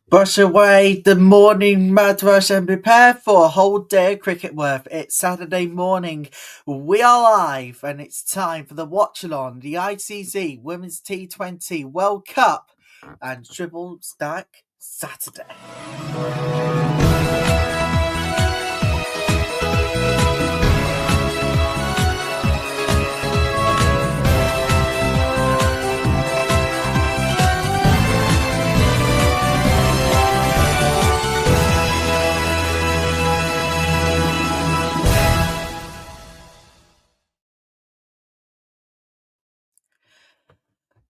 Brush away the morning mad rush and prepare for a whole day of cricket worth. It's Saturday morning. We are live and it's time for the Watchalong, the ICC Women's T20 World Cup and Triple Stack Saturday.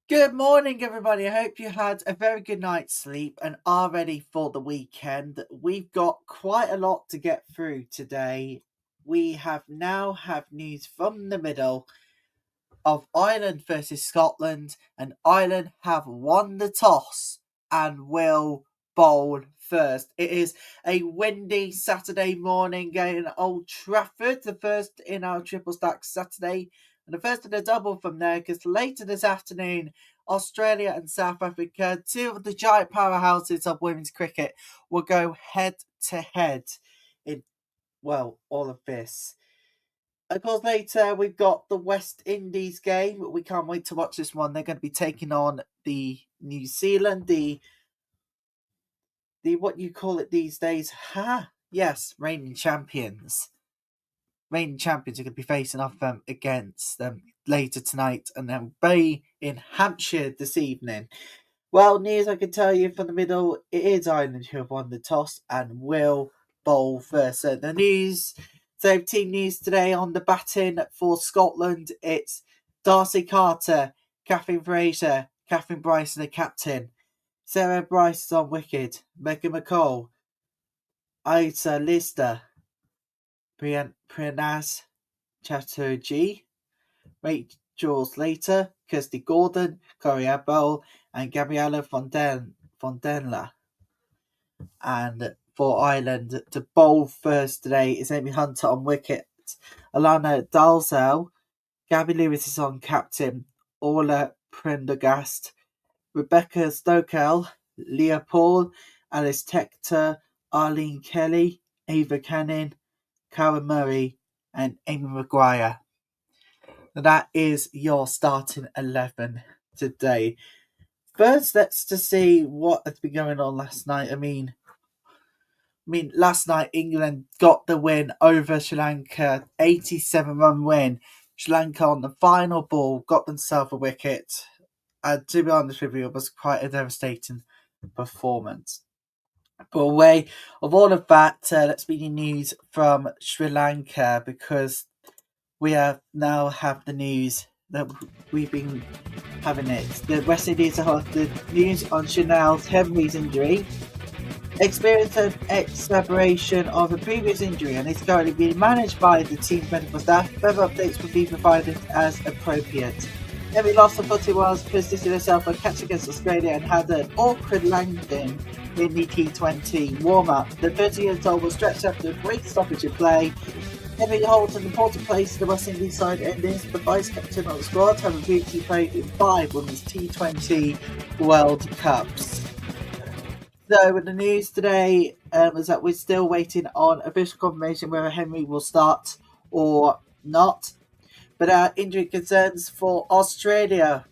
Good morning, everybody. I hope you had a very good night's sleep and are ready for the weekend. We've got quite a lot to get through today. We have news from the middle of Ireland versus Scotland, and Ireland have won the toss and will bowl first. It is a windy Saturday morning game at Old Trafford, the first in our triple stack Saturday, and the first in a double from there, because later this afternoon, Australia and South Africa, two of the giant powerhouses of women's cricket, will go head to head in, well, all of this. Of course, later we've got the West Indies game. We can't wait to watch this one. They're going to be taking on the New Zealand, the what you call it these days? Yes, reigning champions. Reigning champions are going to be facing off against them later tonight, and then be in Hampshire this evening. Well, news I can tell you from the middle, it is Ireland who have won the toss and will bowl first. So the news. So team news today on the batting for Scotland, it's Darcy Carter, Catherine Fraser, Catherine Bryson the captain, Sarah Bryce is on wicket, Megan McCall, Isa Lister, Priyas Chatterjee, Rachel Slater, Kirsty Gordon, Corey Abel, and Gabriella Fondenla. And for Ireland to bowl first today is Amy Hunter on wicket, Alana Dalzell, Gabby Lewis is on captain, Orla Prendergast, Rebecca Stokel, Leah Paul, Alice Tector, Arlene Kelly, Ava Cannon, Karen Murray, and Amy Maguire. That is your starting 11 today. First, let's just see what has been going on last night. I mean, last night England got the win over Sri Lanka, 87-run win. Sri Lanka on the final ball got themselves a wicket. And to be honest with you, it was quite a devastating performance. But away of all of that, let's be the news from Sri Lanka, because we now have the news that we've been having it. The West Indies have the news on Chanel Henry's injury. Experience of exacerbation of a previous injury, and it's currently being managed by the team's medical staff. Further updates will be provided as appropriate. Henry lost the footy whilst positioning herself a catch against Australia and had an awkward landing in the T20 warm-up. The 30-year-old was stretched after a great stoppage in play. Henry holds an important place in the West Indies side and is the vice-captain of the squad, having previously played in 5 Women's T20 World Cups. So, the news today is that we're still waiting on official confirmation whether Henry will start or not. But injury concerns for Australia.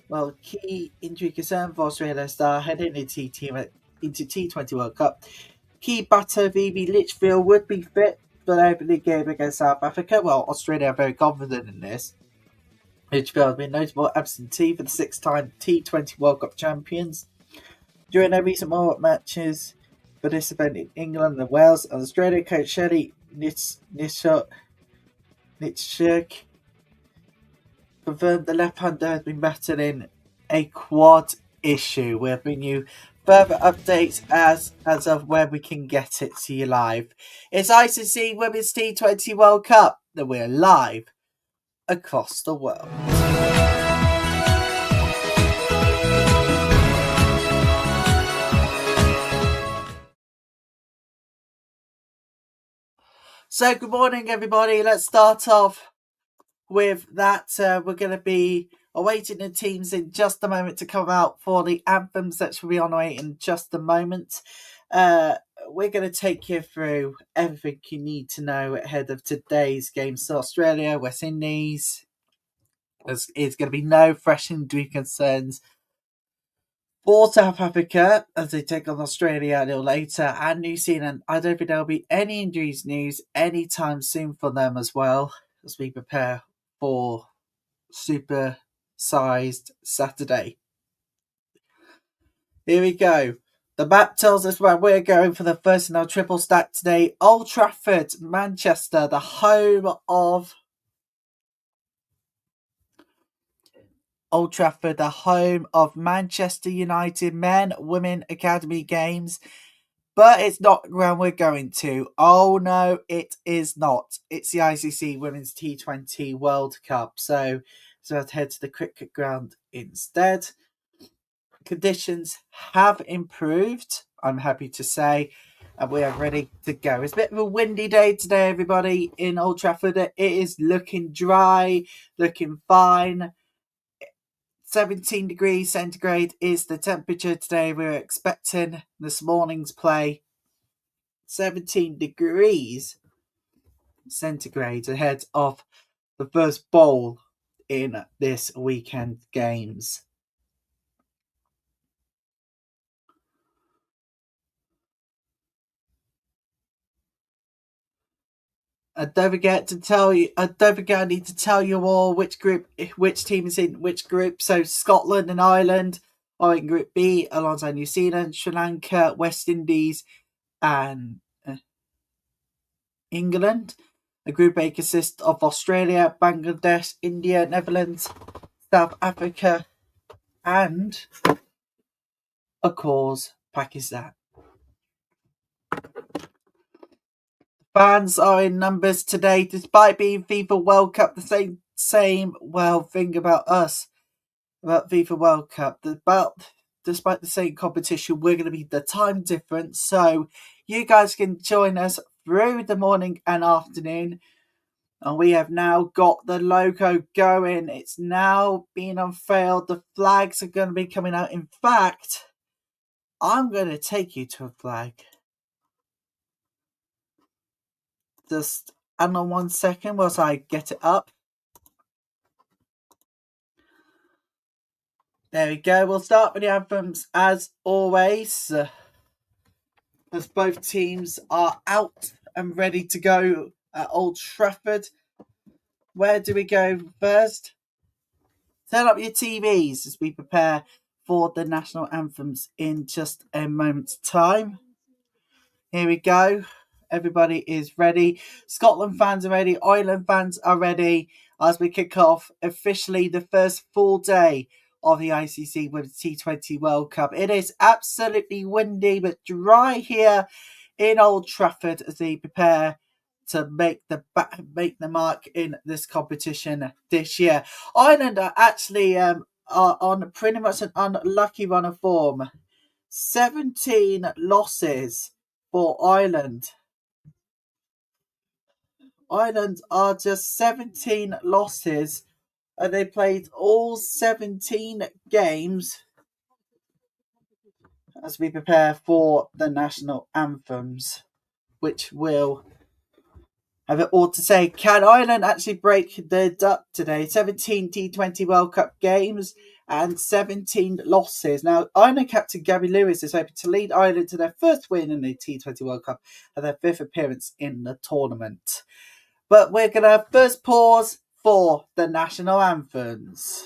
Well, key injury concern for Australia star heading into T20 World Cup. Key batter Phoebe Litchfield would be fit for the opening game against South Africa. Well, Australia are very confident in this. Litchfield has been notable absentee for the 6-time T20 World Cup champions. During their recent warm-up matches for this event in England and Wales, and Australia coach Shelley Nitschuk confirmed the left-hander has been battling a quad issue. We'll bring you further updates as of when we can get it to you live. It's ICC Women's T20 World Cup that we're live across the world. So, good morning, everybody. Let's start off with that. We're going to be awaiting the teams in just a moment to come out for the anthems that will be on the way in just a moment. We're going to take you through everything you need to know ahead of today's games. So Australia, West Indies. There's going to be no fresh injury concerns for South Africa as they take on Australia a little later, and New Zealand. I don't think there'll be any injuries news anytime soon for them as well, as we prepare for super sized Saturday. Here we go. The map tells us where we're going for the first in our triple stack today. Old Trafford, Manchester, the home of Manchester United men, women academy games. But it's not the ground we're going to. Oh no, it is not. It's the ICC Women's T20 World Cup. So let's head to the cricket ground instead. Conditions have improved, I'm happy to say, and we are ready to go. It's a bit of a windy day today, everybody, in Old Trafford. It is looking dry, looking fine. 17 degrees centigrade is the temperature today. We're expecting this morning's play. 17 degrees centigrade ahead of the first bowl in this weekend games. I need to tell you all which team is in which group. So Scotland and Ireland are in Group B alongside New Zealand, Sri Lanka, West Indies, and England. A Group A consists of Australia, Bangladesh, India, Netherlands, South Africa, and, of course, Pakistan. Fans are in numbers today, despite being FIFA World Cup. The same thing about us, about FIFA World Cup. Despite the same competition, we're going to be the time difference. So you guys can join us through the morning and afternoon. And we have now got the logo going. It's now being unveiled. The flags are going to be coming out. In fact, I'm going to take you to a flag. Just hang on 1 second whilst I get it up. There we go. We'll start with the anthems as always. As both teams are out and ready to go at Old Trafford. Where do we go first? Turn up your TVs as we prepare for the national anthems in just a moment's time. Here we go. Everybody is ready. Scotland fans are ready. Ireland fans are ready as we kick off officially the first full day of the ICC Women's T20 World Cup. It is absolutely windy but dry here in Old Trafford as they prepare to make the mark in this competition this year. Ireland are actually are on pretty much an unlucky run of form. 17 losses for Ireland. Ireland are just 17 losses, and they played all 17 games as we prepare for the national anthems, which will have it all to say. Can Ireland actually break their duck today? 17 T20 World Cup games and 17 losses. Now, Ireland captain Gabby Lewis is hoping to lead Ireland to their first win in the T20 World Cup and their fifth appearance in the tournament. But we're going to first pause for the national anthems.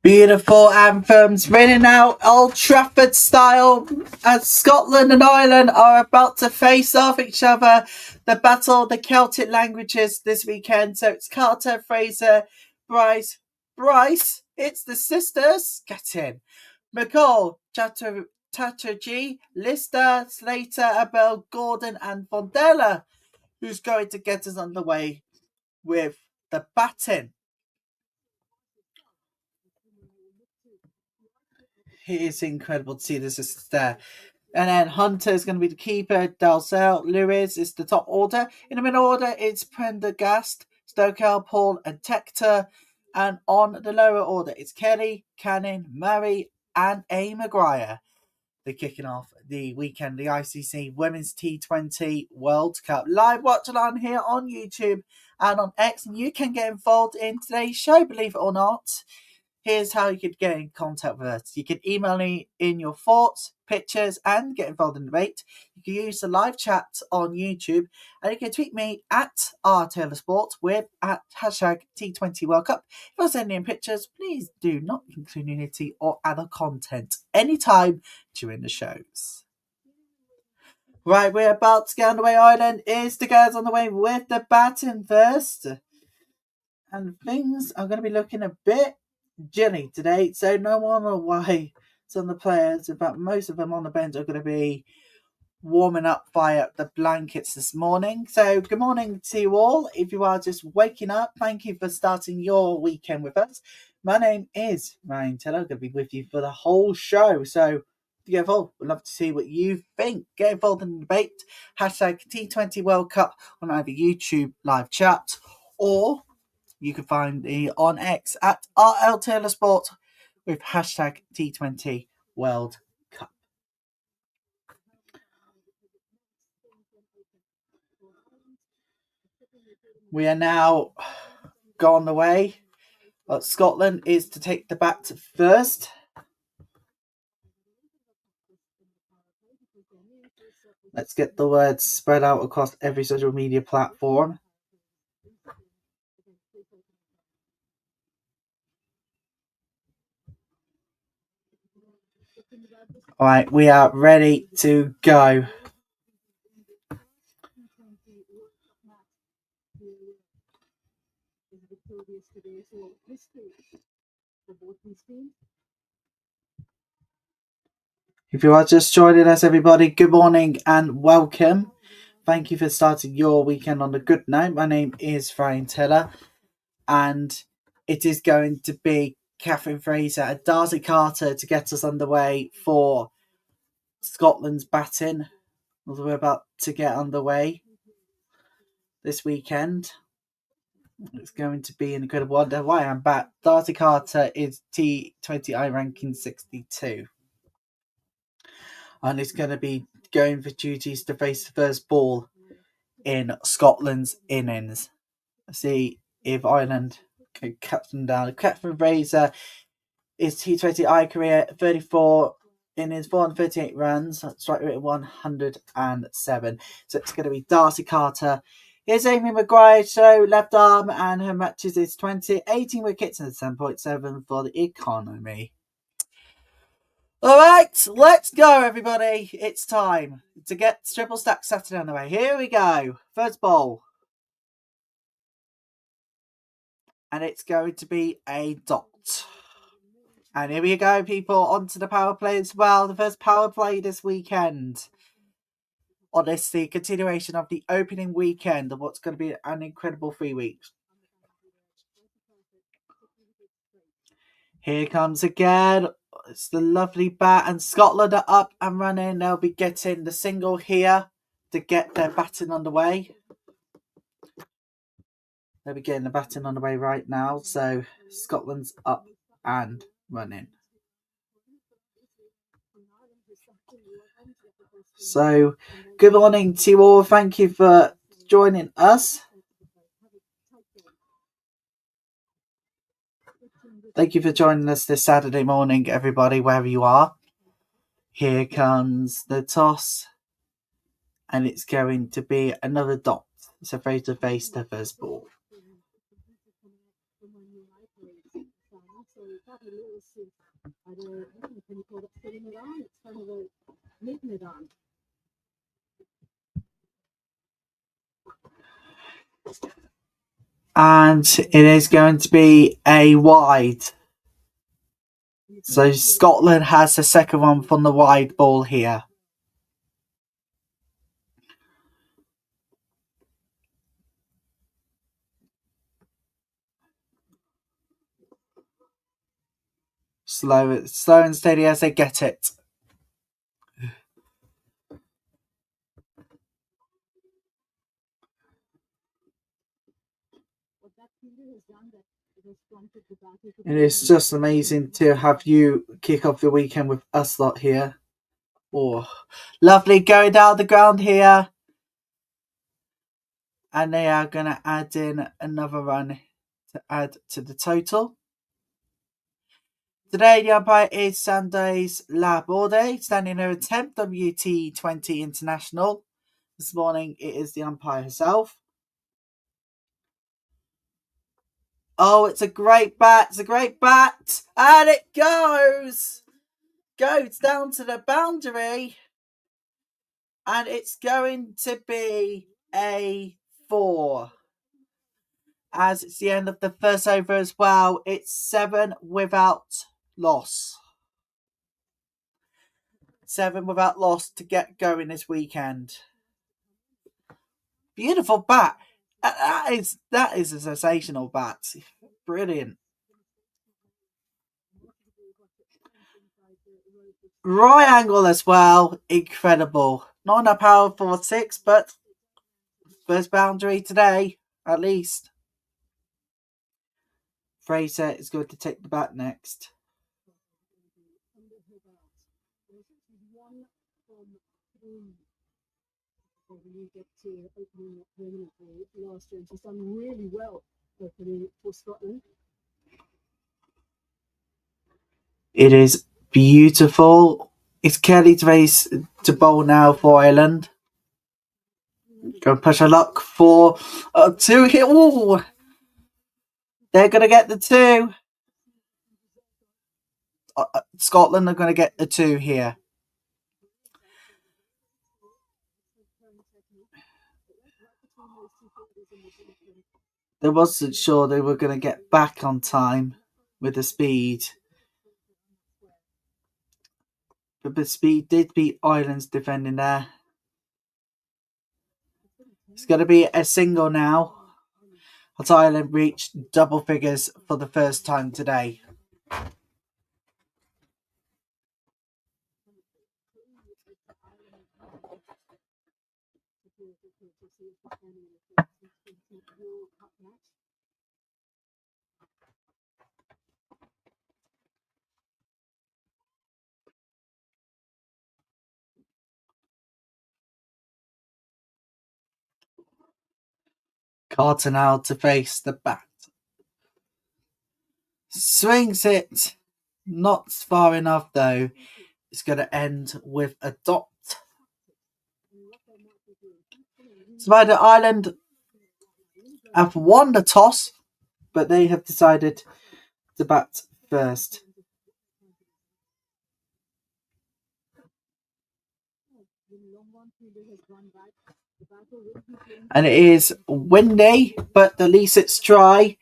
Beautiful anthems ringing out Old Trafford style as Scotland and Ireland are about to face off each other. The battle of the Celtic languages this weekend. So it's Carter, Fraser, Bryce. It's the sisters. Get in. McCall, Chatterjee, Lister, Slater, Abel, Gordon, and Fondella, who's going to get us underway with the batting. It is incredible to see the sisters there. And then Hunter is going to be the keeper. Dalzell, Lewis is the top order. In the middle order, it's Prendergast, Stokel, Paul, and Tector. And on the lower order, it's Kelly, Cannon, Murray, and A. Maguire. They're kicking off the weekend, the ICC Women's T20 World Cup. Live Watchalong here on YouTube and on X. And you can get involved in today's show, believe it or not. Here's how you could get in contact with us. You can email me in your thoughts, pictures, and get involved in the debate. You can use the live chat on YouTube, and you can tweet me at @RTaylorSport with at hashtag T20 World Cup. If you're sending in pictures, please do not include nudity or other content anytime during the shows. Right, we're about to get underway. Ireland is the guys on the way with the batting first. And things are going to be looking a bit Jenny today, so no wonder why some of the players, in fact most of them on the bench, are going to be warming up via the blankets this morning. So good morning to you all. If you are just waking up, thank you for starting your weekend with us. My name is Ryan Taylor. I'm going to be with you for the whole show, so get involved. We'd love to see what you think. Get involved in the debate. Hashtag T20 World Cup on either YouTube live chat or you can find me on X at @RLTaylorSport with hashtag T20 World Cup. We are now gone away. Scotland is to take the bat first. Let's get the words spread out across every social media platform. All right, we are ready to go. If you are just joining us, everybody, good morning and welcome. Thank you for starting your weekend on a good note. My name is Ryan Taylor, and it is going to be Catherine Fraser and Darcy Carter to get us underway for Scotland's batting. We're about to get underway this weekend. It's going to be an incredible one. Why I'm back. Darcy Carter is T20I ranking 62. And it's going to be going for duties to face the first ball in Scotland's innings. See if Ireland can cut them down. Catherine Fraser is T20I career 34 innings, 438 runs, strike rate 107. So it's going to be Darcy Carter. Here's Amy Maguire, so left arm, and her matches is 20, 18 wickets and 7.7 for the economy. All right, let's go, everybody. It's time to get Triple Stack Saturday on the way. Here we go. First ball. And it's going to be a dot. And here we go, people, onto the power play as well. The first power play this weekend. On this, the continuation of the opening weekend of what's going to be an incredible 3 weeks. Here comes again. It's the lovely bat, and Scotland are up and running. They'll be getting the single here to get their batting underway. They'll be getting the batting underway right now. So Scotland's up and running. So, good morning to you all. Thank you for joining us. Thank you for joining us this Saturday morning, everybody, wherever you are. Here comes the toss. And it's going to be another dot. So Fraser to face the first ball. And it is going to be a wide. So Scotland has the second one from the wide ball here. Slow and steady as they get it. It is just amazing to have you kick off the weekend with us lot here. Oh, lovely going down the ground here. And they are going to add in another run to add to the total. Today, the umpire is Sandesh Laborde, standing over 10th WT20 International. This morning, it is the umpire herself. Oh, it's a great bat. It's a great bat. And it goes. Goes down to the boundary. And it's going to be a 4. As it's the end of the first over as well. It's 7 without loss. 7 without loss to get going this weekend. Beautiful bat. That is a sensational bat. Brilliant. Right angle as well. Incredible. Not enough power for 6, but first boundary today, at least. Fraser is going to take the bat next. She's done really well for Scotland. It is beautiful. It's Kelly to bowl now for Ireland. Go push her luck for 2 here. Ooh. They're going to get the 2. Scotland are going to get the 2 here. They wasn't sure they were going to get back on time with the speed. But the speed did beat Ireland's defending there. It's going to be a single now. As Ireland reached double figures for the first time today. Carter now to face the bat. Swings it. Not far enough though. It's going to end with a dot. Spider Ireland have won the toss, but they have decided to bat first. And it is windy, but at least it's dry.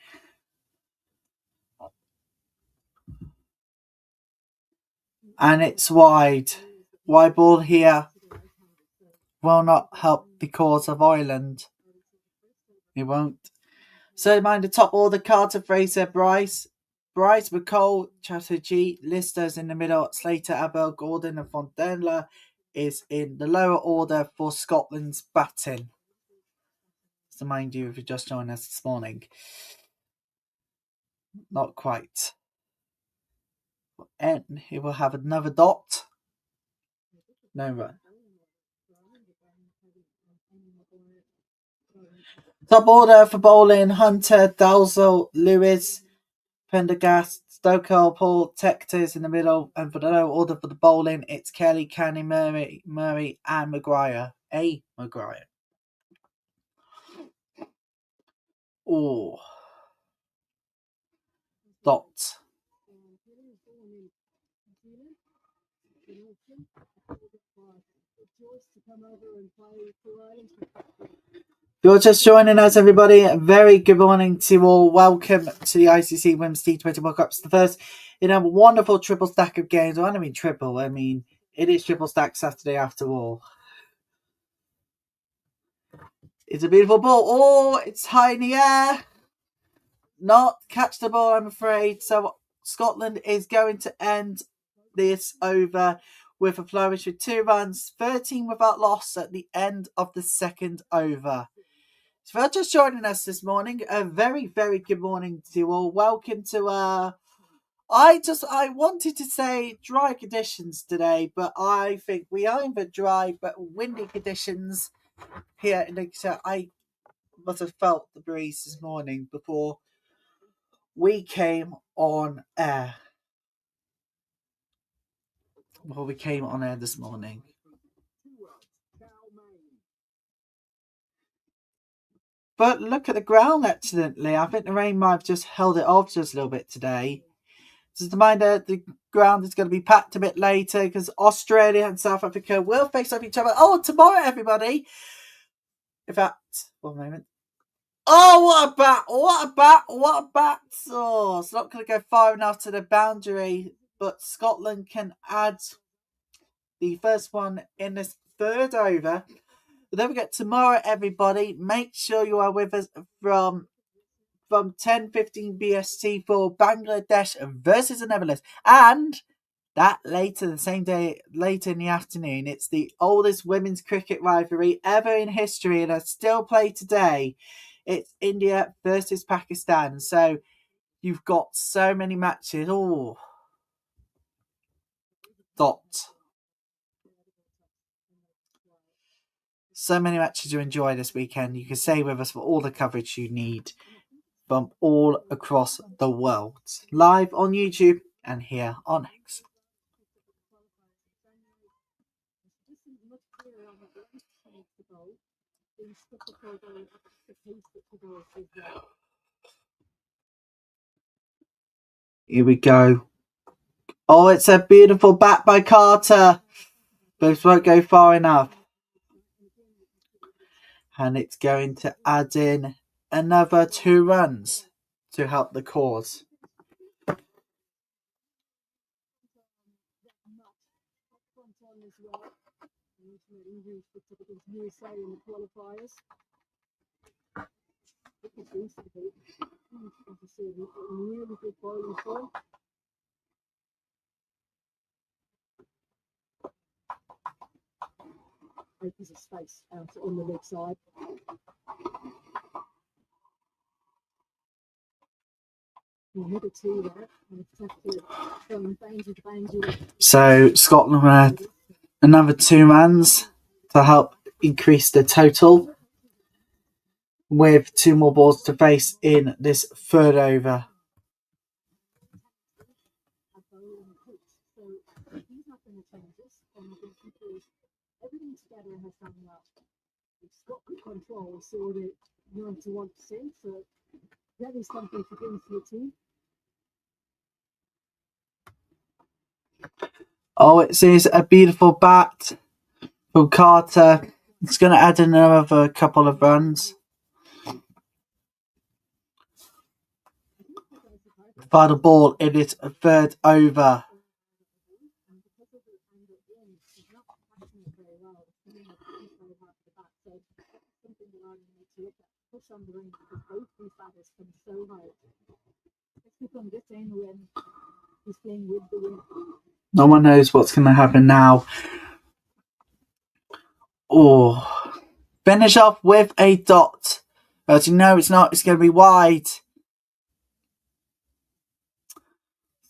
And it's wide. Wide ball here will not help the cause of Ireland. It won't. So mind the top order: Carter, Fraser, Bryce, McCall, Chatterjee, Listers in the middle, Slater, Abel, Gordon and Fontaine is in the lower order for Scotland's batting. So mind you, if you just joined us this morning. Not quite. And he will have another dot. No run. Top order for bowling: Hunter, Dalzell, Lewis, Pendergast, Stoker, Paul, Tectors in the middle, and for the lower order for the bowling, it's Kelly, Canny, Murray, and Maguire. Maguire. Oh. Dot. If you're just joining us, everybody, a very good morning to you all. Welcome to the ICC Women's T20 World Cup. It's the first in a wonderful triple stack of games. Well, I don't mean triple, I mean it is triple stack Saturday after all. It's a beautiful ball. Oh, it's high in the air. Not catch the ball, I'm afraid. So Scotland is going to end this over with a flourish with 2 runs, 13 without loss at the end of the second over. So if you're just joining us this morning, a very, very good morning to you all. Welcome to I wanted to say dry conditions today, but I think we are in the dry but windy conditions here in Lincolnshire. I must have felt the breeze this morning before we came on air. This morning. But look at the ground, accidentally. I think the rain might have just held it off just a little bit today. Just a reminder, the ground is going to be packed a bit later because Australia and South Africa will face up each other. Oh, tomorrow, everybody. In fact, one moment. Oh, what a bat! What a bat! What a bat! Oh, it's not going to go far enough to the boundary, but Scotland can add the first one in this third over. But don't forget, tomorrow, everybody, make sure you are with us from 10:15 BST for Bangladesh versus the Netherlands. And that the same day, later in the afternoon, it's the oldest women's cricket rivalry ever in history and it's still played today. It's India versus Pakistan. So you've got so many matches. Oh, so many matches to enjoy this weekend. You can stay with us for all the coverage you need from all across the world. Live on YouTube and here on X. Here we go. Oh, it's a beautiful bat by Carter. But it won't go far enough. And it's going to add in another 2 runs to help the cause. Piece of space out on the leg side. So Scotland had another 2 runs to help increase the total with 2 more balls to face in this third over. Everything together has done well. It's got good control, so that 91%, so that is something to bring to your team. Oh, it is a beautiful bat from Carter. It's going to add another couple of runs. Final ball in its third over. No one knows what's going to happen now. Oh, finish off with a dot. As you know, it's not. It's going to be wide.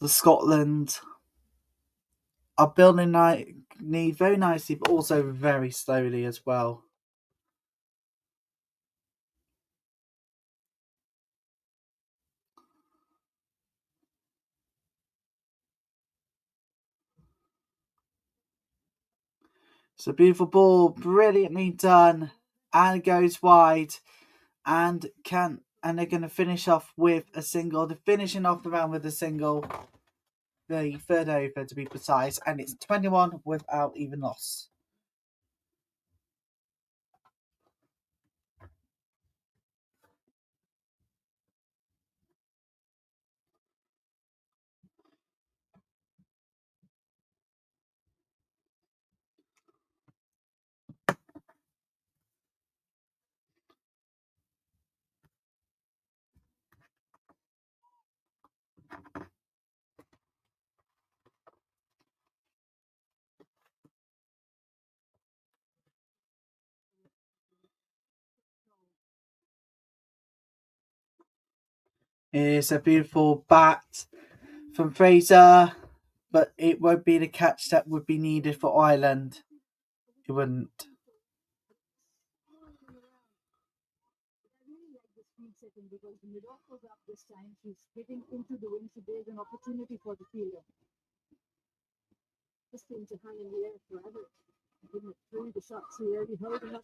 The Scotland are building knee very nicely, but also very slowly as well. It's a beautiful ball, brilliantly done, and it goes wide, and they're going to finish off with a single. They're finishing off the round with a single. the third over to be precise, and it's 21 without even loss. It's a beautiful bat from Fraser, but it won't be the catch that would be needed for Ireland. It wouldn't.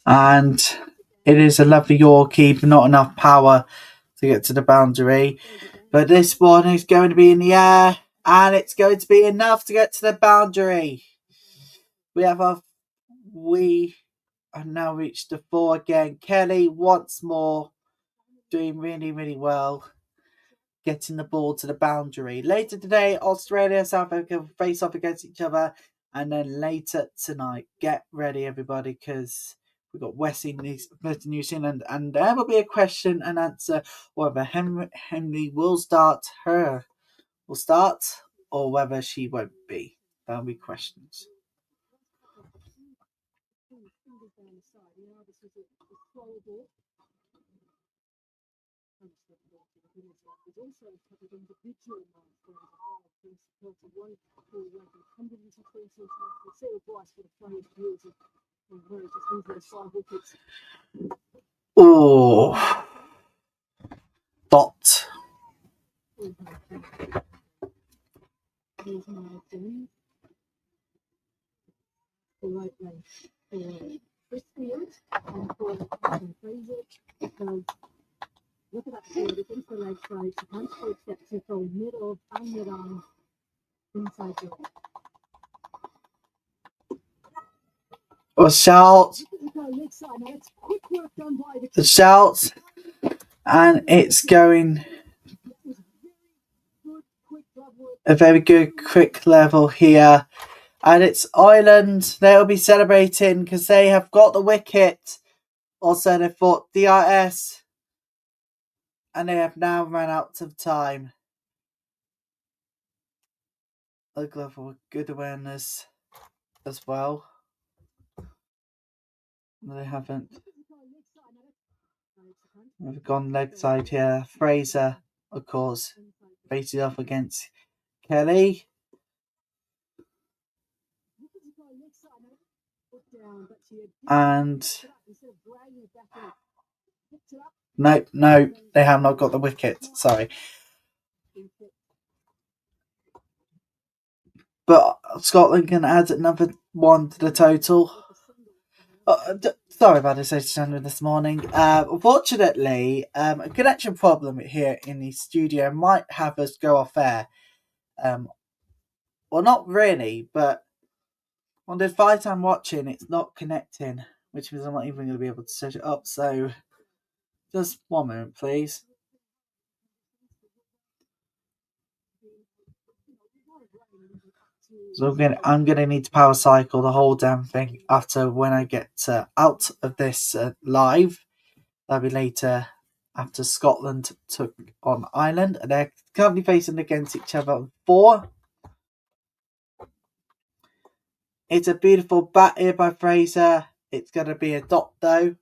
And it is a lovely Yorkie, but not enough power to get to the boundary. But this one is going to be in the air, and it's going to be enough to get to the boundary. We have now reached the 4 again. Kelly once more doing really, really well, getting the ball to the boundary. Later today, Australia, South Africa will face off against each other, and then later tonight, get ready everybody, because we've got West Indies versus New Zealand, and there will be a question and answer whether Henry will start, or whether she won't be. There'll be questions. Oh, dot. Or shout. The shout. And it's going a very good quick level here. And it's Ireland. They'll be celebrating because they have got the wicket. Also, they fought DRS. And they have now run out of time. A glove with good awareness as well. They haven't. We've gone leg side here. Fraser, of course, faces off against Kelly. And no, they have not got the wicket. Sorry. But Scotland can add another one to the total. Sorry about this this morning. Unfortunately, a connection problem here in the studio might have us go off air. Well, not really, but on the device I'm watching, it's not connecting, which means I'm not even going to be able to set it up. So, just 1 minute, please. So I'm gonna need to power cycle the whole damn thing after when I get out of this live. That'll be later after Scotland took on Ireland. And they're currently facing against each other on 4. It's a beautiful bat here by Fraser. It's going to be a dot though.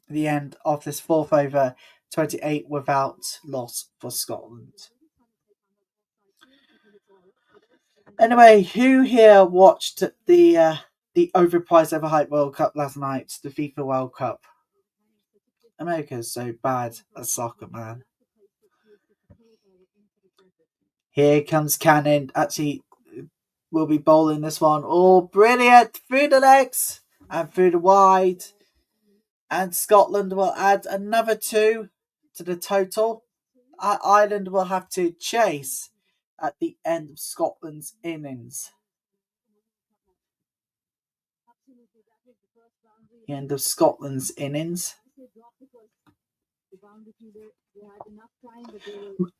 The end of this 4th over, 28 without loss for Scotland. Anyway, who here watched the overpriced, overhyped World Cup last night, the FIFA World Cup? America's so bad at soccer, man. Here comes Cannon. Actually, will be bowling this one. Oh, brilliant! Through the legs and through the wide. And Scotland will add another 2 to the total. Ireland will have to chase at the end of Scotland's innings. The end of Scotland's innings.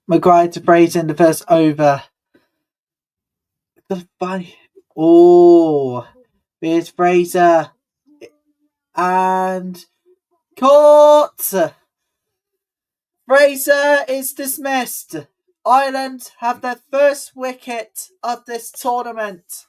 Maguire to Fraser in the first over. Here's Fraser. And caught! Fraser is dismissed. Ireland have their first wicket of this tournament.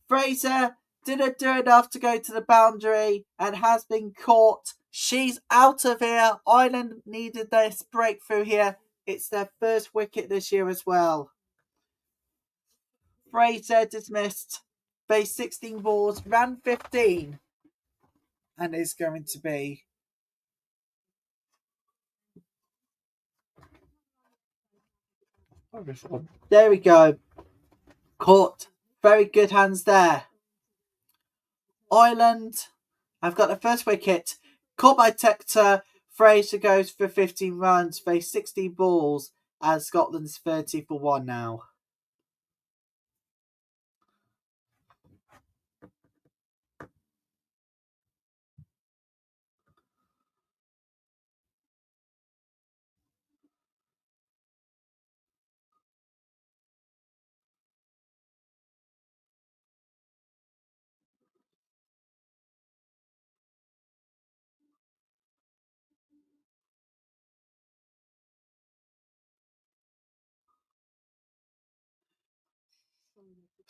Fraser didn't do enough to go to the boundary and has been caught. She's out of here. Ireland needed this breakthrough here. It's their first wicket this year as well. Fraser dismissed. Faced 16 balls, ran 15. And is going to be... There we go. Caught. Very good hands there. Ireland have got the first wicket. Caught by Tector. Fraser goes for 15 runs. Faced 16 balls. And Scotland's 30 for 1 now.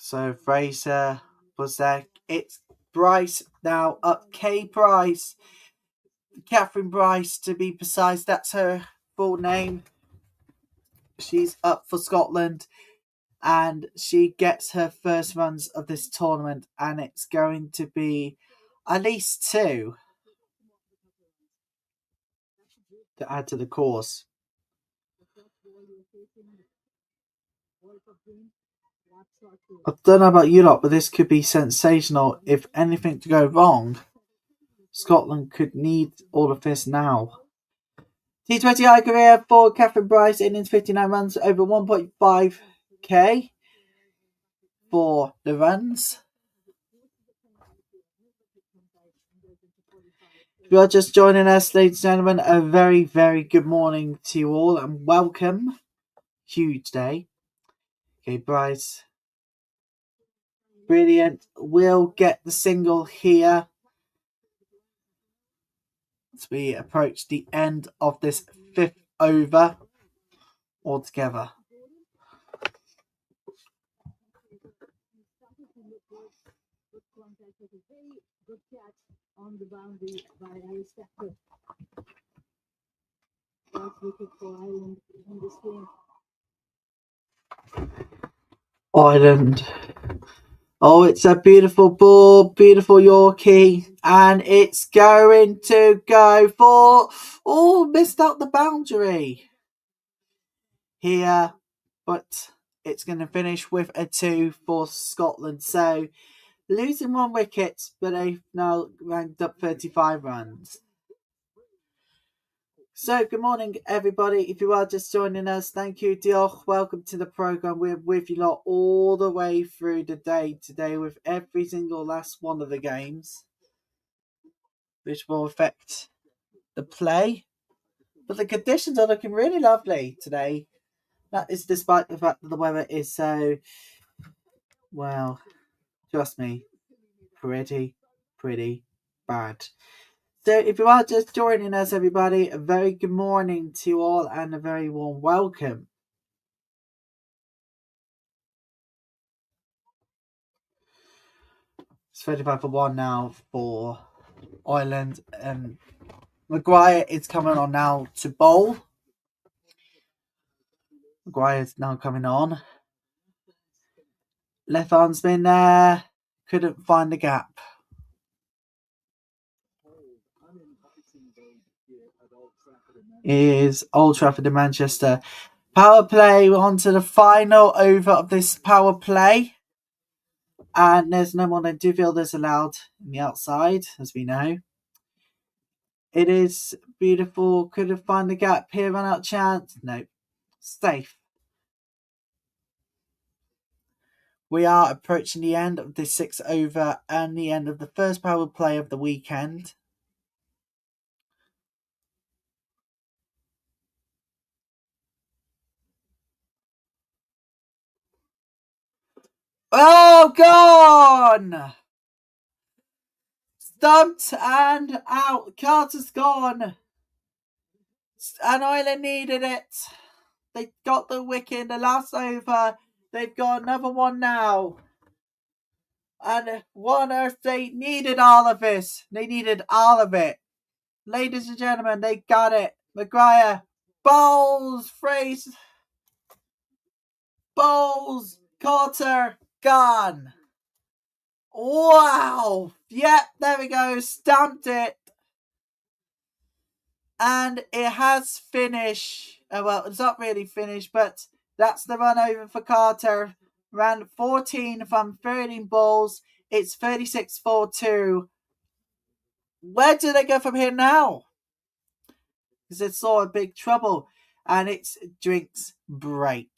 So Fraser was there. It's Bryce now up. Kay Bryce. Catherine Bryce to be precise. That's her full name. She's up for Scotland. And she gets her first runs of this tournament. And it's going to be at least 2 to add to the course. I don't know about you lot, but this could be sensational. If anything to go wrong, Scotland could need all of this now. T20 high career for Catherine Bryce, innings 59 runs, over 1.5k for the runs. If you are just joining us, ladies and gentlemen, a very, very good morning to you all and welcome. Huge day. Okay, Bryce. Brilliant. We'll get the single here as we approach the end of this 5th over altogether. Ireland. Oh, it's a beautiful ball, beautiful Yorkie, and it's going to go for... Oh, missed out the boundary here, but it's going to finish with a 2 for Scotland. So, losing 1 wicket, but they've now ranked up 35 runs. So, good morning, everybody. If you are just joining us, thank you, Diolch. Welcome to the programme. We're with you lot all the way through the day today with every single last one of the games, which will affect the play. But the conditions are looking really lovely today. That is despite the fact that the weather is so, well, trust me, pretty bad. So if you are just joining us, everybody, a very good morning to you all and a very warm welcome. It's 35 for 1 now for Ireland. Maguire is coming on now to bowl. Maguire's now coming on. Left arm's been there. Couldn't find the gap. Is Old Trafford in Manchester. Power play on to the final over of this power play. And there's no more than 2 fielders allowed in the outside, as we know. It is beautiful. Could have found the gap here, run out chance. No. Safe. We are approaching the end of this 6 over and the end of the first power play of the weekend. Oh, gone! Stumped and out. Carter's gone. And Ireland needed it. They got the wicket in the last over. They've got another one now. And what on earth, they needed all of this. They needed all of it. Ladies and gentlemen, they got it. Maguire bowls, Fraser bowls, Carter gone. Wow. Yep, there we go. Stamped it. And it has finished. Well, it's not really finished, but that's the run over for Carter. Ran 14 from 13 balls. It's 36-4-2. Where do they go from here now? Because it's all a big trouble. And it's drinks break.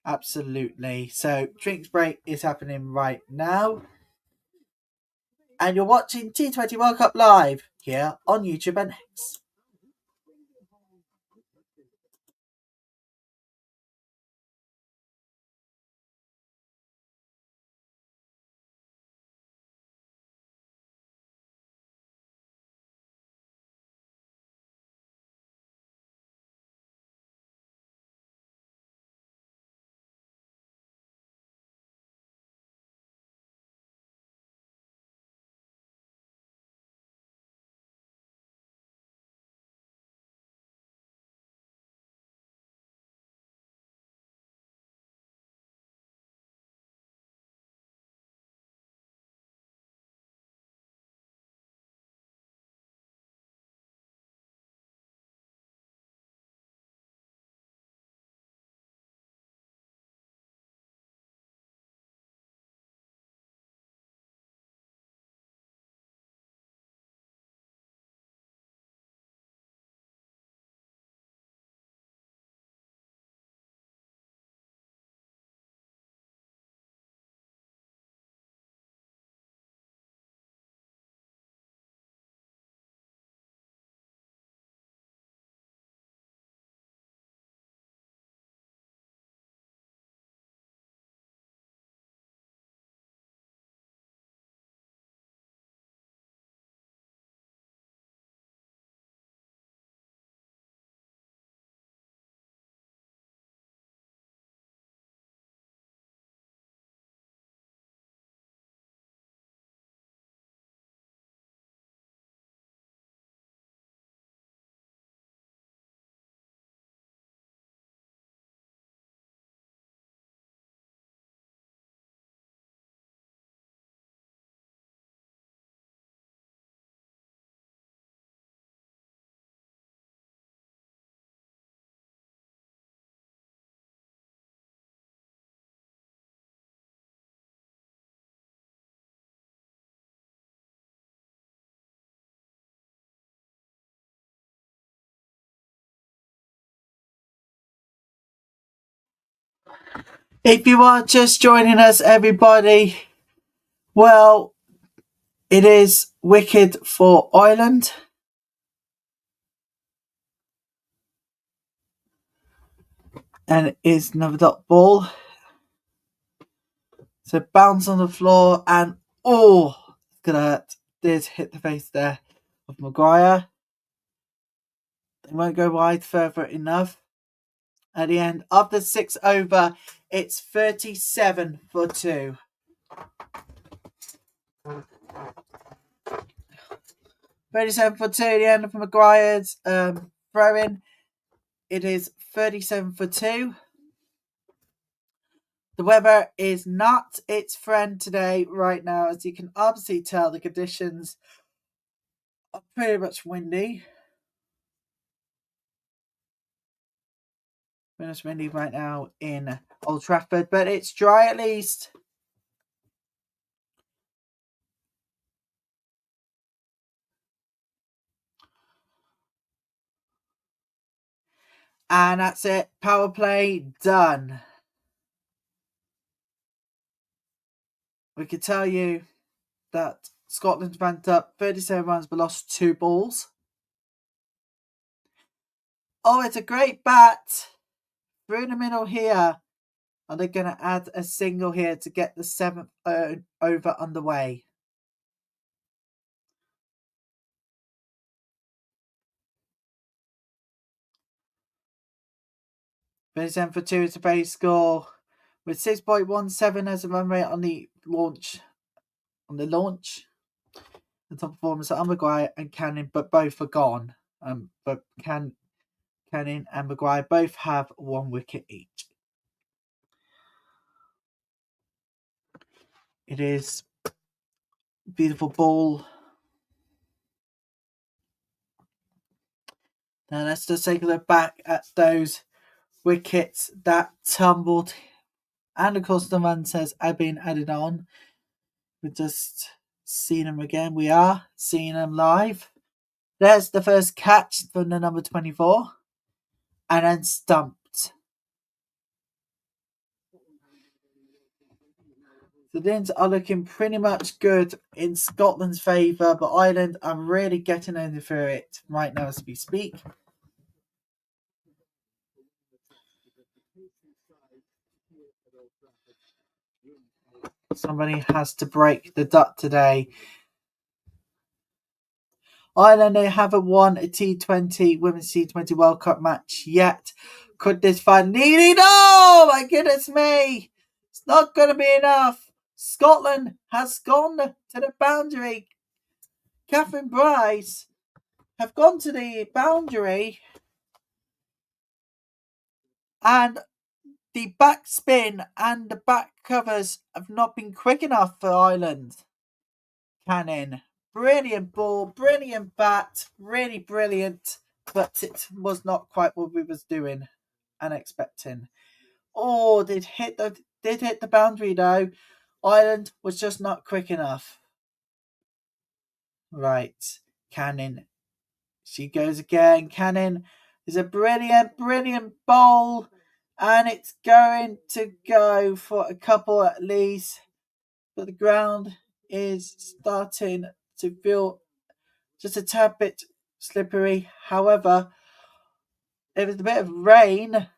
Absolutely. So drinks break is happening right now. And you're watching T20 World Cup live here on YouTube and X. If you are just joining us, everybody, well, it is wicked for Ireland. And it is another dot ball. So bounce on the floor and it's gonna hurt. Did hit the face there of Maguire. They won't go wide further enough. At the end of the 6 over, it's 37-2. 37-2, the end of Maguire's throw-in. It is 37-2. The weather is not its friend today, right now. As you can obviously tell, the conditions are pretty much windy. Pretty much windy right now in Old Trafford, but it's dry at least. And that's it. Power play done. We can tell you that Scotland ranked up 37 runs but lost 2 balls. Oh, it's a great bat through the middle here. And they're going to add a single here to get the 7th over underway. Finish for 2 is the base score with 6.17 as a run rate on the launch. The top performance are Maguire and Cannon, but both are gone. But Cannon and Maguire both have 1 wicket each. It is beautiful ball. Now let's just take a look back at those wickets that tumbled. And of course the run says have been added on. We've just seen them again. We are seeing them live. There's the first catch from the number 24. And then stumped. The things are looking pretty much good in Scotland's favour, but Ireland are really getting over it right now as we speak. Somebody has to break the duck today. Ireland, they haven't won a T20 Women's T20 World Cup match yet. Could this find needed? Oh my goodness me! It's not going to be enough. Scotland has gone to the boundary. Catherine Bryce have gone to the boundary, and the back spin and the back covers have not been quick enough for Ireland. Cannon, brilliant ball, brilliant bat, really brilliant, but it was not quite what we was doing and expecting. Oh, did hit the boundary though. Ireland was just not quick enough. Right, Cannon. She goes again. Cannon is a brilliant bowl. And it's going to go for a couple at least. But the ground is starting to feel just a tad bit slippery. However, there was a bit of rain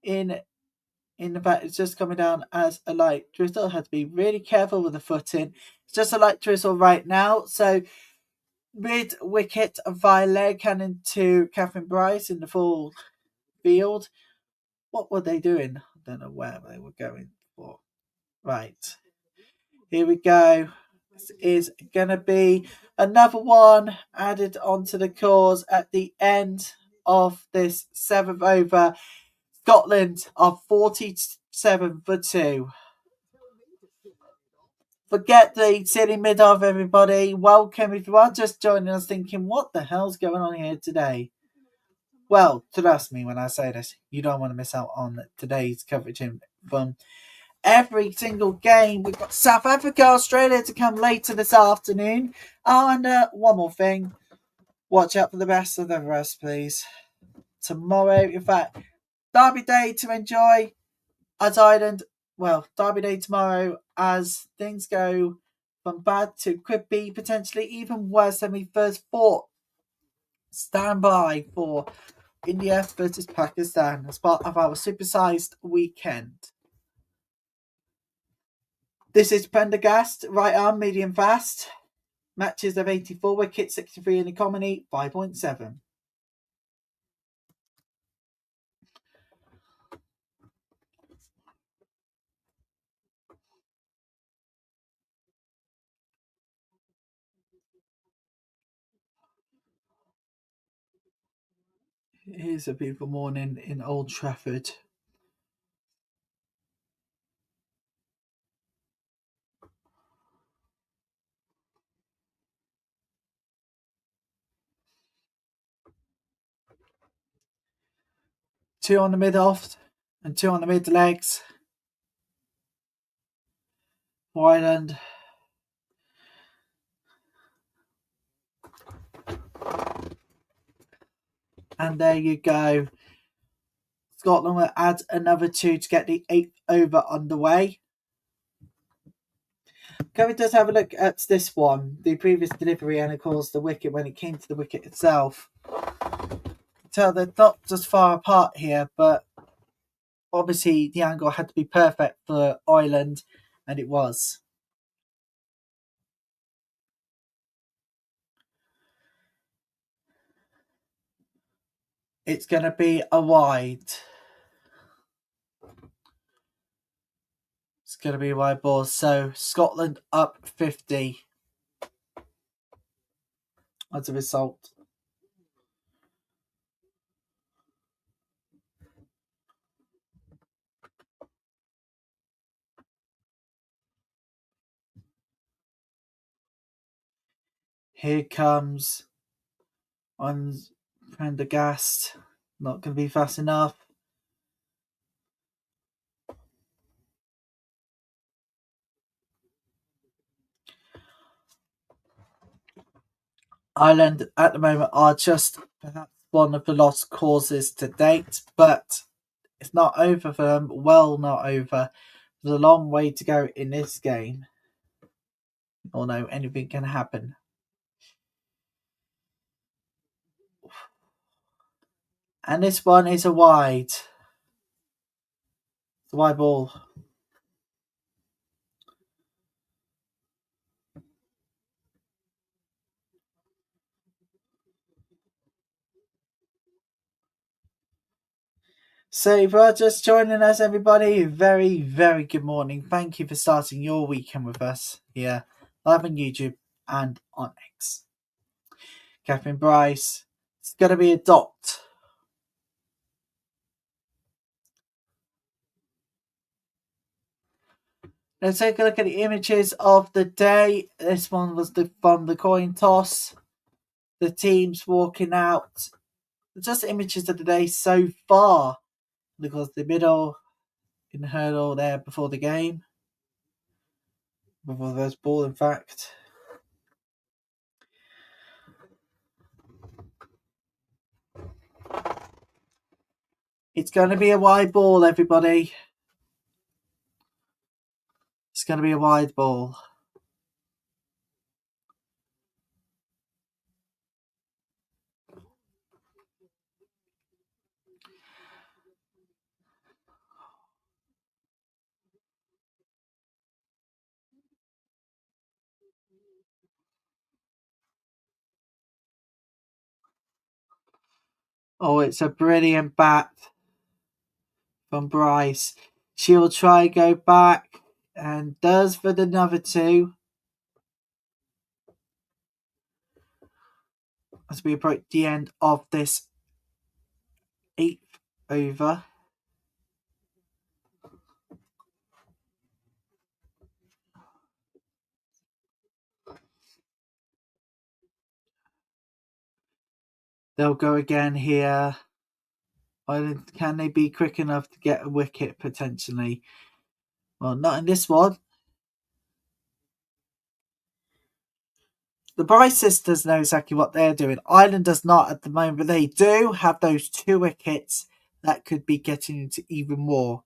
in the fact it's just coming down as a light drizzle. Had to be really careful with the footing. It's just a light drizzle right now. So mid wicket via leg cannon to Catherine Bryce in the full field. What were they doing? I don't know where they were going for. Right. Here we go. This is going to be another one added onto the cause at the end of this 7th over. Scotland are 47 for 2. Forget the silly mid-off, everybody. Welcome if you are just joining us thinking, what the hell's going on here today? Well, trust me when I say this, you don't want to miss out on today's coverage from every single game. We've got South Africa, Australia to come later this afternoon. Oh, and one more thing. Watch out for the best of the rest, please. Tomorrow, in fact, Derby Day to enjoy as Ireland. Well, Derby Day tomorrow as things go from bad to could be potentially even worse than we first thought. Stand by for India versus Pakistan as part of our supersized weekend. This is Prendergast, right arm, medium fast. Matches of 84 wickets, 63 in economy, 5.7. Here's a beautiful morning in Old Trafford. Two on the mid off and two on the mid legs. Ireland. And there you go. Scotland will add another 2 to get the 8th over underway. Can we just have a look at this one? The previous delivery and, of course, the wicket when it came to the wicket itself. So they're not just far apart here, but obviously the angle had to be perfect for Ireland, and it was. It's going to be a wide. It's going to be a wide ball. So Scotland up 50 as a result. Here comes on Prendergast. Not going to be fast enough. Ireland at the moment are just perhaps one of the lost causes to date, but it's not over for them. Well, not over. There's a long way to go in this game. Although anything can happen. And this one is a wide. It's a wide ball. So if you're just joining us, everybody, very, very good morning. Thank you for starting your weekend with us here, live on YouTube and on X. Catherine Bryce, it's going to be a dot. Let's take a look at the images of the day. This one was from the coin toss. The teams walking out. Just images of the day so far. Because the middle in the hurdle there before the game. Before the first ball, in fact. It's going to be a wide ball, everybody. It's going to be a wide ball. Oh, it's a brilliant bat from Bryce. She'll try go back and does for the number 2. As we approach the end of this 8th over. They'll go again here. Ireland, can they be quick enough to get a wicket potentially? Well, not in this one. The Bryce sisters know exactly what they're doing. Ireland does not at the moment, but they do have those 2 wickets that could be getting into even more.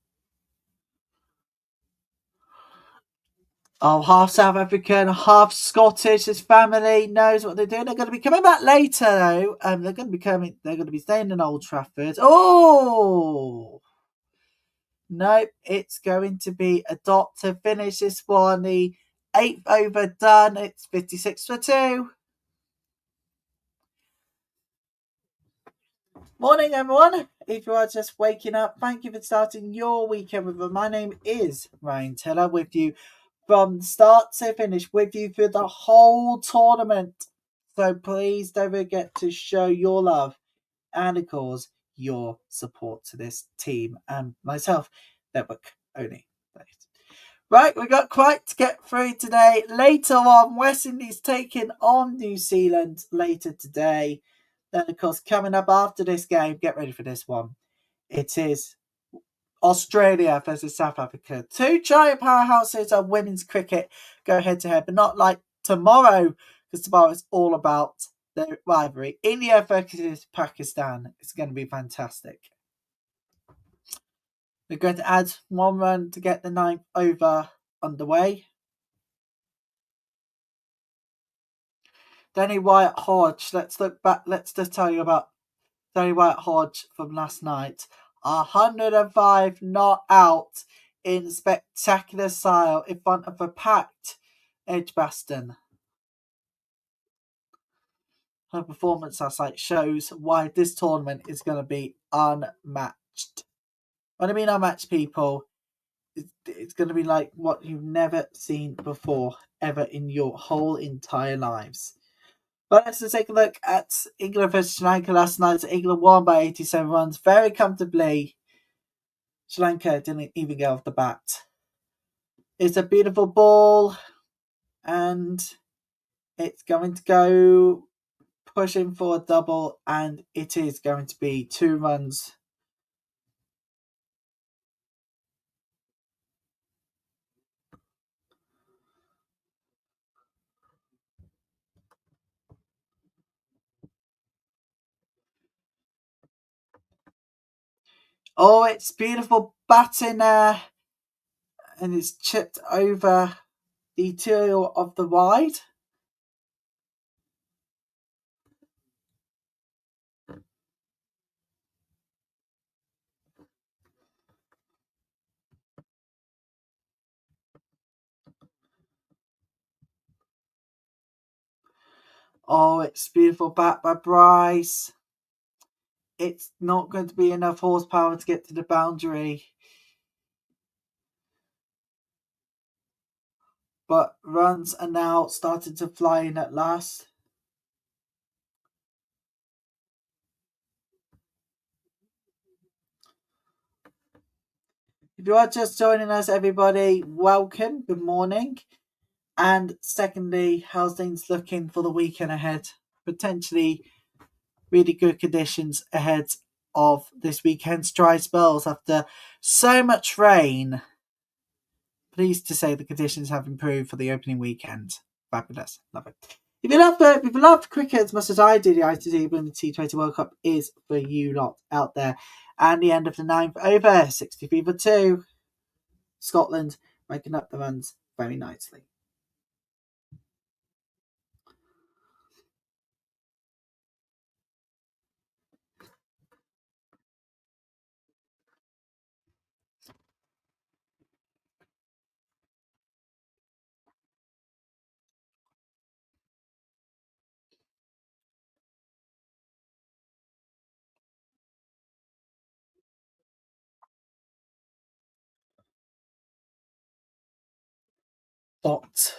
Oh, half South African, half Scottish. His family knows what they're doing. They're going to be coming back later, though. They're going to be staying in Old Trafford. Oh, nope. It's going to be a dot to finish this one. The 8th over done. It's 56 for 2. Morning, everyone. If you are just waking up, thank you for starting your weekend with us. My name is Ryan Teller, with you from start to finish, with you through the whole tournament. So please don't forget to show your love and, of course, your support to this team and myself. Network only. Right, we've got quite to get through today. Later on, West Indies taking on New Zealand later today. Then, of course, coming up after this game, get ready for this one. It is Australia versus South Africa. 2 giant powerhouses of women's cricket go head to head, but not like tomorrow, because tomorrow is all about the rivalry. India versus Pakistan. It's going to be fantastic. We're going to add 1 run to get the 9th over underway. Danny Wyatt Hodge. Let's look back. Let's just tell you about Danny Wyatt Hodge from last night. 105 not out in spectacular style in front of a packed Edgbaston. Her performance last night shows why this tournament is going to be unmatched. When I mean unmatched, people, it's going to be like what you've never seen before, ever in your whole entire lives. But let's just take a look at England versus Sri Lanka last night. England won by 87 runs very comfortably. Sri Lanka didn't even get off the bat. It's a beautiful ball, and it's going to go pushing for a double, and it is going to be 2 runs. Oh, it's beautiful batting there, and it's chipped over the tail of the wide. Oh, it's beautiful bat by Bryce. It's not going to be enough horsepower to get to the boundary. But runs are now starting to fly in at last. If you are just joining us, everybody, welcome. Good morning. And secondly, how's things looking for the weekend ahead? Potentially really good conditions ahead of this weekend's dry spells after so much rain. Pleased to say the conditions have improved for the opening weekend. Fabulous. Love it. If you love cricket as much as I do, the ICC Women's T20 World Cup is for you lot out there. And the end of the 9th over, 63 for 2. Scotland making up the runs very nicely. Dot.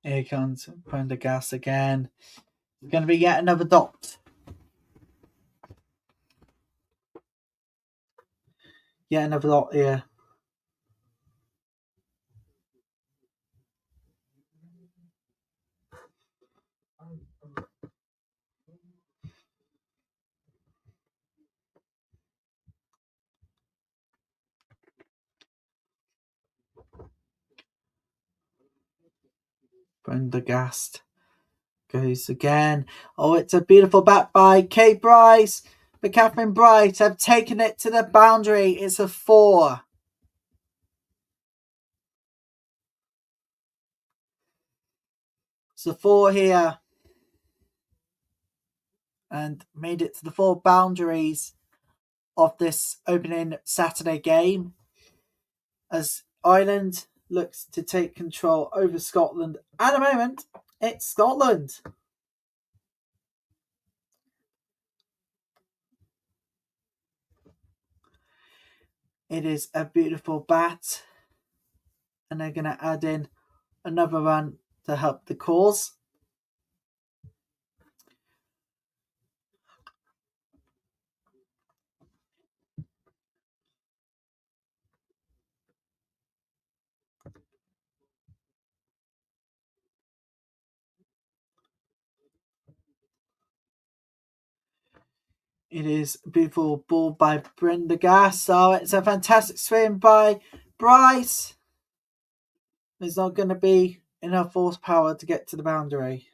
Here comes Prendergast again. It's going to be yet another dot. Yet another dot here. Prendergast goes again. Oh, it's a beautiful bat by Kate Bryce. But Catherine Bright have taken it to the boundary. It's a 4. It's a 4 here. And made it to the 4 boundaries of this opening Saturday game. As Ireland looks to take control over Scotland. At the moment, it's Scotland. It is a beautiful bat. And they're going to add in another run to help the cause. It is a beautiful ball by Prendergast. Oh, it's a fantastic swim by Bryce. There's not going to be enough horsepower to get to the boundary.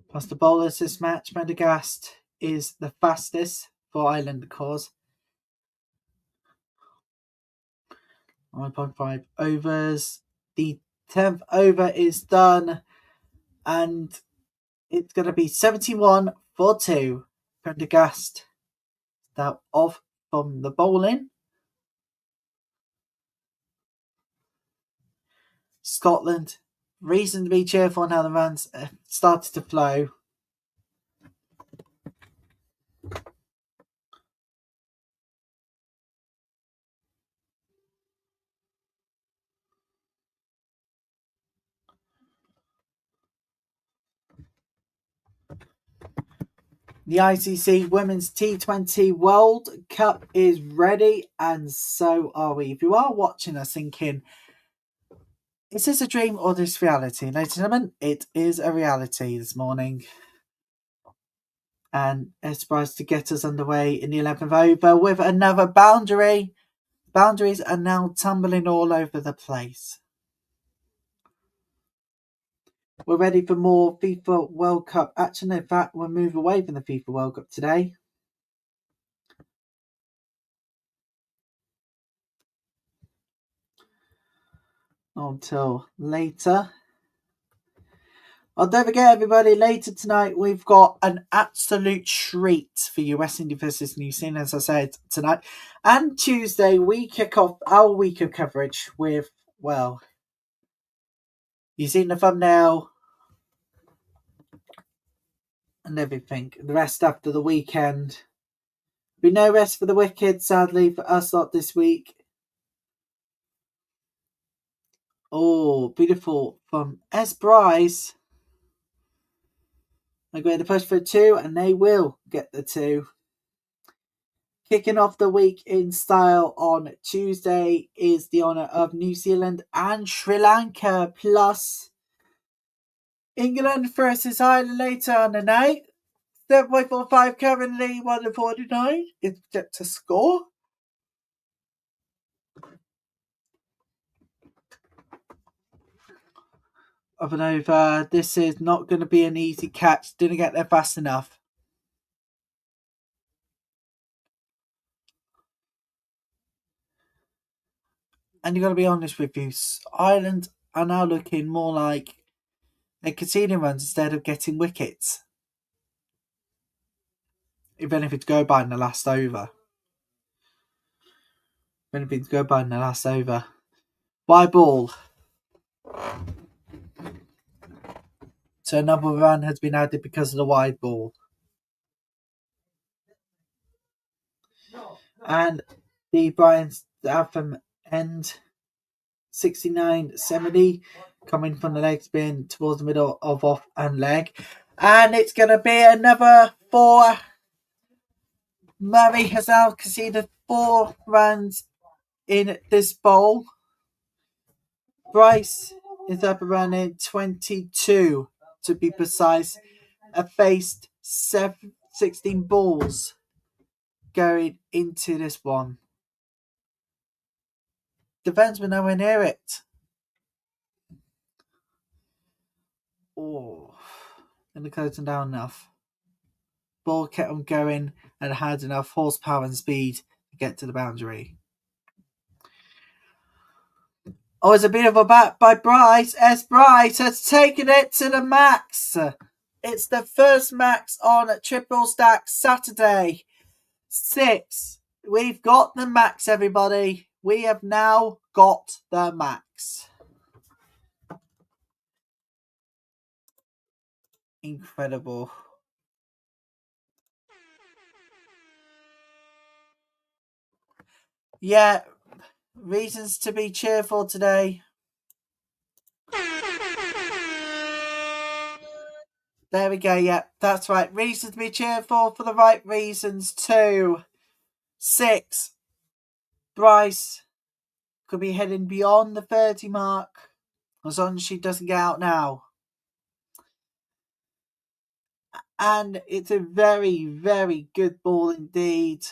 Plus the bowlers this match, Prendergast is the fastest for Island cause. 1.5 overs. The 10th over is done, and it's going to be 71 for 2. Prendergast now off from the bowling. Scotland, reason to be cheerful now the runs started to flow. The ICC Women's T20 World Cup is ready, and so are we. If you are watching us thinking, is this a dream or this reality? Ladies and gentlemen, it is a reality this morning. And it's supposed to get us underway in the 11th over with another boundary. Boundaries are now tumbling all over the place. We're ready for more FIFA World Cup action. In fact, we'll move away from the FIFA World Cup today. Until later. Oh, don't forget, everybody, later tonight we've got an absolute treat for you, West Indies versus New Zealand, as I said, tonight. And Tuesday, we kick off our week of coverage with, well, you've seen the thumbnail and everything. The rest after the weekend. Be no rest for the wicked, sadly, for us lot this week. Oh, beautiful from S. Bryce. They're going to push for 2, and they will get the 2. Kicking off the week in style on Tuesday is the honour of New Zealand and Sri Lanka, plus England versus Ireland later on the night. 7.45 currently, 1:49 is set to score. Of an over, this is not going to be an easy catch. Didn't get there fast enough. And you've got to be honest with you, Ireland are now looking more like they're conceding runs instead of getting wickets. If anything to go by in the last over. Wide ball. So another run has been added because of the wide ball. And the Brian Statham end 69-70 coming from the leg spin towards the middle of off and leg. And it's going to be another 4. Murray has now conceded 4 runs in this bowl. Bryce is up and running 22 to be precise. Have faced 16 balls going into this one. Defenseman nowhere near it. Oh, and the closing down enough. Ball kept on going and had enough horsepower and speed to get to the boundary. Oh, it's a beautiful bat by Bryce. S. Bryce has taken it to the max. It's the first max on Triple Stack Saturday. 6. We've got the max, everybody. We have now got the max. Incredible. Yeah, reasons to be cheerful today. There we go, yeah, that's right. Reasons to be cheerful for the right reasons too. 6. Bryce could be heading beyond the 30 mark as long as she doesn't get out now. And it's a very, very good ball indeed.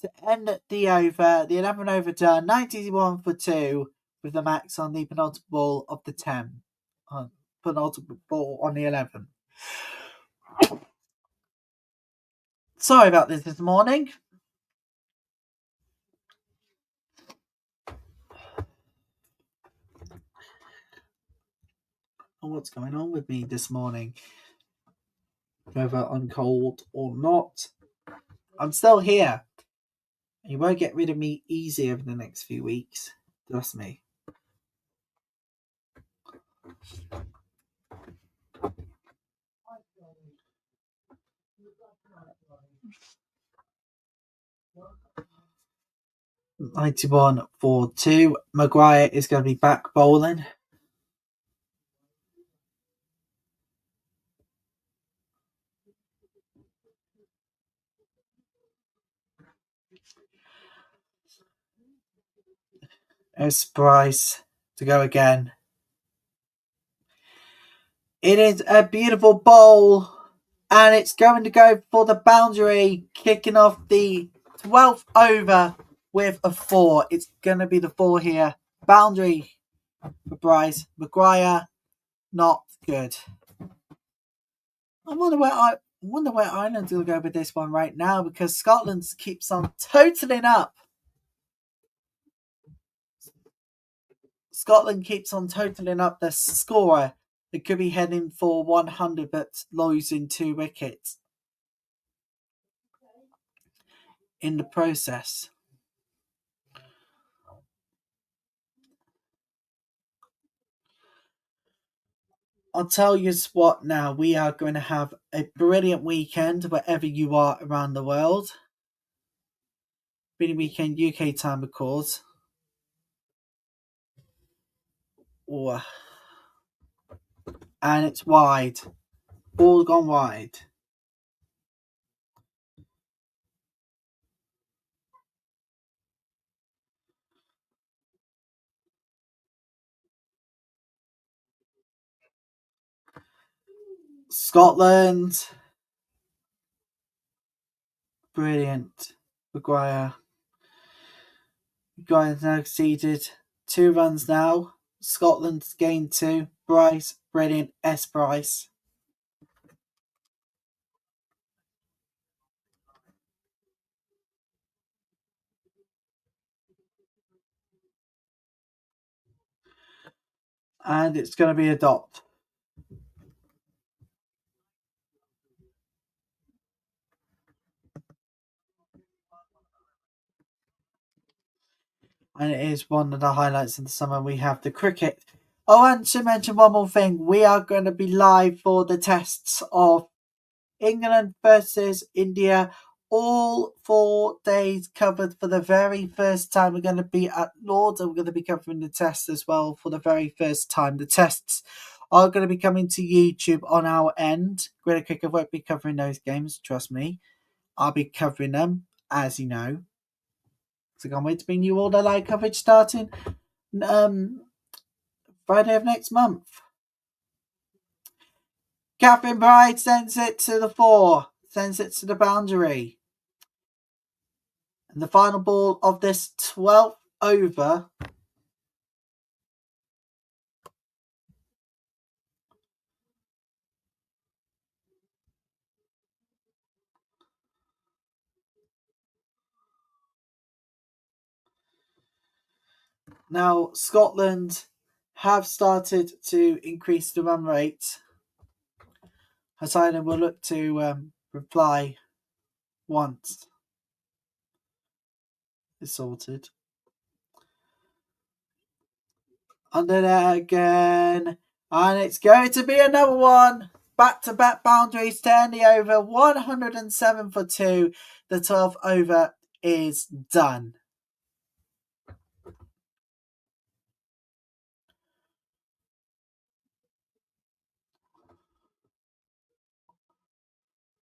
To end the over, the 11 over turn, 91 for 2, with the max on the penultimate ball of the 10. Penultimate ball on the 11. Sorry about this morning. What's going on with me this morning? Whether I'm cold or not, I'm still here. You won't get rid of me easy over the next few weeks. Trust me. $91.42. Maguire is going to be back bowling. There's Bryce to go again. It is a beautiful bowl, and it's going to go for the boundary, kicking off the 12th over with a 4. It's going to be the 4 here. Boundary for Bryce. Maguire, not good. I wonder where Ireland will go with this one right now, because Scotland keeps on totaling up. Scotland keeps on totaling up their score. It could be heading for 100, but losing 2 wickets in the process. I'll tell you what now, we are going to have a brilliant weekend wherever you are around the world. Brilliant weekend, UK time, of course. Oh. And it's wide. Ball gone wide. Scotland. Brilliant. Maguire's now conceded 2 runs now. Scotland's gained 2. Bryce, brilliant. Bryce. And it's going to be a dot. And it is one of the highlights of the summer. We have the cricket. Oh, and to mention one more thing, we are going to be live for the tests of England versus India. All 4 days covered for the very first time. We're going to be at Lord's, and we're going to be covering the tests as well for the very first time. The tests are going to be coming to YouTube on our end. Greater Cricket won't be covering those games, trust me. I'll be covering them, as you know. So I can't wait to bring you all the live coverage starting Friday of next month. Catherine Bride sends it to the 4, sends it to the boundary. And the final ball of this 12th over now. Scotland have started to increase the run rate. Hassan will look to reply once it's sorted. Under there again. And it's going to be another one. Back-to-back boundaries to end the over. 107 for 2. The 12th over is done.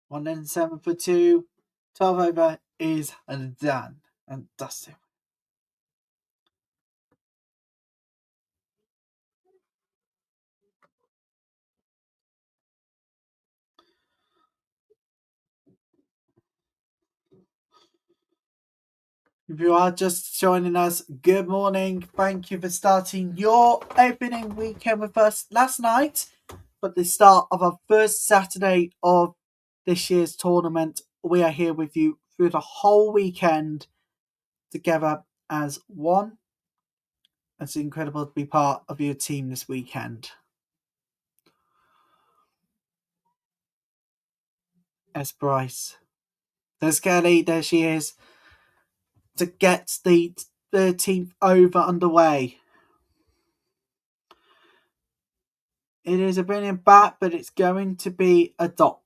One and 7 for 2. 12 over is done and dusted. If you are just joining us, good morning. Thank you for starting your opening weekend with us last night, but the start of our first Saturday of this year's tournament. We are here with you through the whole weekend together as one. It's incredible to be part of your team this weekend. As Bryce. There's Kelly, there she is, to get the 13th over underway. It is a brilliant bat, but it's going to be a dot.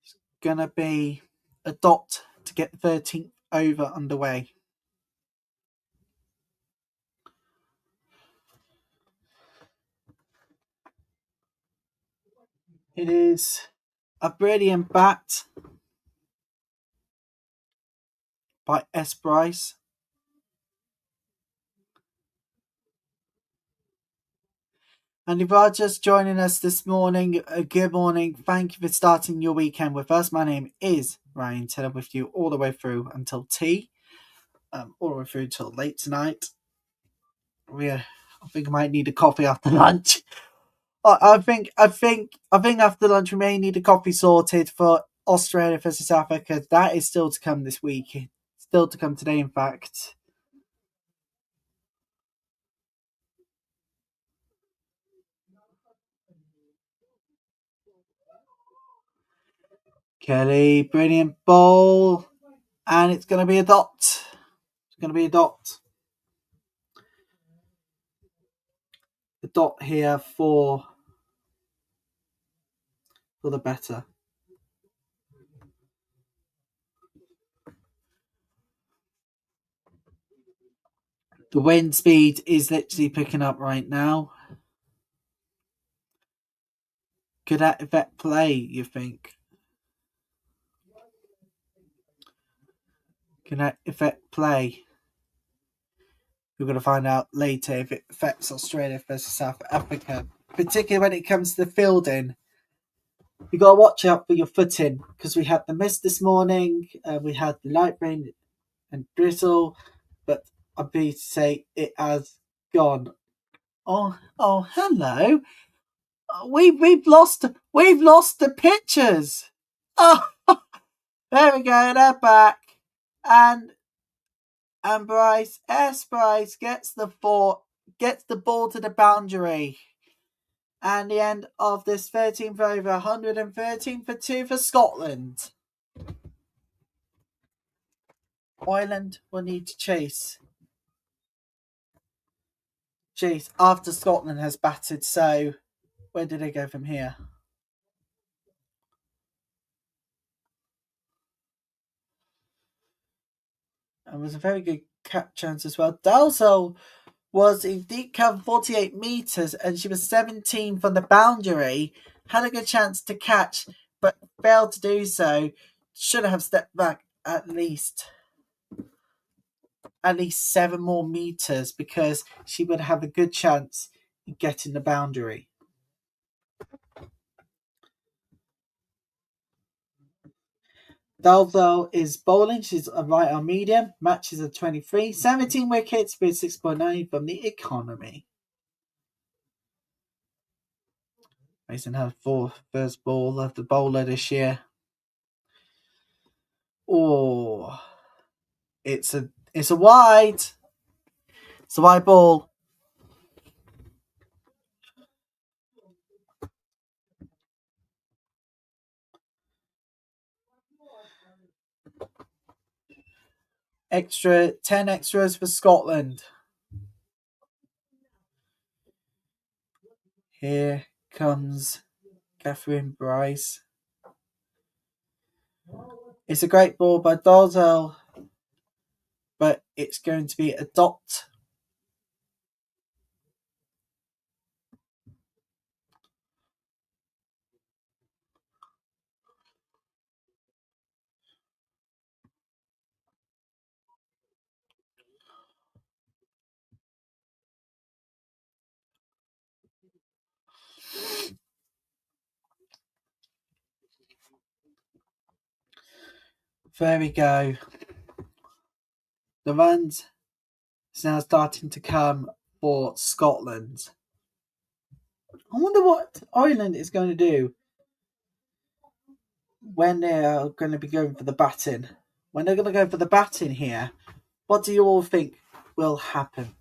It's going to be a dot to get the 13th over underway. It is a brilliant bat by S. Bryce. And if you are just joining us this morning, good morning. Thank you for starting your weekend with us. My name is Ryan Taylor, with you all the way through until tea, all the way through till late tonight. I think I might need a coffee after lunch. I think after lunch we may need a coffee sorted for Australia versus South Africa. That is still to come this week. Still to come today, in fact. Kelly, brilliant ball. And it's going to be a dot. It's going to be a dot. The dot here for the better. The wind speed is literally picking up right now. Could that affect play, you think? Can that affect play? We're going to find out later if it affects Australia versus South Africa, particularly when it comes to the fielding. You've got to watch out for your footing, because we had the mist this morning, we had the light rain and drizzle, but I'm pleased to say it has gone. Oh, hello. We've lost the pictures. Oh, there we go. They're back, and Bryce gets the ball to the boundary, and the end of this 13th over, 113 for 2 for Scotland. Ireland will need to chase after Scotland has batted. So where do they go from here? And it was a very good catch chance as well. Dalzell was in deep cover 48 metres, and she was 17 from the boundary. Had a good chance to catch, but failed to do so. Should have stepped back at least 7 more metres, because she would have a good chance in getting the boundary. Dalzell is bowling. She's a right arm medium. Matches a 23. 17 wickets with 6.9 from the economy. Mason her first ball of the bowler this year. Oh, it's a wide. It's a wide ball. Extra 10 extras for Scotland. Here comes Catherine Bryce. It's a great ball by Dalzell, but it's going to be a dot. There we go. The runs is now starting to come for Scotland. I wonder what Ireland is going to do when they are going to be going for the batting. When they're going to go for the batting here, what do you all think will happen?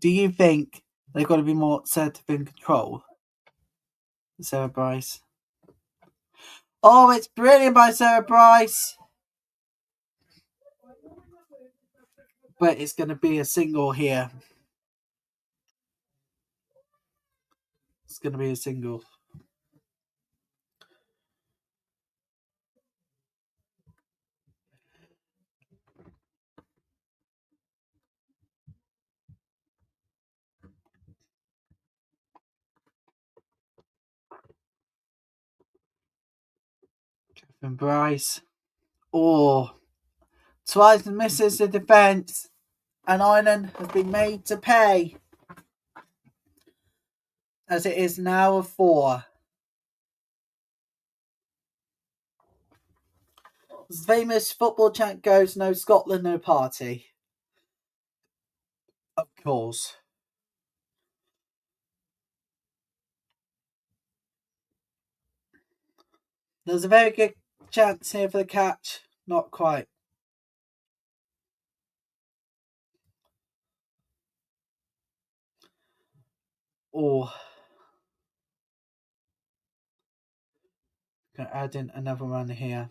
Do you think they've got to be more assertive in control? Sarah Bryce. Oh, it's brilliant by Sarah Bryce. But it's going to be a single here. It's going to be a single. Catherine Bryce. Oh, twice misses the defence. And Ireland has been made to pay. As it is now a 4. As the famous football chant goes, no Scotland, no party. Of course. There's a very good chance here for the catch. Not quite. Oh. Gonna add in another run here.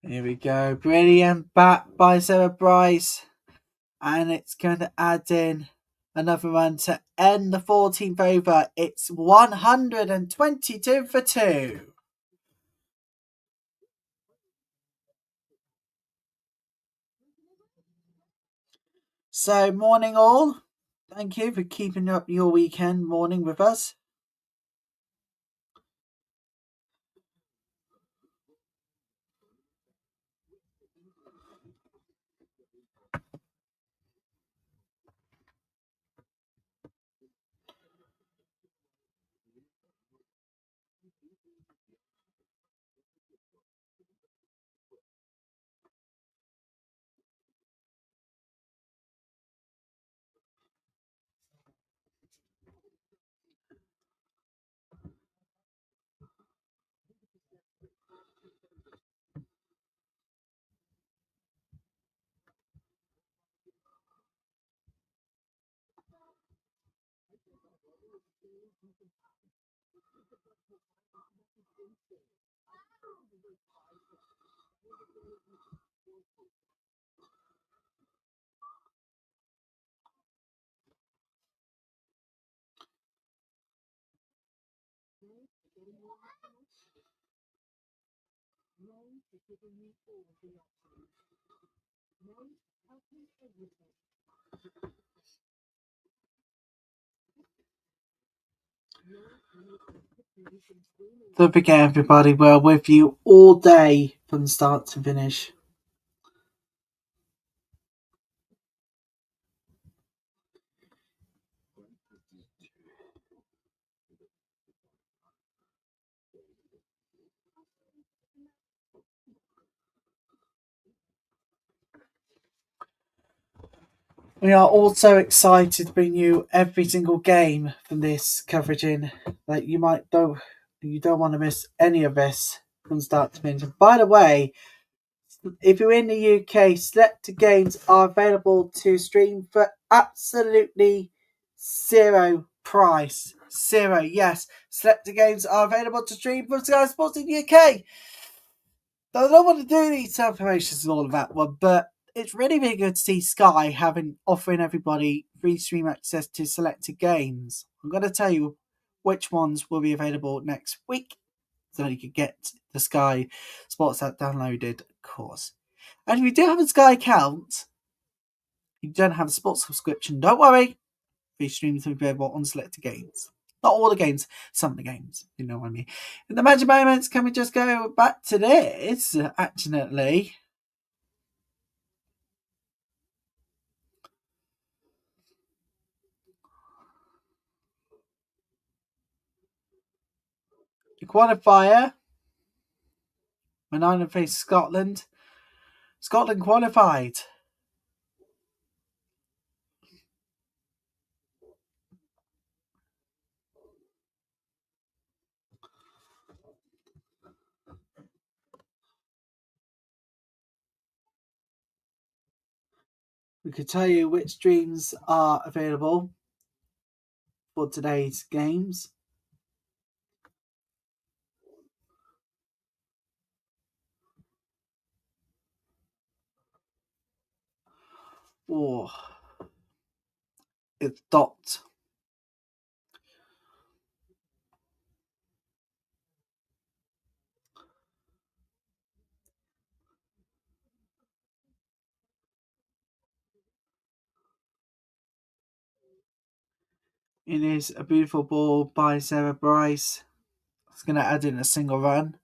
Here we go. Brilliant bat by Sarah Bryce. And it's going to add in another run to end the 14th over. It's 122 for 2. So, morning all. Thank you for keeping up your weekend morning with us. Don't forget, everybody, we're with you all day from start to finish. We are also excited to bring you every single game from this coverage in. Like you don't want to miss any of this from start to finish. And by the way, if you're in the UK, selected games are available to stream for absolutely zero price. Zero, yes. Selected games are available to stream for Sky Sports in the UK. I don't want to do these promotions and all of that one, but it's really, really good to see Sky offering everybody free stream access to selected games. I'm going to tell you which ones will be available next week, so you can get the Sky Sports app downloaded, of course. And if you do have a Sky account, you don't have a sports subscription, don't worry. Free streams will be available on selected games. Not all the games, some of the games. You know what I mean. In the magic moments, can we just go back to this? Actually, the qualifier. When Ireland faced Scotland, Scotland qualified. We could tell you which streams are available for today's games. Oh, it's dot. It is a beautiful ball by Sarah Bryce. It's going to add in a single run.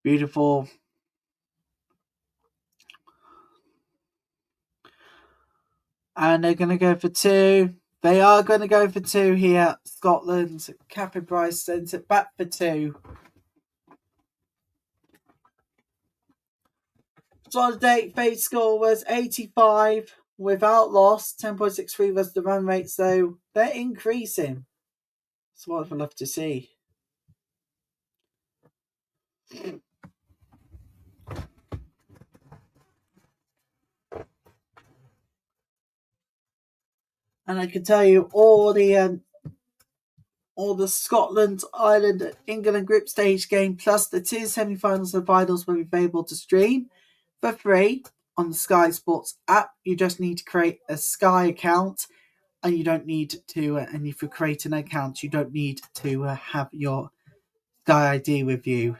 Beautiful. And they're going to go for two. They are going to go for two here. Scotland. Catherine Bryce sends it back for two. So the date phase score was 85 without loss. 10.63 was the run rate, so they're increasing. That's what I'd love to see. And I can tell you all the Scotland, Ireland, England group stage game plus the two semi-finals and finals will be available to stream for free on the Sky Sports app. You just need to create a Sky account, and you don't need to. And if you create an account, you don't need to have your Sky ID with you.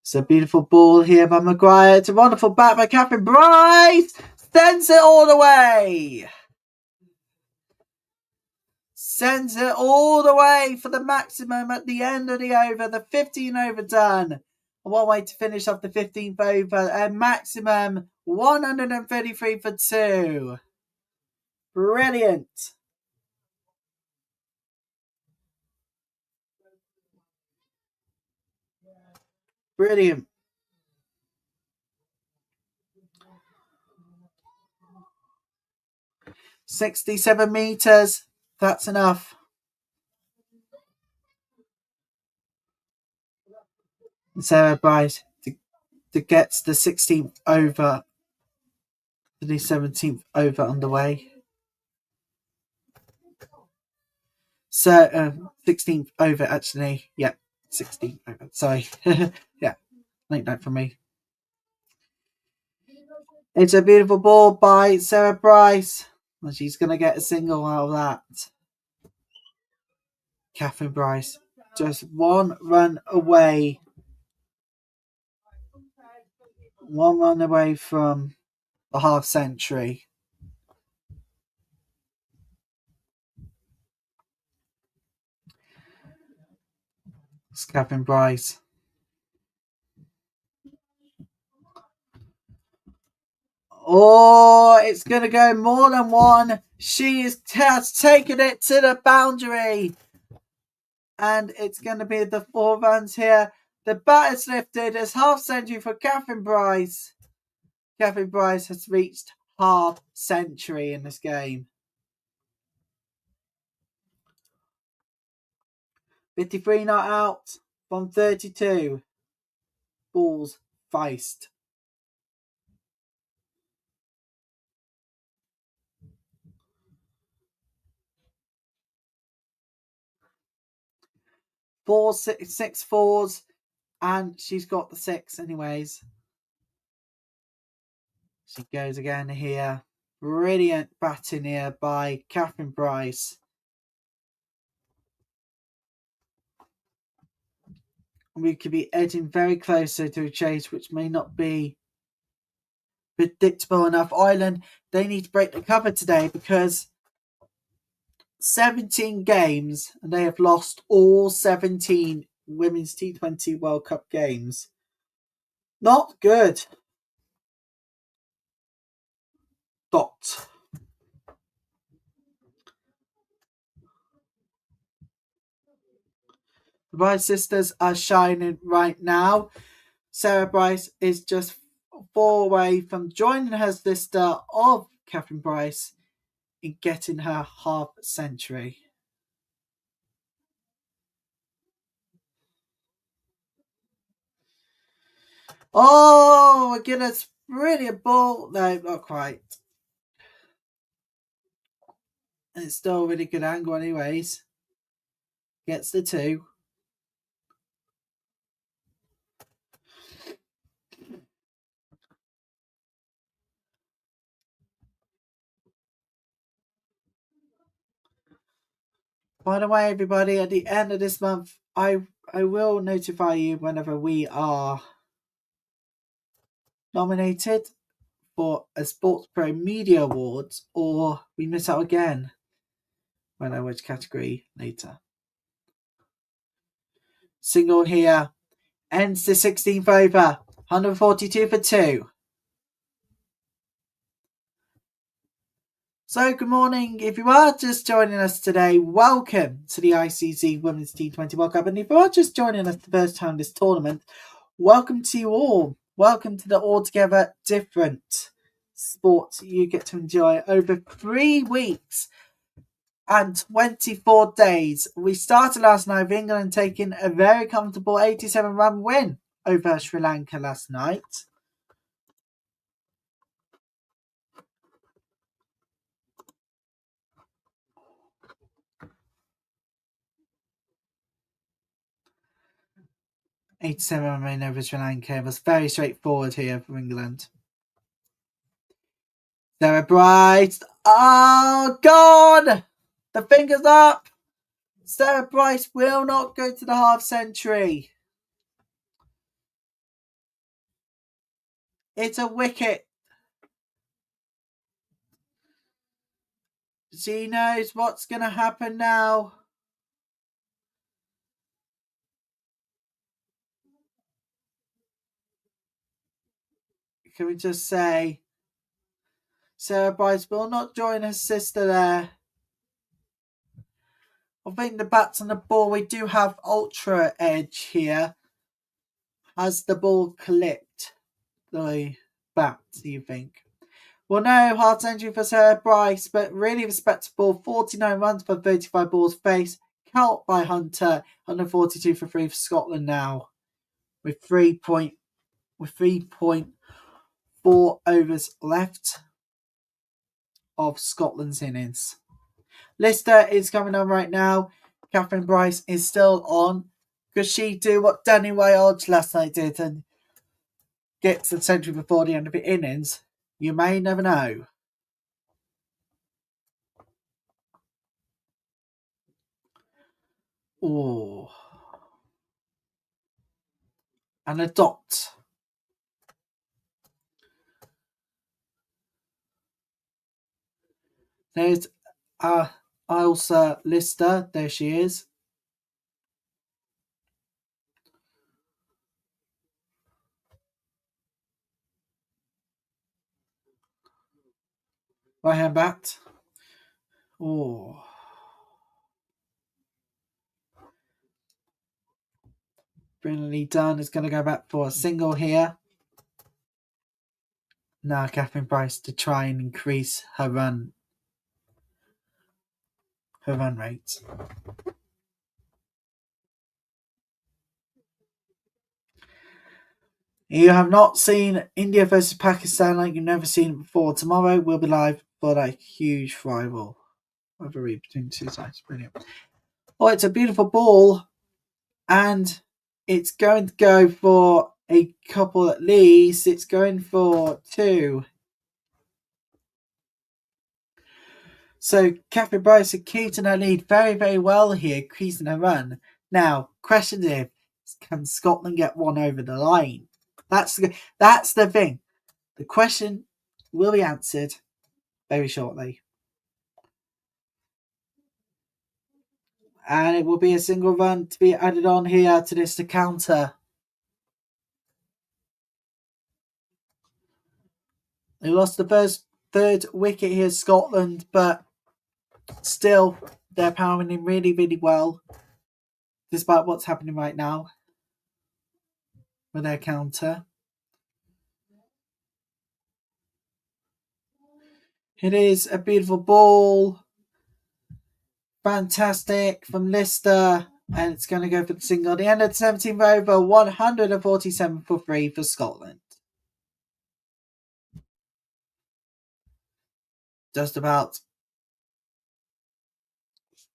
It's a beautiful ball here by Maguire. It's a wonderful bat by Catherine Bryce. Sends it all the way. Sends it all the way for the maximum at the end of the over. The 15 over done. One way to finish off the 15th over. A maximum 133 for two. Brilliant. Brilliant. 67 meters. That's enough. Sarah Bryce to get the 16th over, the 17th over underway. So 16th over actually. Yeah, 16th over. Sorry. Yeah, make that for me. It's a beautiful ball by Sarah Bryce. And she's going to get a single out of that. Catherine Bryce. Just one run away. One run away from the half century. It's Catherine Bryce. Oh, it's going to go more than one. She has taken it to the boundary. And it's going to be the 4 runs here. The bat is lifted. It's half century for Catherine Bryce. Catherine Bryce has reached half century in this game. 53 not out from 32. Balls faced. six fours, and she's got the 6 anyways. She goes again here. Brilliant batting here by Catherine Bryce. We could be edging very closer to a chase, which may not be predictable enough. Ireland, they need to break the cover today because 17 games and they have lost all 17 Women's T20 World Cup games. Not good. Dot. The Bryce sisters are shining right now. Sarah Bryce is just 4 away from joining her sister of Catherine Bryce in getting her half century. Oh my goodness, brilliant ball. No, not quite. And it's still a really good angle anyways. Gets the 2. By the way, everybody, at the end of this month, I will notify you whenever we are nominated for a Sports Pro Media Awards or we miss out again. When I which category later. Single here. Ends the 16th over. 142 for 2. So, good morning. If you are just joining us today, welcome to the ICC Women's T20 World Cup. And if you are just joining us the first time this tournament, welcome to you all. Welcome to the altogether different sports you get to enjoy over 3 weeks and 24 days. We started last night with England taking a very comfortable 87-run win over Sri Lanka last night. $87 win over Sri Lanka was very straightforward here for England. Sarah Bryce. Oh, gone! The fingers up. Sarah Bryce will not go to the half century. It's a wicket. She knows what's going to happen now. Can we just say Sarah Bryce will not join her sister there. I think the bats on the ball, we do have ultra edge here. Has the ball clipped the bat, do you think? Well, no, hard century for Sarah Bryce, but really respectable. 49 runs for 35 balls faced. Count by Hunter, 142 for 3 for Scotland now. With 3.4 overs left of Scotland's innings. Lister is coming on right now. Catherine Bryce is still on. Could she do what Danny Wales last night did and get to the century before the end of the innings? You may never know. Oh. And a dot. There's Ilsa Lister. There she is. Right hand bat. Oh. Brilliantly done. It's going to go back for a single here. Now Catherine Bryce to try and increase her run rate. You have not seen India versus Pakistan like you've never seen it before. Tomorrow we'll be live for that huge rivalry between the two sides. Brilliant. Oh, it's a beautiful ball. And it's going to go for a couple at least. It's going for 2. So Catherine Bryce and keeping her lead very, very well here, increasing her run. Now, question is, can Scotland get one over the line? That's the thing. The question will be answered very shortly. And it will be a single run to be added on here to this to counter. They lost the third wicket here, Scotland, but still they're powering in really, really well, despite what's happening right now with their counter. It is a beautiful ball. Fantastic from Lister. And it's going to go for the single at the end of the 17th over, 147 for 3 for Scotland. Just about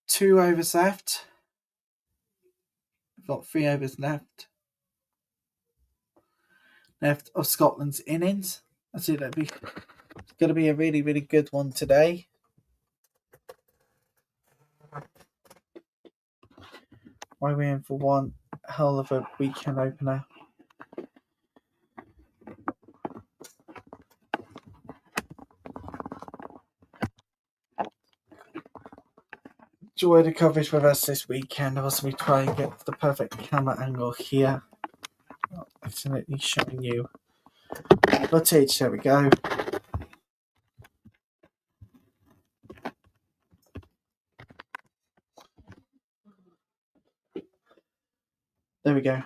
2 overs left. We've got 3 overs left of Scotland's innings. I see that'd be going to be a really, really good one today. Why are we in for one hell of a weekend opener? Enjoy the coverage with us this weekend. Also, we try and get the perfect camera angle here. Not accidentally showing you footage. There we go. There we go.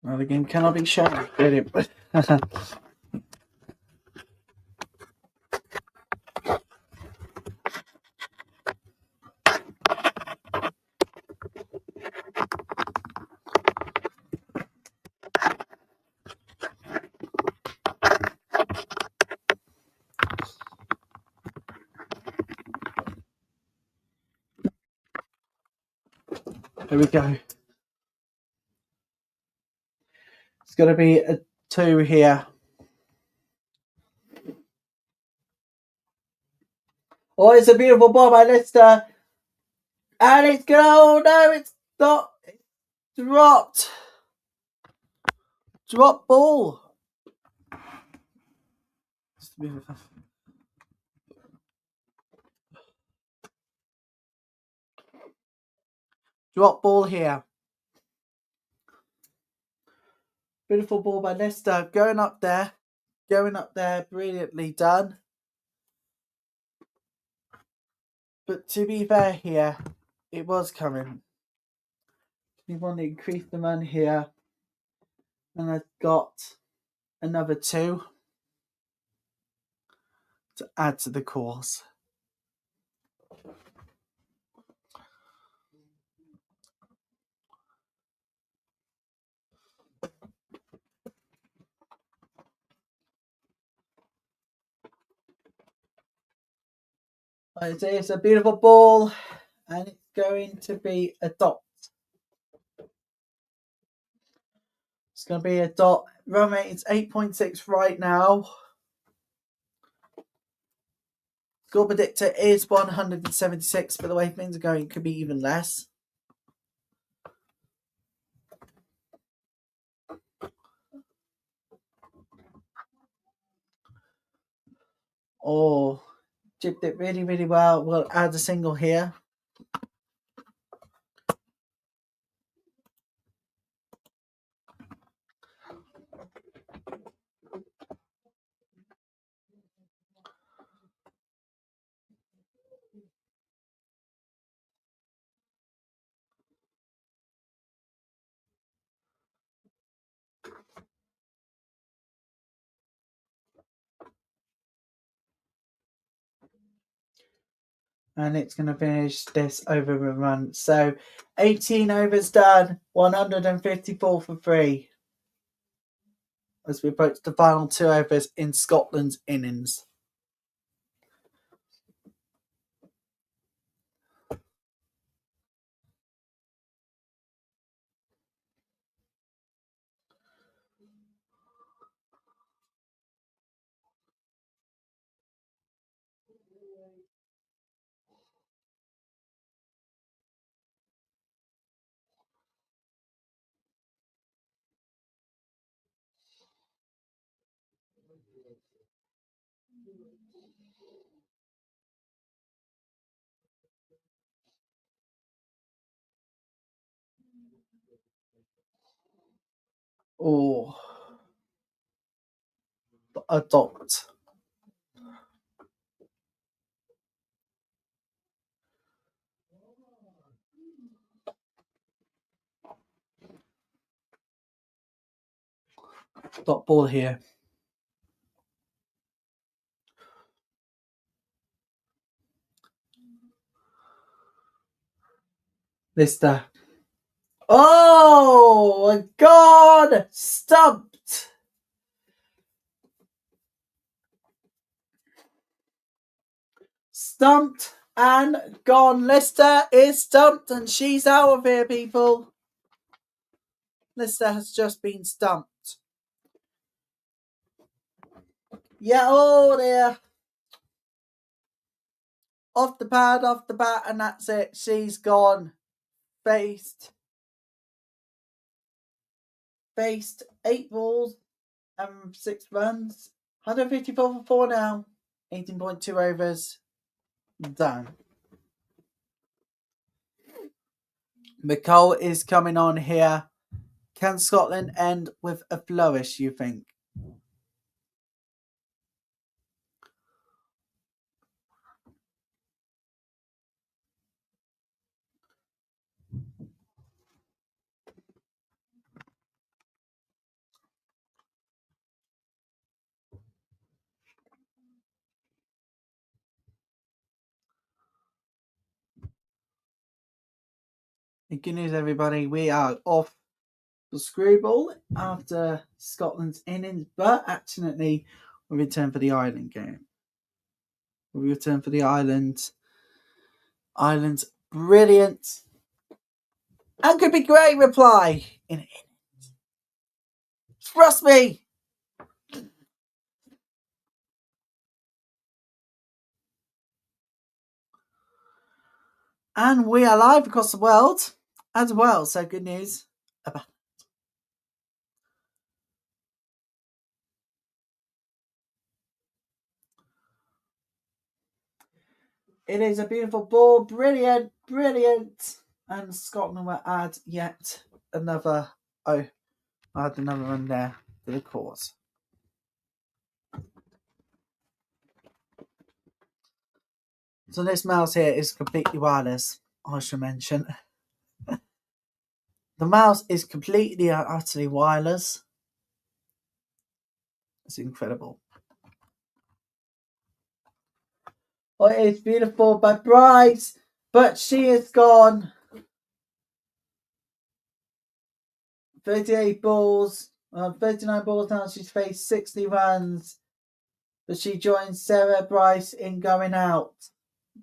Now the game cannot be shown. Brilliant. There we go. It's going to be a 2 here. Oh, it's a beautiful ball by Lister. And it's going to... Oh, no, it's not. It's dropped. Drop ball. Drop ball here. Beautiful ball by Lister. Going up there. Brilliantly done. But to be fair here, it was coming. We want to increase the run here. And I've got another 2 to add to the course. It's a beautiful ball, and it's going to be a dot. It's going to be a dot. Run rate is 8.6 right now. Score predictor is 176, but the way things are going, it could be even less. Oh, chipped it really, really well. We'll add a single here. And it's going to finish this over a run. So 18 overs done, 154 for 3. As we approach the final 2 overs in Scotland's innings. or adopt. Dot ball here. Lister. Oh my god! Stumped! Stumped and gone. Lister is stumped and she's out of here, people. Lister has just been stumped. Yeah, oh dear. Off the pad, off the bat, and that's it. She's gone. Faced 8 balls and 6 runs. 154 for 4 now. 18.2 overs. Done. McCall is coming on here. Can Scotland end with a flourish, you think? Good news, everybody. We are off the screwball after Scotland's innings, but actually we return for the Ireland game. We return for the Ireland. Ireland's brilliant and could be great reply in it. Trust me. And we are live across the world as well. So good news about it. Is a beautiful ball. Brilliant. Brilliant. And Scotland will add yet another. Oh, add another run there to the cause. So this mouse here is completely wireless, I should mention. The mouse is completely and utterly wireless. It's incredible. Oh, it is beautiful by Bryce, but she is gone. 39 balls now. She's faced 60 runs, but she joins Sarah Bryce in going out.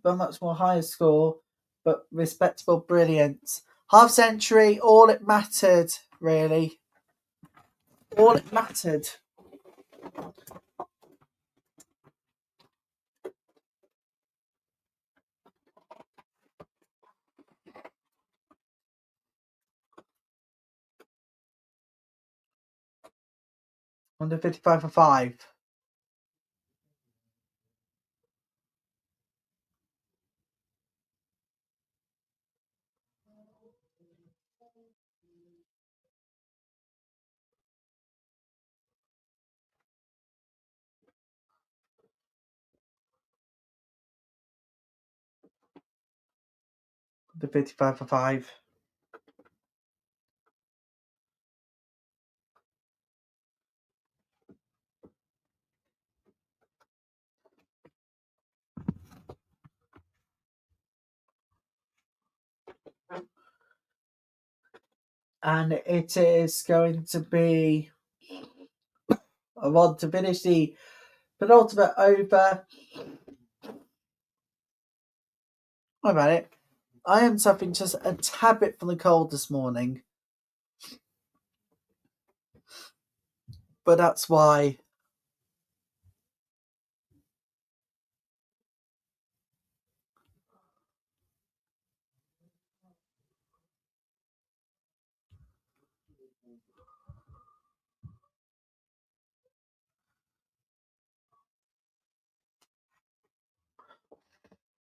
But much more higher score, but respectable brilliance. Half century, all it mattered, really. All it mattered. Under 55 for 5. Under 55 for 5. And it is going to be I want to finish the penultimate over. How about it? I am suffering just a tad bit from the cold this morning. But that's why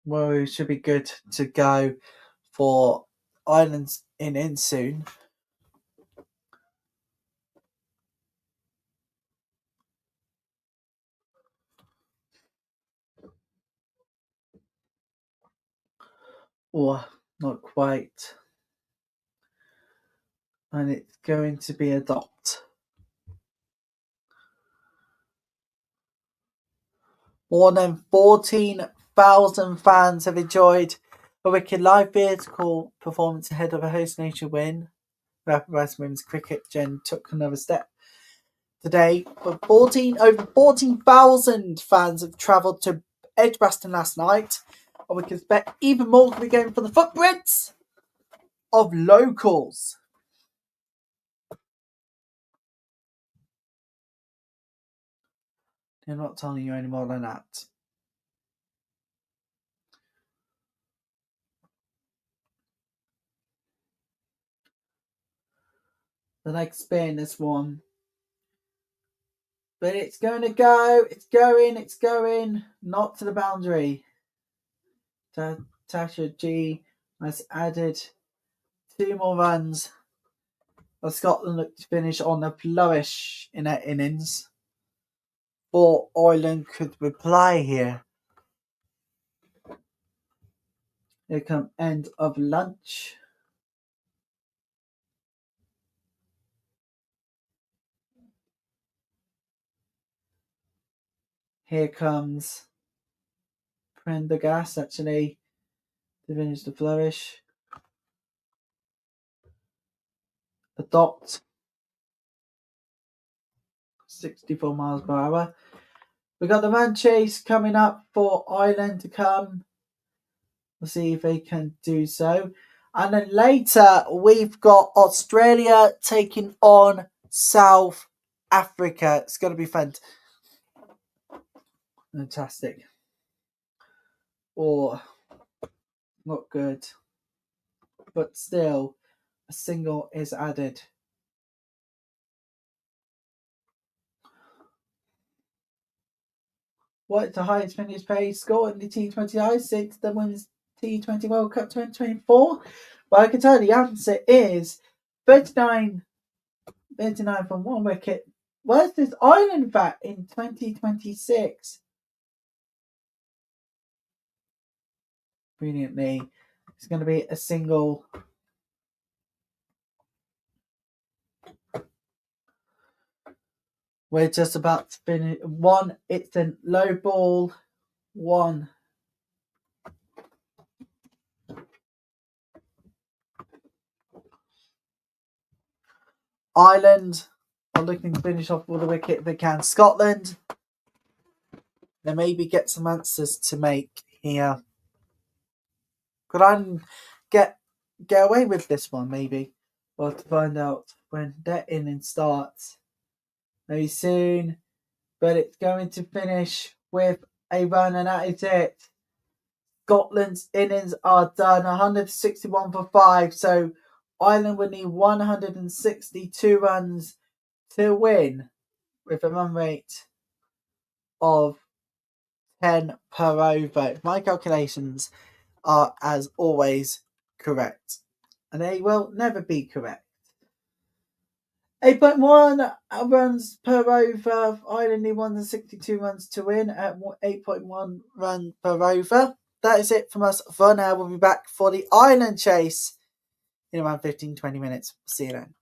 Well, we should be good to go for Ireland's in soon. Or not quite. And it's going to be a dot. More than 14,000 fans have enjoyed a wicked live theatrical performance ahead of a host nation win. Rapid Women's Cricket Gen took another step today. But over 14,000 fans have travelled to Edgbaston last night. And we can expect even more to be going for the footprints of locals. I'm not telling you any more than that. The next spin, this one. But it's going to go. It's going. Not to the boundary. Tasha G has added 2 more runs. But Scotland look to finish on a flourish in their innings. Or Ireland could reply here. Here come end of lunch. Here comes Prendergast actually to finish the flourish. The dot. 64 miles per hour. We got the run chase coming up for Ireland to come. We'll see if they can do so. And then later we've got Australia taking on South Africa. It's going to be fantastic. Or not good. But still, a single is added. What the highest finish pace score in the T20 since the Women's T20 World Cup 2024? Well, I can tell you the answer is 39 from 1 wicket. Where's this Ireland back in 2026? Brilliantly. It's going to be a single. We're just about to finish. 1, it's a low ball. 1. Ireland are looking to finish off with a wicket if they can. Scotland, they maybe get some answers to make here. Could I get away with this one, maybe? We'll have to find out when their innings starts very soon. But it's going to finish with a run, and that is it. Scotland's innings are done, 161 for 5. So Ireland would need 162 runs to win with a run rate of 10 per over. My calculations are, as always, correct. And they will never be correct. 8.1 runs per over. Ireland need 162 runs to win at 8.1 run per over. That is it from us for now. We'll be back for the Ireland chase in around 15-20 minutes. See you then.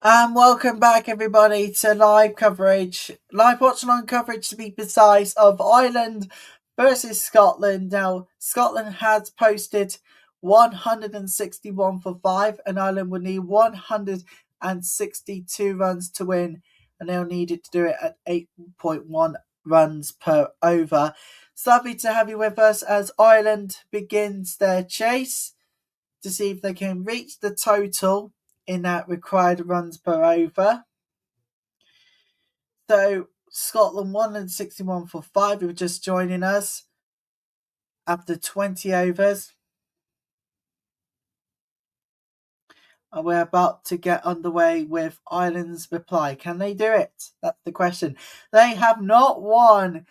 And welcome back, everybody, to live watch-along coverage to be precise, of Ireland versus Scotland. Now, Scotland has posted 161 for 5, and Ireland would need 162 runs to win, and they'll need it to do it at 8.1 runs per over. It's lovely to have you with us as Ireland begins their chase to see if they can reach the total in that required runs per over. So Scotland 161 for 5, who are just joining us after 20 overs. And we're about to get underway with Ireland's reply. Can they do it? That's the question. They have not won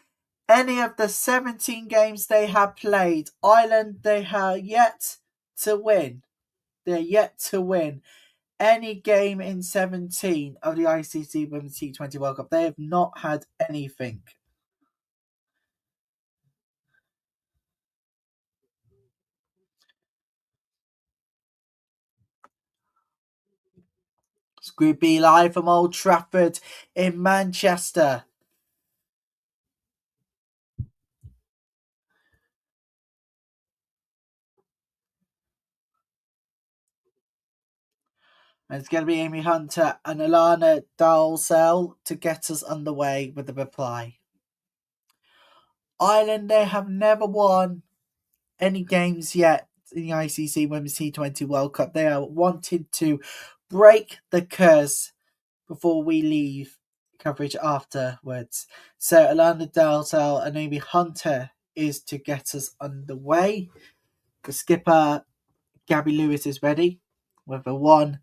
any of the 17 games they have played. Ireland, they are yet to win. They're yet to win any game in 17 of the ICC Women's T20 World Cup. They have not had anything. It's Group B live from Old Trafford in Manchester. And it's going to be Amy Hunter and Alana Dalzell to get us underway with the reply. Ireland, they have never won any games yet in the ICC Women's T20 World Cup. They are wanting to break the curse before we leave coverage afterwards. So Alana Dalzell and Amy Hunter is to get us underway. The skipper, Gabby Lewis, is ready with a 1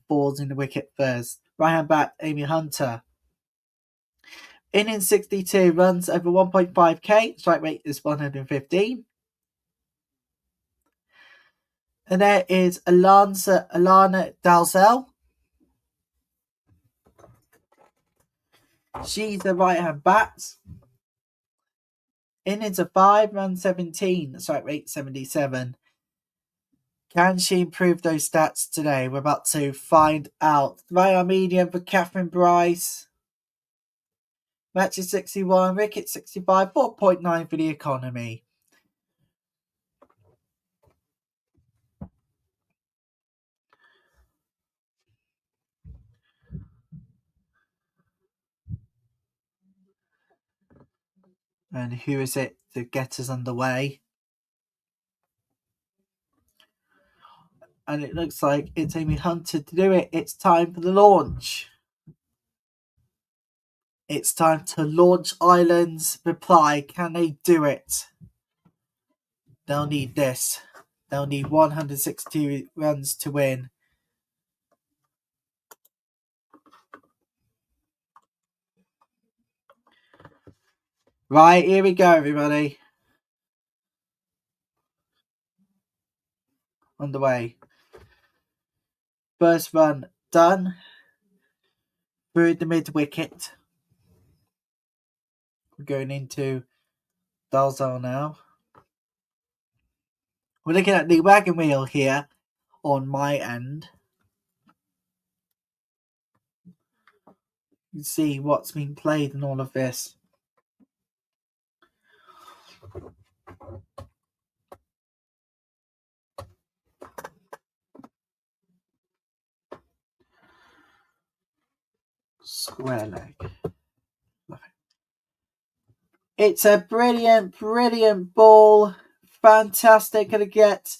balls in the wicket first. Right hand back, Amy Hunter. Innings 62, runs over 1.5k, strike rate is 115. And there is Alana Dalzell. She's the right hand bat. Innings of 5, runs 17, strike rate 77. Can she improve those stats today? We're about to find out. Right on medium for Catherine Bryce. Matches 61, wicket 65, 4.9 for the economy. And who is it to get us underway? And it looks like it's Amy Hunter to do it. It's time for the launch. It's time to launch Ireland's reply. Can they do it? They'll need this. They'll need 162 runs to win. Right, here we go, everybody. Underway. First run done. Through the mid wicket. We're going into Dalzell now. We're looking at the wagon wheel here on my end. You can see what's been played in all of this. Square leg. It's a brilliant ball. Fantastic. Gonna get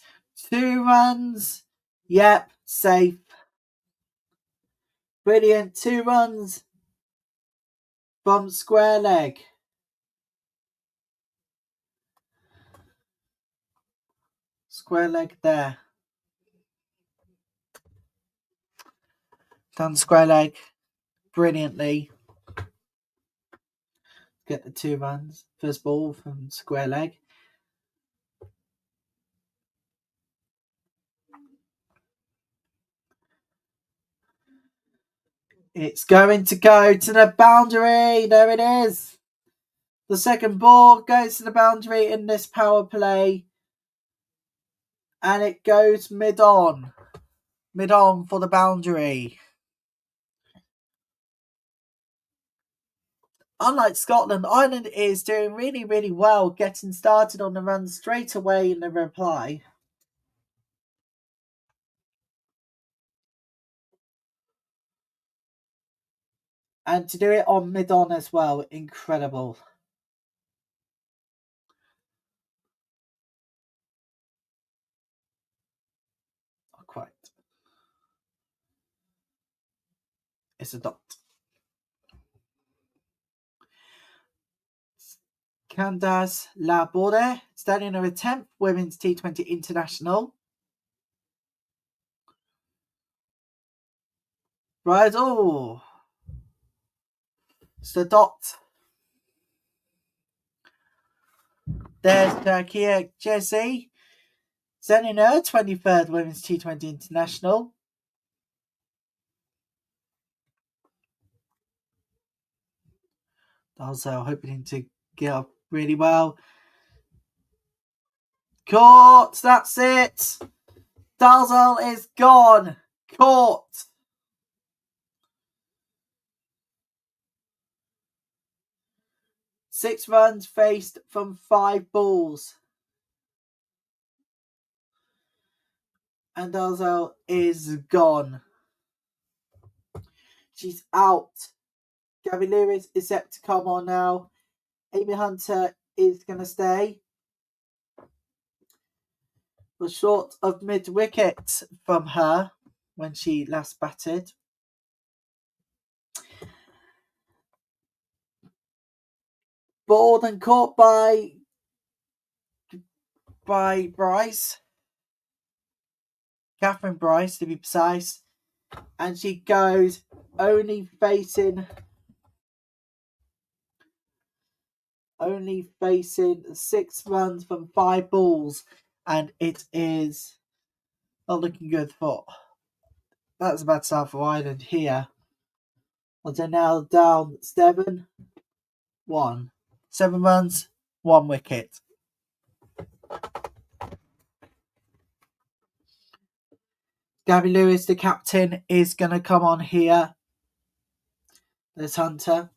2 runs. Yep, safe. Brilliant. 2 runs from square leg. Square leg there. Done square leg brilliantly. Get the 2 runs. First ball from square leg. It's going to go to the boundary. There it is. The second ball goes to the boundary in this power play. And it goes mid-on. Mid-on for the boundary. unlike Scotland, Ireland is doing really, really well, getting started on the run straight away in the reply. And to do it on mid-on as well, incredible. Not quite. It's a dot. Candace Laborde, standing over 10th Women's T20 International. Right, oh. It's the dot. There's Kia Jesse, standing her 23rd Women's T20 International. Also hoping to get up really well. Caught! That's it! Dalzell is gone! Caught! Six runs faced from 5 balls. And Dalzell is gone. She's out. Gabby Lewis is set to come on now. Amy Hunter is going to stay. Was short of mid-wicket from her when she last batted. Balled and caught by Bryce. Catherine Bryce, to be precise. And she goes only facing 6 runs from 5 balls. And it is not looking good for... That's a bad start for Ireland here. Well, they're now down 7-1. 7 runs, 1 wicket. Gabby Lewis, the captain, is going to come on here. There's Hunter.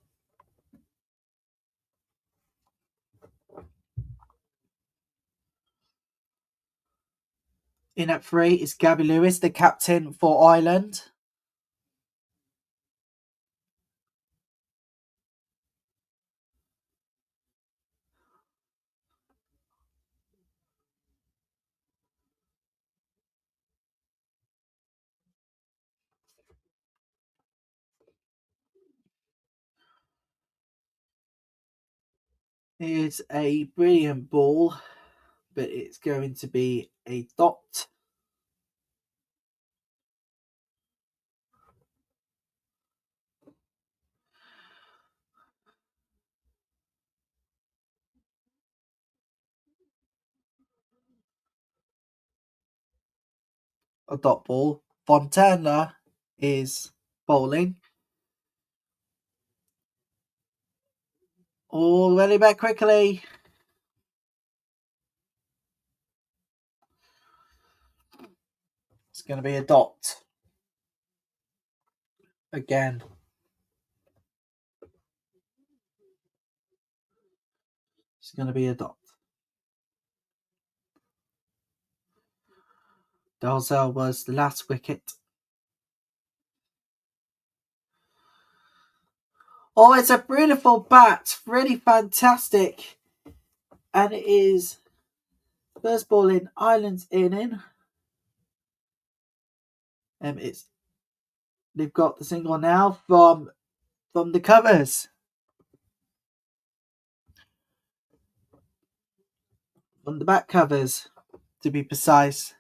In at 3 is Gabby Lewis, the captain for Ireland. It's a brilliant ball, but it's going to be a dot. A dot ball. Fontana is bowling. Oh, really back quickly. It's going to be a dot. Again. It's going to be a dot. Dalzell was the last wicket. Oh, it's a beautiful bat. Really fantastic. And it is first ball in Ireland's inning. They've got the single now from the covers. From the back covers, to be precise.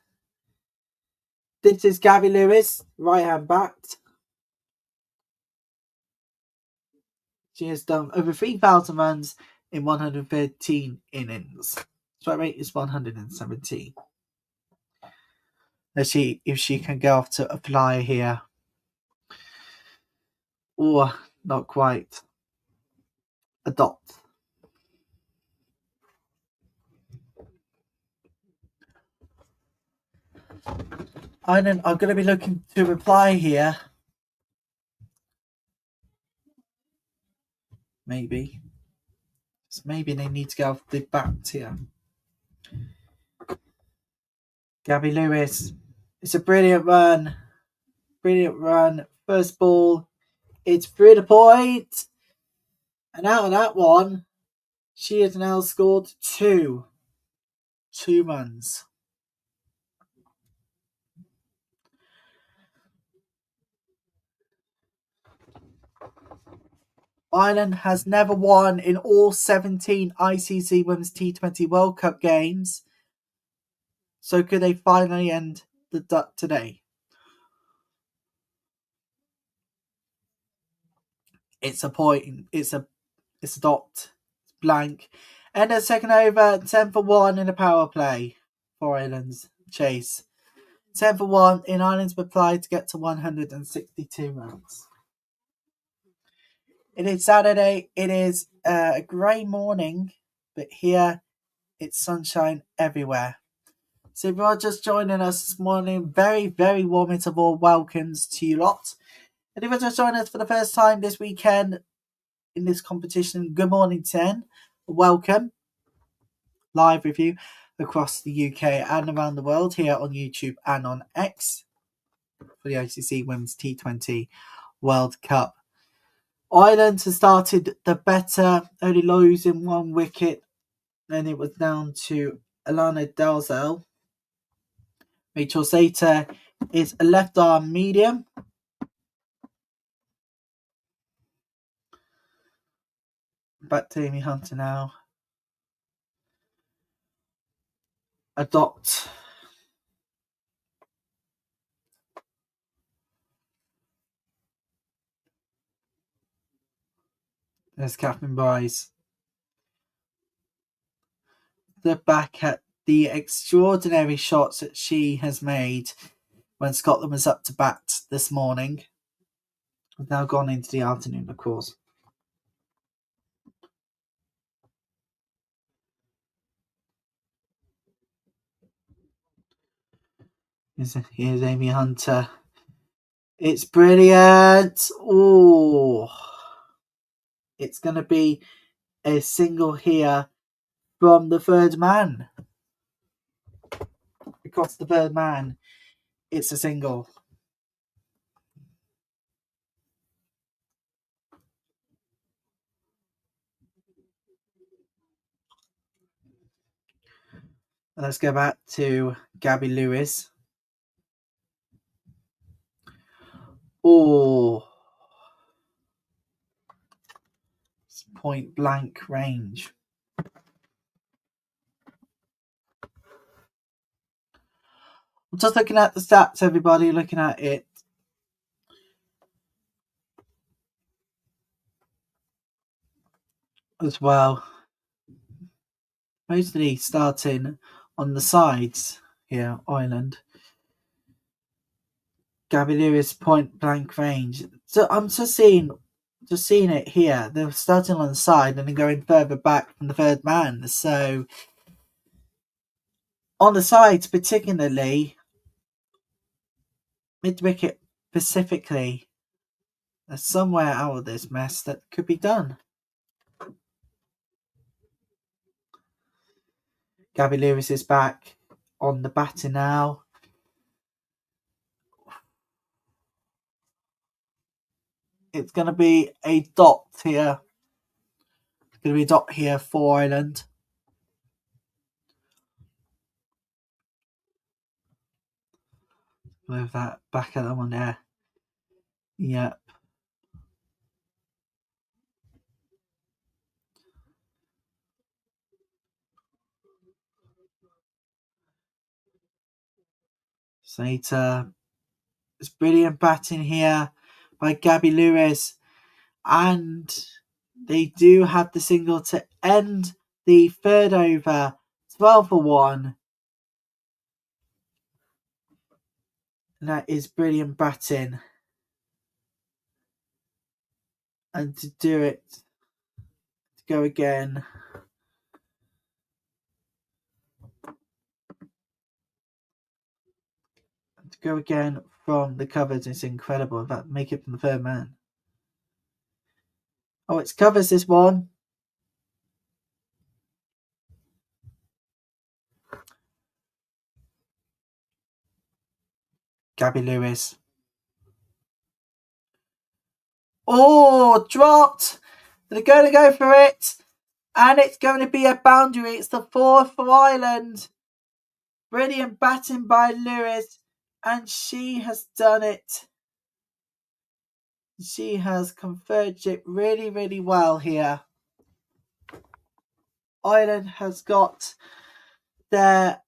This is Gabby Lewis, right hand backed. She has done over 3,000 runs in 113 innings. Strike rate is 117. Let's see if she can go off to a flyer here. Or not quite. A dot. Ireland are going to be looking to reply here. maybe. So maybe they need to get off the bat here. Gabby Lewis. It's a brilliant run. Brilliant run. First ball. It's through the point. And out of that one, she has now scored 2 runs. Ireland has never won in all 17 ICC Women's T20 World Cup games. So could they finally end the duck today? It's a point. It's a dot. It's blank. And a second over, 10 for 1 in a power play for Ireland's chase. 10 for 1 in Ireland's reply to get to 162 runs. It is Saturday. It is a grey morning, but here it's sunshine everywhere. So if you're just joining us this morning, very, very warm interval welcomes to you lot. And if you're just joining us for the first time this weekend in this competition, good morning 10. Welcome. Live review across the UK and around the world here on YouTube and on X for the ICC Women's T20 World Cup. Ireland has started the better, only losing 1 wicket, and it was down to Alana Dalzell. Rachel Sater is a left arm medium. Back to Amy Hunter now. A dot. There's Catherine Bryce. Look back at the extraordinary shots that she has made when Scotland was up to bat this morning. We've now gone into the afternoon, of course. Here's Amy Hunter. It's brilliant. Oh, it's going to be a single here from the third man. Across the third man, it's a single. Let's go back to Gabby Lewis. Oh, it's point blank range. I'm just looking at the stats, everybody, looking at it. As well. Mostly starting on the sides here, Ireland. Gabby Lewis point blank range. So I'm just seeing it here. They're starting on the side and then going further back from the third man. So on the sides, particularly mid wicket specifically, there's somewhere out of this mess that could be done. Gabby Lewis is back on the batter now. It's going to be a dot here. It's going to be a dot here for Ireland. With that back at that one there. Yep. Sater. It's brilliant batting here by Gabby Lewis. And they do have the single to end the third over. 12 for 1. And that is brilliant batting. And to do it, to go again. To go again from the covers is incredible. In fact, make it from the third man. Oh, it covers this one. Gabby Lewis. Oh, dropped. They're going to go for it. And it's going to be a boundary. It's the 4th for Ireland. Brilliant batting by Lewis. And she has done it. She has converged it really, really well here. Ireland has got their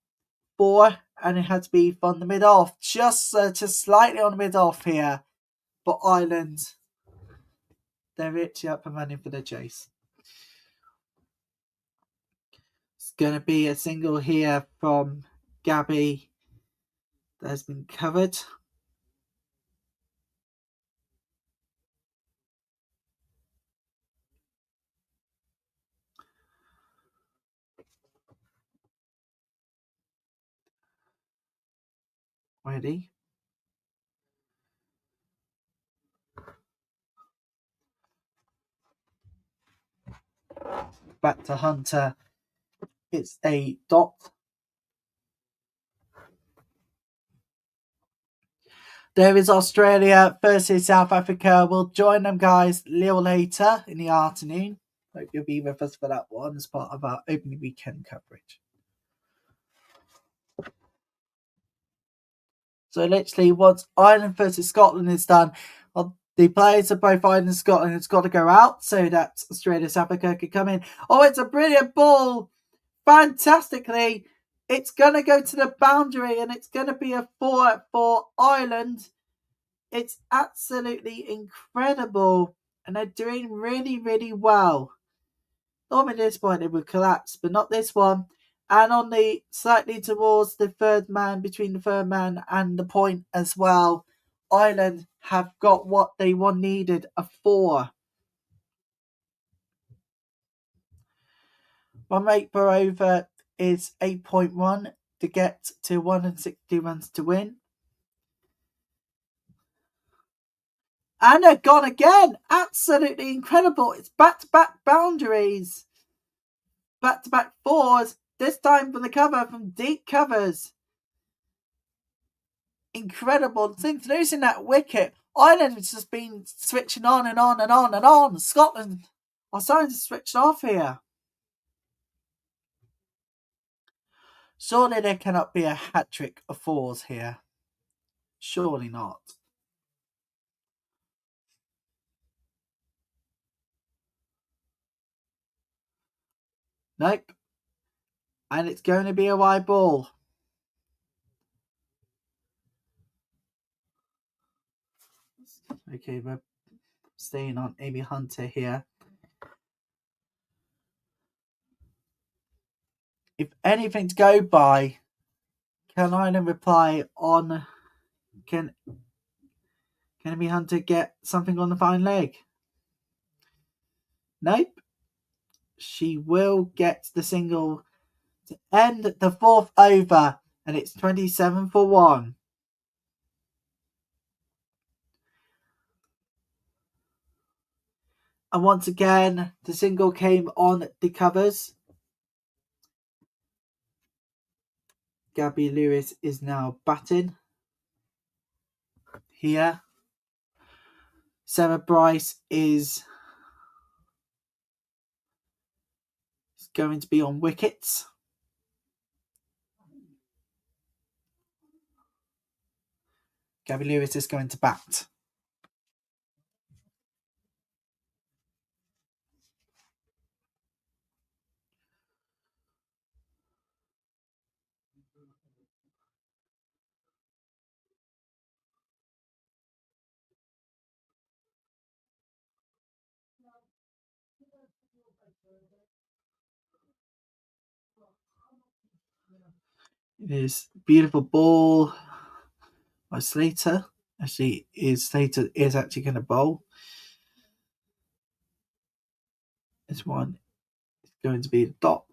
4, and it had to be from the mid-off. Just slightly on the mid-off here. But Ireland, they're richly up and running for the chase. It's going to be a single here from Gabby that has been covered. Ready? Back to Hunter. It's a dot. There is Australia versus South Africa. We'll join them, guys, a little later in the afternoon. Hope you'll be with us for that one as part of our opening weekend coverage. So literally, once Ireland versus Scotland is done, the players of both Ireland and Scotland has got to go out so that Australia South Africa can come in. Oh, it's a brilliant ball. Fantastically. It's going to go to the boundary and it's going to be a 4 for Ireland. It's absolutely incredible. And they're doing really, really well. Normally this point it would collapse, but not this one. And on the slightly towards the third man, between the third man and the point as well, Ireland have got what they needed, a 4. 1 rate per over is 8.1 to get to 160 runs to win. And they're gone again. Absolutely incredible. It's back-to-back boundaries. Back-to-back 4s. This time from the cover, from deep covers. Incredible. Since losing that wicket, Ireland has just been switching on and on and on and on. Scotland are starting to switch off here. Surely there cannot be a hat-trick of 4s here. Surely not. Nope. And it's going to be a wide ball. Okay, we're staying on Amy Hunter here. If anything to go by, can Ireland reply on... Can Amy Hunter get something on the fine leg? Nope. She will get the single to end the 4th over, and it's 27 for 1. And once again, the single came on the covers. Gabby Lewis is now batting here. Sarah Bryce is going to be on wickets. Gabby Lewis is going to bat. It is beautiful ball by Slater. Slater is actually going to bowl. This one is going to be a dot.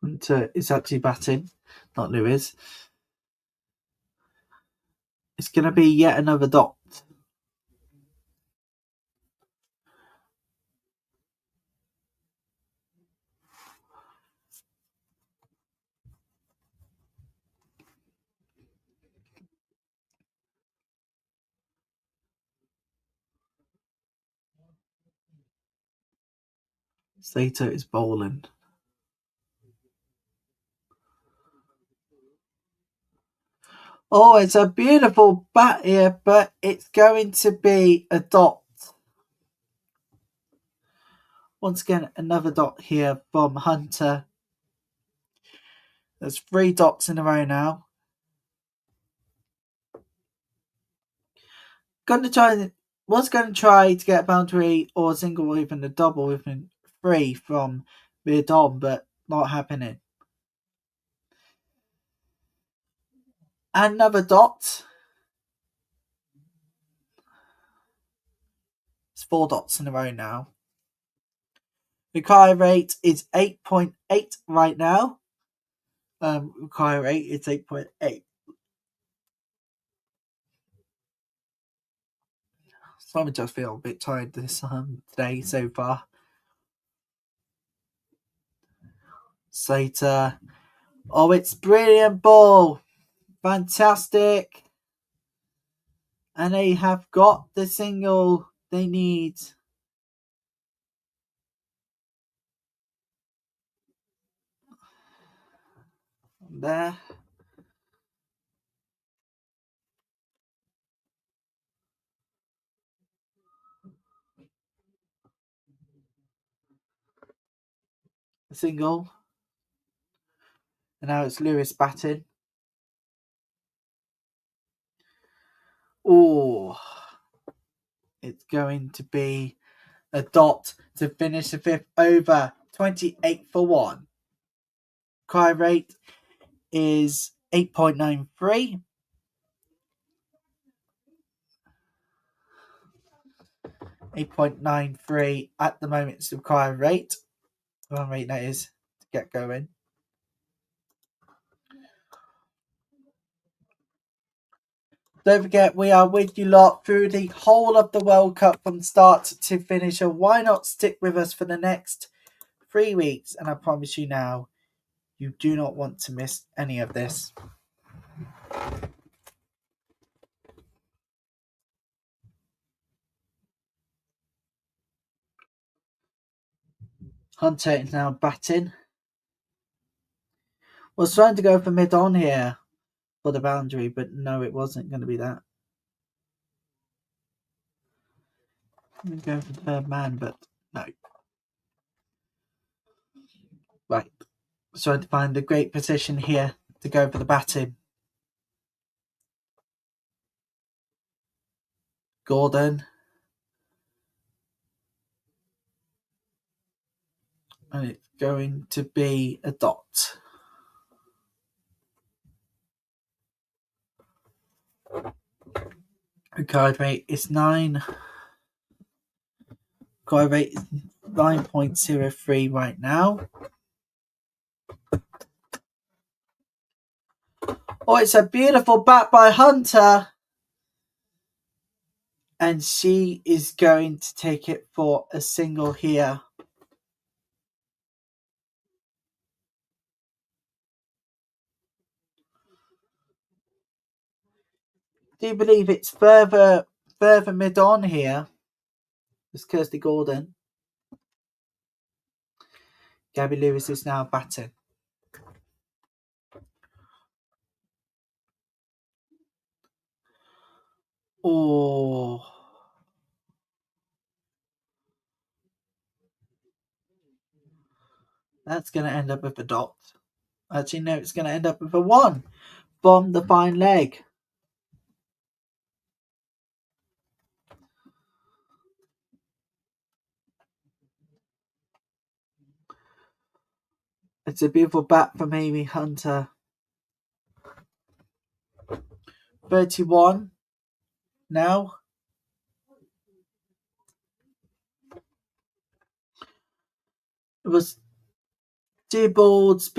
Hunter is actually batting, not Lewis. It's going to be yet another dot. Sato is bowling. Oh, it's a beautiful bat here, but it's going to be a dot. Once again, another dot here from Hunter. There's 3 dots in a row now. Was going to try to get a boundary or a single or even a double within 3 from mid on, but not happening. Another dot. It's 4 dots in a row now. Require rate is 8.8 right now. Require rate is 8.8. So I just feel a bit tired this today so far. Slater. Oh, it's brilliant ball. Fantastic. And they have got the single they need. There. A single. And now it's Lewis batting. Oh, it's going to be a dot to finish the 5th over. 28 for 1. Cry rate is 8.93. 8.93 at the moment. It's the required rate. Run rate that is to get going. Don't forget, we are with you lot through the whole of the World Cup from start to finish. So why not stick with us for the next 3 weeks? And I promise you now, you do not want to miss any of this. Hunter is now batting. Was trying to go for mid-on here for the boundary, but no, it wasn't going to be that. I'm going to go for the 3rd man, but no. Right. Trying to find a great position here to go for the batting. Gordon. And it's going to be a dot. Card rate is 9. Card rate is 9.03 right now. Oh, it's a beautiful bat by Hunter. And she is going to take it for a single here. Do you believe it's further mid on here? It's Kirsty Gordon. Gabby Lewis is now batting. Oh. That's going to end up with a dot. Actually, no, it's going to end up with a 1 from the fine leg. It's a beautiful bat from Amy Hunter. 31 now. It was Two balls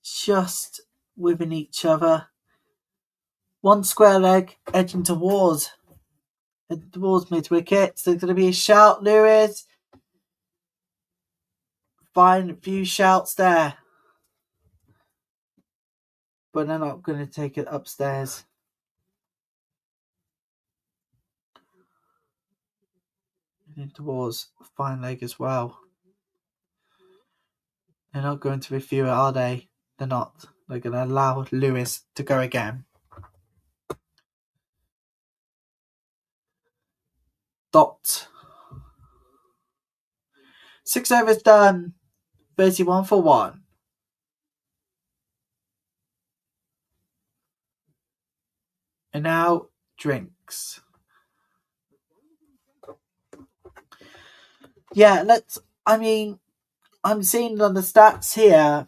just within each other. One square leg edging towards mid wicket. So there's going to be a shout, Lewis. Fine few shouts there. But they're not going to take it upstairs. And towards fine leg as well. They're not going to review it, are they? They're not. They're going to allow Lewis to go again. Dot. 6 overs done. 31 for 1. And now drinks. Yeah, I'm seeing on the stats here,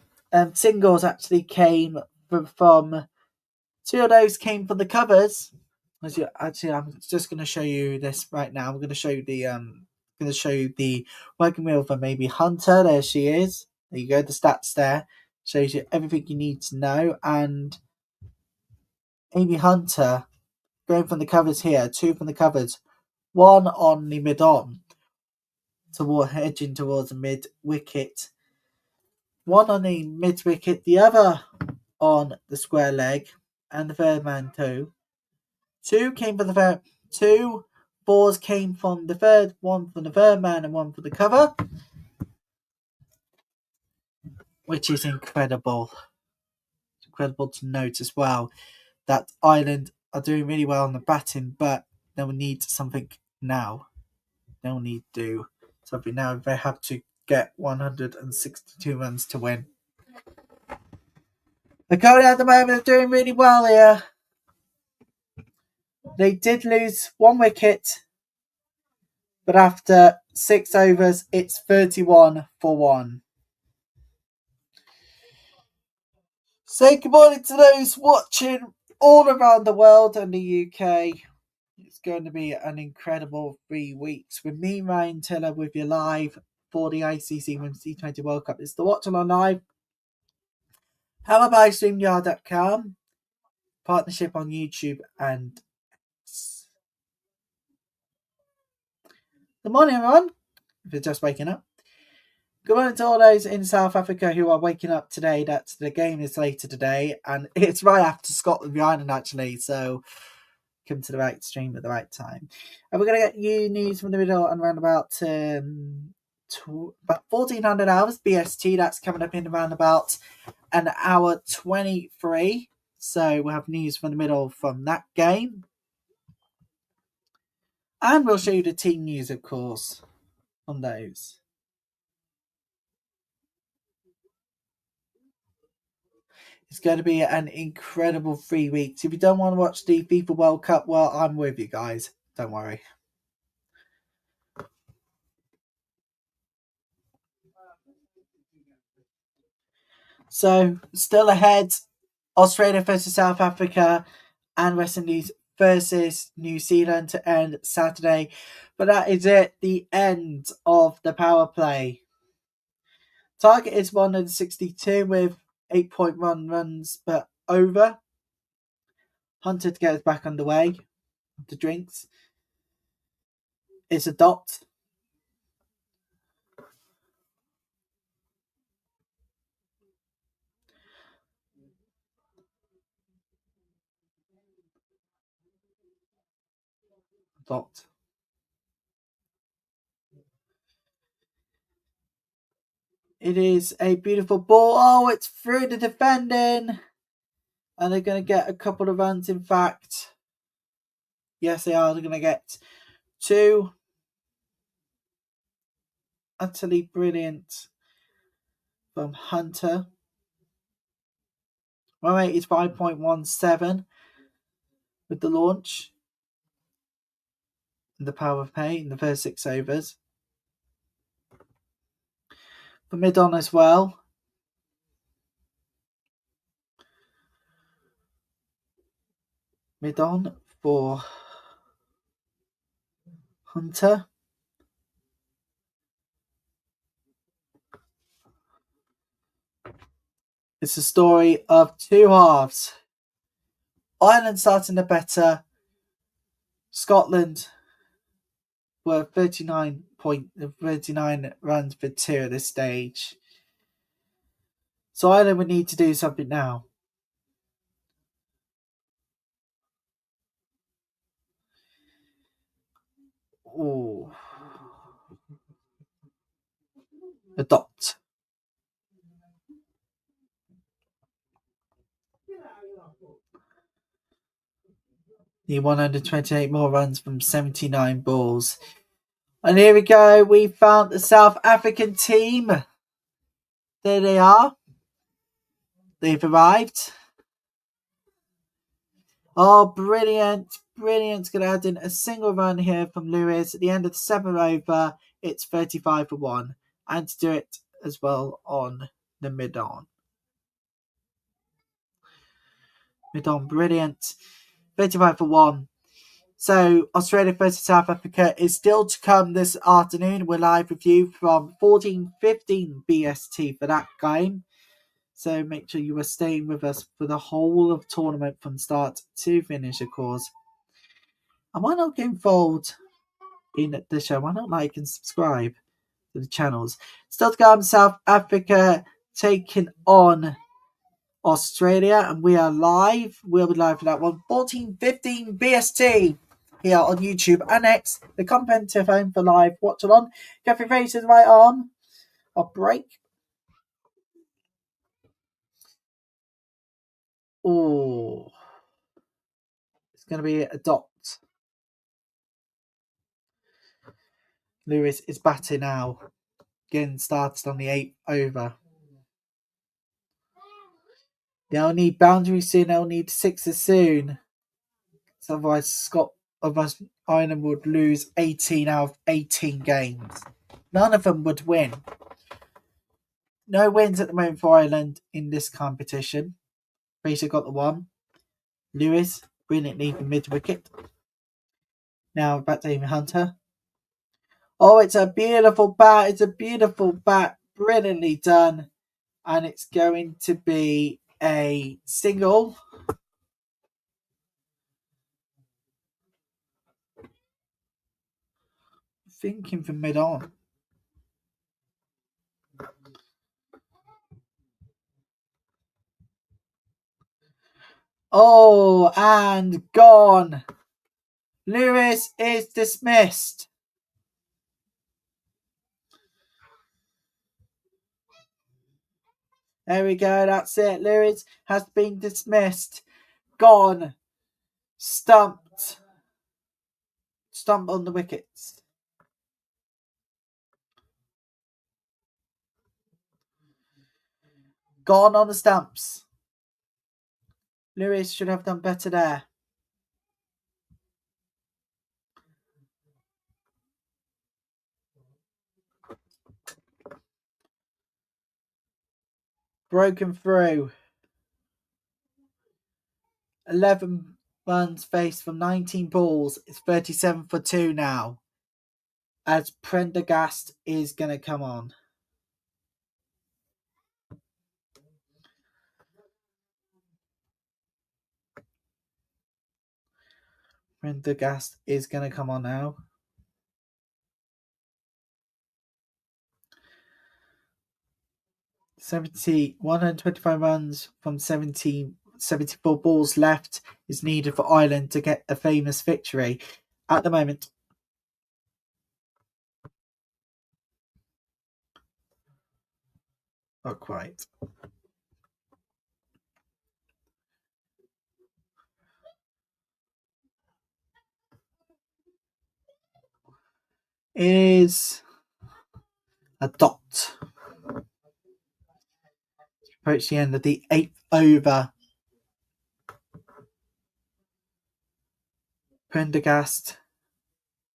singles actually came from 2 of those came from the covers. Actually, I'm just going to show you this right now. I'm going to show you the working wheel for maybe Hunter. There she is. There you go. The stats there shows you everything you need to know. And Amy Hunter going from the covers here. 2 from the covers. 1 on the mid on, edging towards the mid wicket. 1 on the mid wicket. The other on the square leg, and the third man too. 2 came from the third. 2 balls came from the third. 1 from the third man and 1 for the cover, which is incredible. It's incredible to note as well that Ireland are doing really well on the batting, but they will need something now. They will need to do something now. They have to get 162 runs to win. The current at the moment are doing really well here. They did lose 1 wicket, but after 6 overs, it's 31 for 1. Say good morning to those watching all around the world and the UK. It's going to be an incredible 3 weeks with me, Ryan Tiller, with you live for the ICC Women's T20 World Cup. It's the Watchalong Live. Powered by StreamYard.com. Partnership on YouTube and good morning, everyone. If you're just waking up. Good morning to all those in South Africa who are waking up today. That the game is later today, and it's right after Scotland v Ireland, actually. So come to the right stream at the right time. And we're going to get you news from the middle and around about 1400 hours BST. That's coming up in around about an hour 23. So we'll have news from the middle from that game. And we'll show you the team news, of course, on those. It's going to be an incredible 3 weeks. If you don't want to watch the FIFA World Cup, well, I'm with you guys. Don't worry. So, still ahead, Australia versus South Africa and West Indies versus New Zealand to end Saturday. But that is it, the end of the power play. Target is 162 with 8.1 runs per over. Hunter to get us back underway. The drinks. It's a dot. Dot. It is a beautiful ball. Oh, it's through the defending. And they're going to get a couple of runs, in fact. Yes, they are. They're going to get 2. Utterly brilliant from Hunter. My rate is 5.17 with the launch. And the power of play in the first 6 overs. For mid-on as well. Mid-on for Hunter. It's a story of two halves. Ireland starting the better. Scotland were 39 runs for 2 at this stage. So Ireland would need to do something now. Ooh. Adopt. Need 128 more runs from 79 balls. And here we go. We found the South African team. There they are. They've arrived. Oh, brilliant. Brilliant. Going to add in a single run here from Lewis. At the end of the 7th over, it's 35 for 1. And to do it as well on the mid-on. Mid-on, brilliant. 35 for 1. So, Australia versus South Africa is still to come this afternoon. We're live with you from 14:15 BST for that game. So, make sure you are staying with us for the whole of tournament from start to finish, of course. And why not get involved in the show? Why not like and subscribe to the channels? Still to come, South Africa taking on Australia, and we are live. We'll be live for that one. 14:15 BST here on YouTube. And next, the comprehensive home for live Watchalong. Jeffrey Fraser's right arm. A break. Oh, it's going to be a dot. Lewis is batting now. Getting started on the 8th over. They'll need boundaries soon. They'll need sixes soon. So otherwise Ireland would lose 18 out of 18 games. None of them would win. No wins at the moment for Ireland in this competition. Fraser got the one. Lewis brilliantly from mid wicket. Now back to Amy Hunter. Oh, it's a beautiful bat. It's a beautiful bat. Brilliantly done. And it's going to be a single. Thinking from mid on. Oh, and gone. Lewis is dismissed. There we go. That's it. Lewis has been dismissed. Gone. Stumped. Stumped on the wickets. Gone on the stumps. Lewis should have done better there. Broken through. 11 runs faced from 19 balls. It's 37 for 2 now. As Prendergast is going to come on. Prendergast is going to come on now. 125 runs from 74 balls left is needed for Ireland to get a famous victory. At the moment, not quite. It is a dot. Approach the end of the 8th over. Prendergast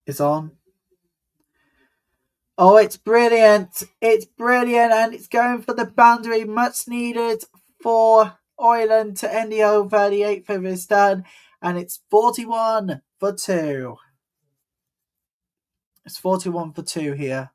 is on. Oh, it's brilliant. It's brilliant, and it's going for the boundary. Much needed for Ireland to end the over. The 8th over is done, and it's 41 for 2. It's 41 for 2 here.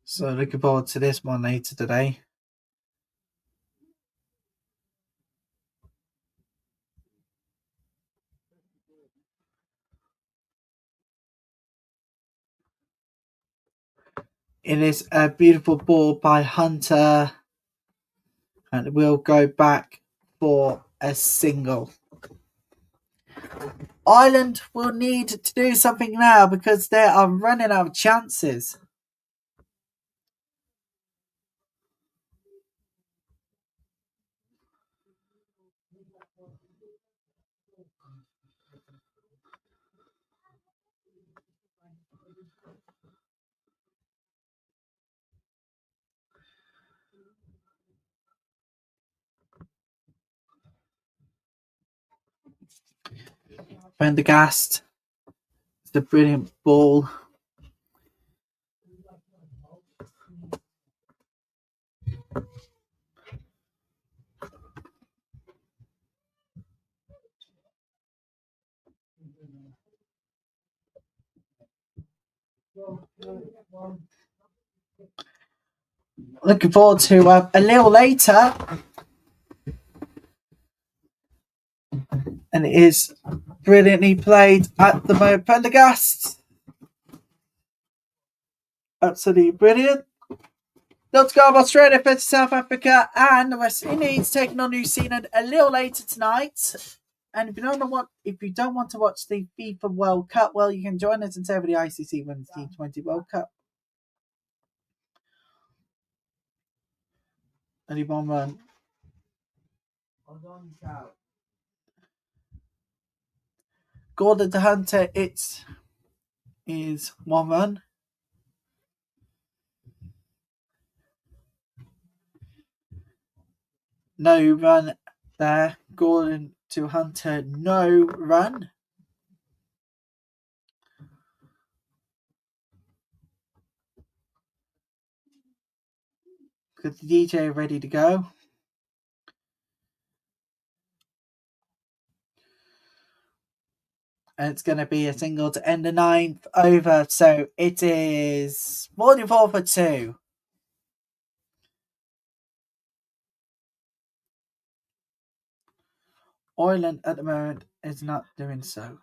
So looking forward to this one later today. It is a beautiful ball by Hunter, and we'll go back for a single. Ireland will need to do something now because they are running out of chances. Prendergast, it's a brilliant ball. Looking forward to a little later, and it is brilliantly played at the moment. Prendergast, absolutely brilliant. Let's go of Australia for South Africa and the West Indies taking on New Zealand a little later tonight. And if you don't want to watch the FIFA World Cup, well, you can join us instead of the ICC Women's T20 World Cup. Only one run. Gordon to Hunter, it is one run. No run there. Gordon to Hunter, no run. Got the DJ ready to go. And it's going to be a single to end the ninth over. So it is 44 for 2. Ireland at the moment is not doing so.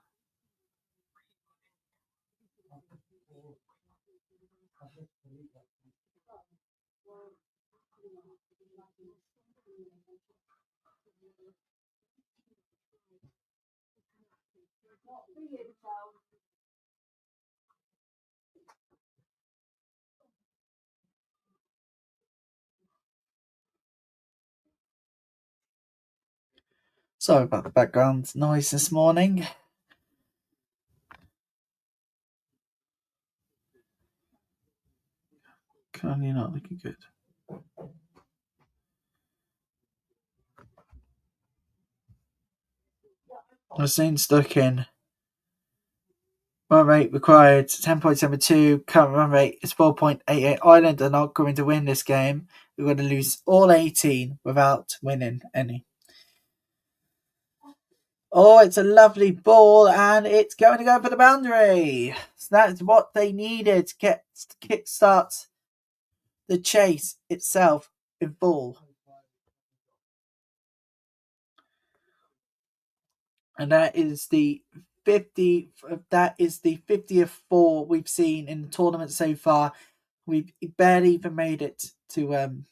Sorry about the background noise this morning. Currently not looking good. I'm staying stuck in. Run rate required 10.72. Current run rate is 4.88. Ireland are not going to win this game. We're going to lose all 18 without winning any. Oh, it's a lovely ball, and it's going to go for the boundary. So that's what they needed to kickstart the chase itself in full. And that is the 50th four we've seen in the tournament so far. We barely even made it to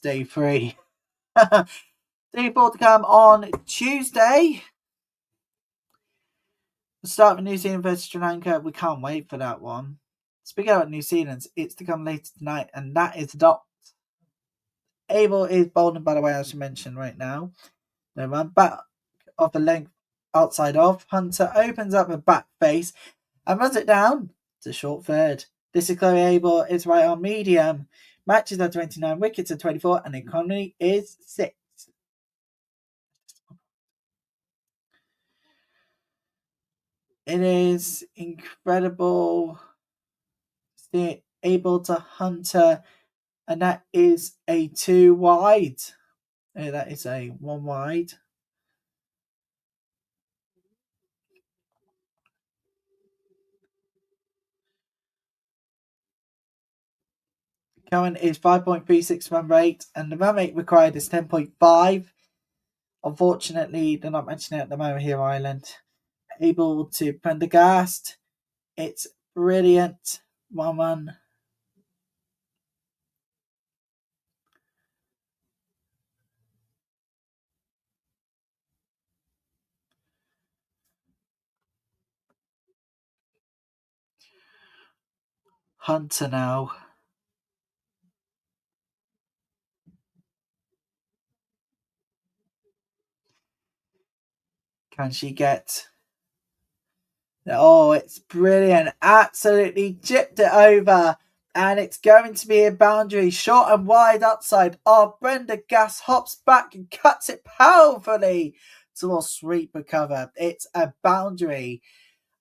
day 3. Day 4 to come on Tuesday. The start of New Zealand versus Sri Lanka. We can't wait for that one. Speaking about New Zealand, it's to come later tonight, and that is not. Abel is bowling, by the way, as you mentioned right now. No man back of the length outside of. Hunter opens up a back face and runs it down to short third. This is Chloe Abel. It's right on medium. Matches are 29, wickets are 24, and economy is 6. It is incredible. Able to Hunter, and that is a 2 wide. That is a 1 wide. Current is 5.36 run rate, and the run rate required is 10.5. Unfortunately, they're not mentioning it at the moment here, Ireland. Able to Prendergast. It's brilliant. 1-1. Hunter now. Can she get... Oh, it's brilliant. Absolutely chipped it over. And it's going to be a boundary. Short and wide outside. Oh, Brenda Gass hops back and cuts it powerfully towards sweeper cover. It's a boundary.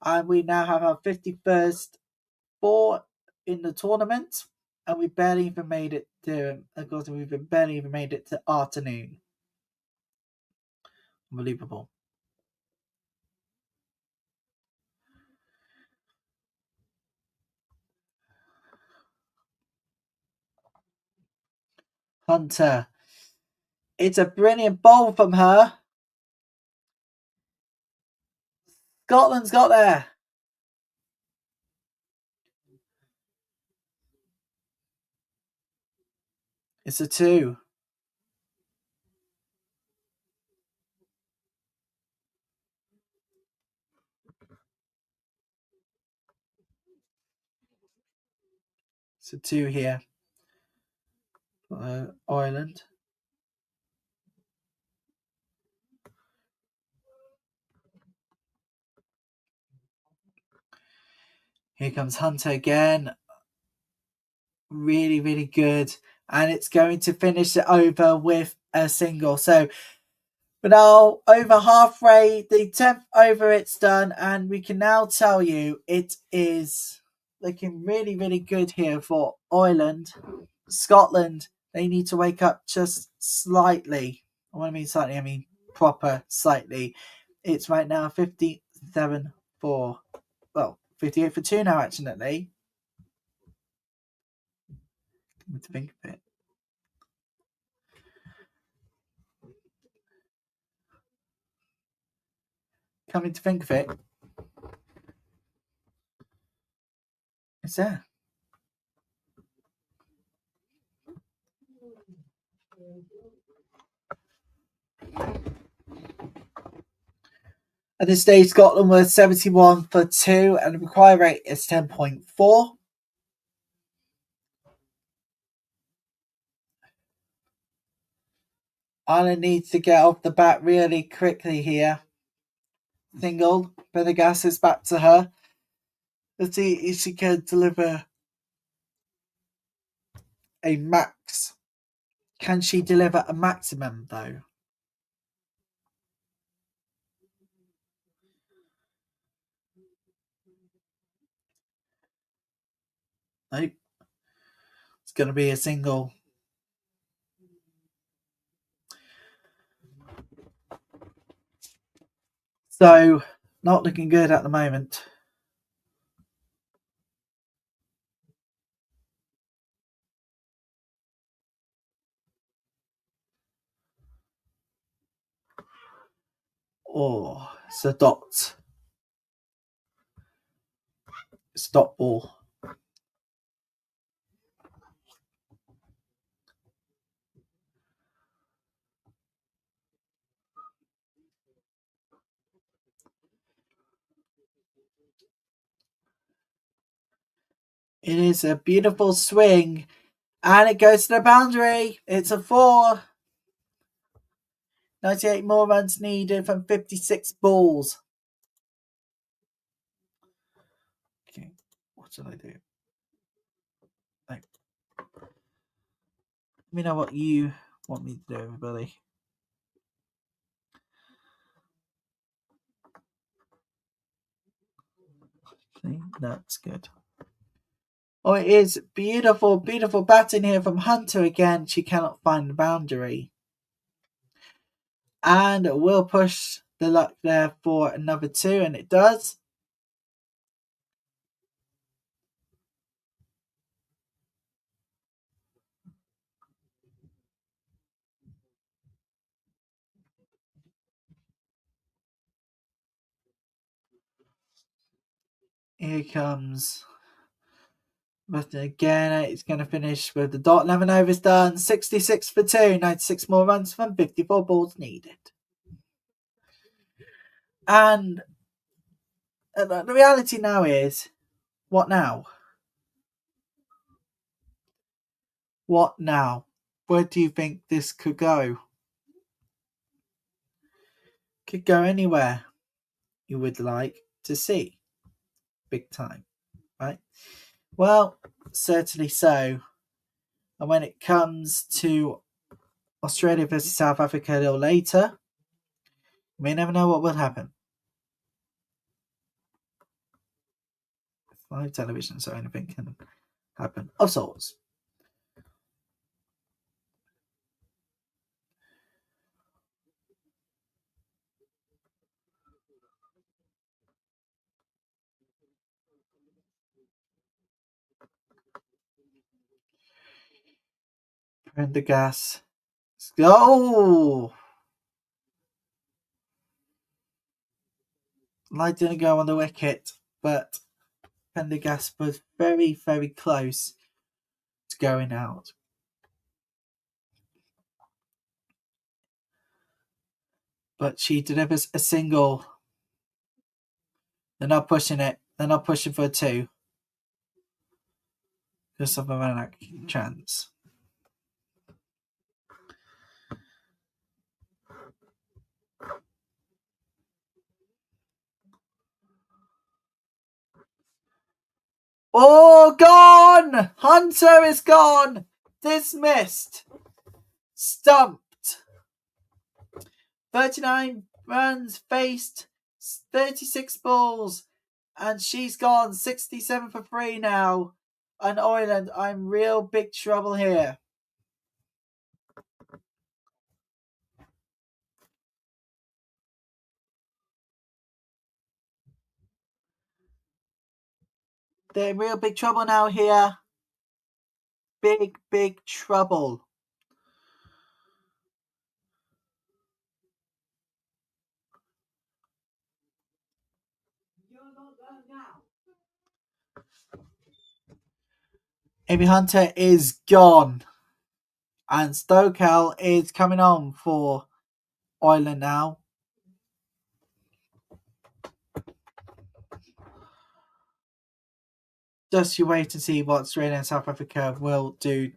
And we now have our 51st ball in the tournament. And we barely even made it to... Of course, we've barely even made it to afternoon. Unbelievable. Hunter. It's a brilliant ball from her. Scotland's got there. It's a 2. It's a 2 here. Ireland. Here comes Hunter again. Really, really good. And it's going to finish it over with a single. So we're now over halfway. The 10th over it's done. And we can now tell you it is looking really, really good here for Ireland. Scotland, they need to wake up just slightly. When I mean slightly, I mean proper slightly. It's right now 57 for... Well, 58 for 2 now, actually. Come to think of it. Coming to think of it, it's there. At this stage, Scotland were 71 for 2, and the required rate is 10.4. Ireland needs to get off the bat really quickly here. Single, Pendergast is back to her. Let's see if she can deliver a max. Can she deliver a maximum, though? Nope. It's going to be a single. So, not looking good at the moment. Oh, it's a dot. It's a dot ball. It is a beautiful swing. And it goes to the boundary. It's a 4. 98 more runs needed from 56 balls. Okay, what should I do? Let me know what you want me to do, everybody. See, that's good. Oh, it is beautiful, beautiful batting here from Hunter again. She cannot find the boundary. And we'll push the luck there for another 2, and it does. Here comes. But again, it's going to finish with the dot. 11 overs done. 66 for 2. 96 more runs from 54 balls needed. And the reality now is, what now? What now? Where do you think this could go? Could go anywhere you would like to see. Big time, right? Well, certainly so. And when it comes to Australia versus South Africa a little later, you may never know what will happen. Live television, so anything can happen of sorts. Prendergast. Oh! Light didn't go on the wicket, but Prendergast was very, very close to going out. But she delivers a single. They're not pushing it. They're not pushing for a 2. Just of a chance. Oh, gone! Hunter is gone! Dismissed! Stumped! 39 runs faced, 36 balls, and she's gone 67 for 3 now. And Ireland, I'm real big trouble here. They're in real big trouble now here. Big, big trouble. Amy Hunter is gone. And Stokel is coming on for Ireland now. Just you wait and see what Australia and South Africa will do.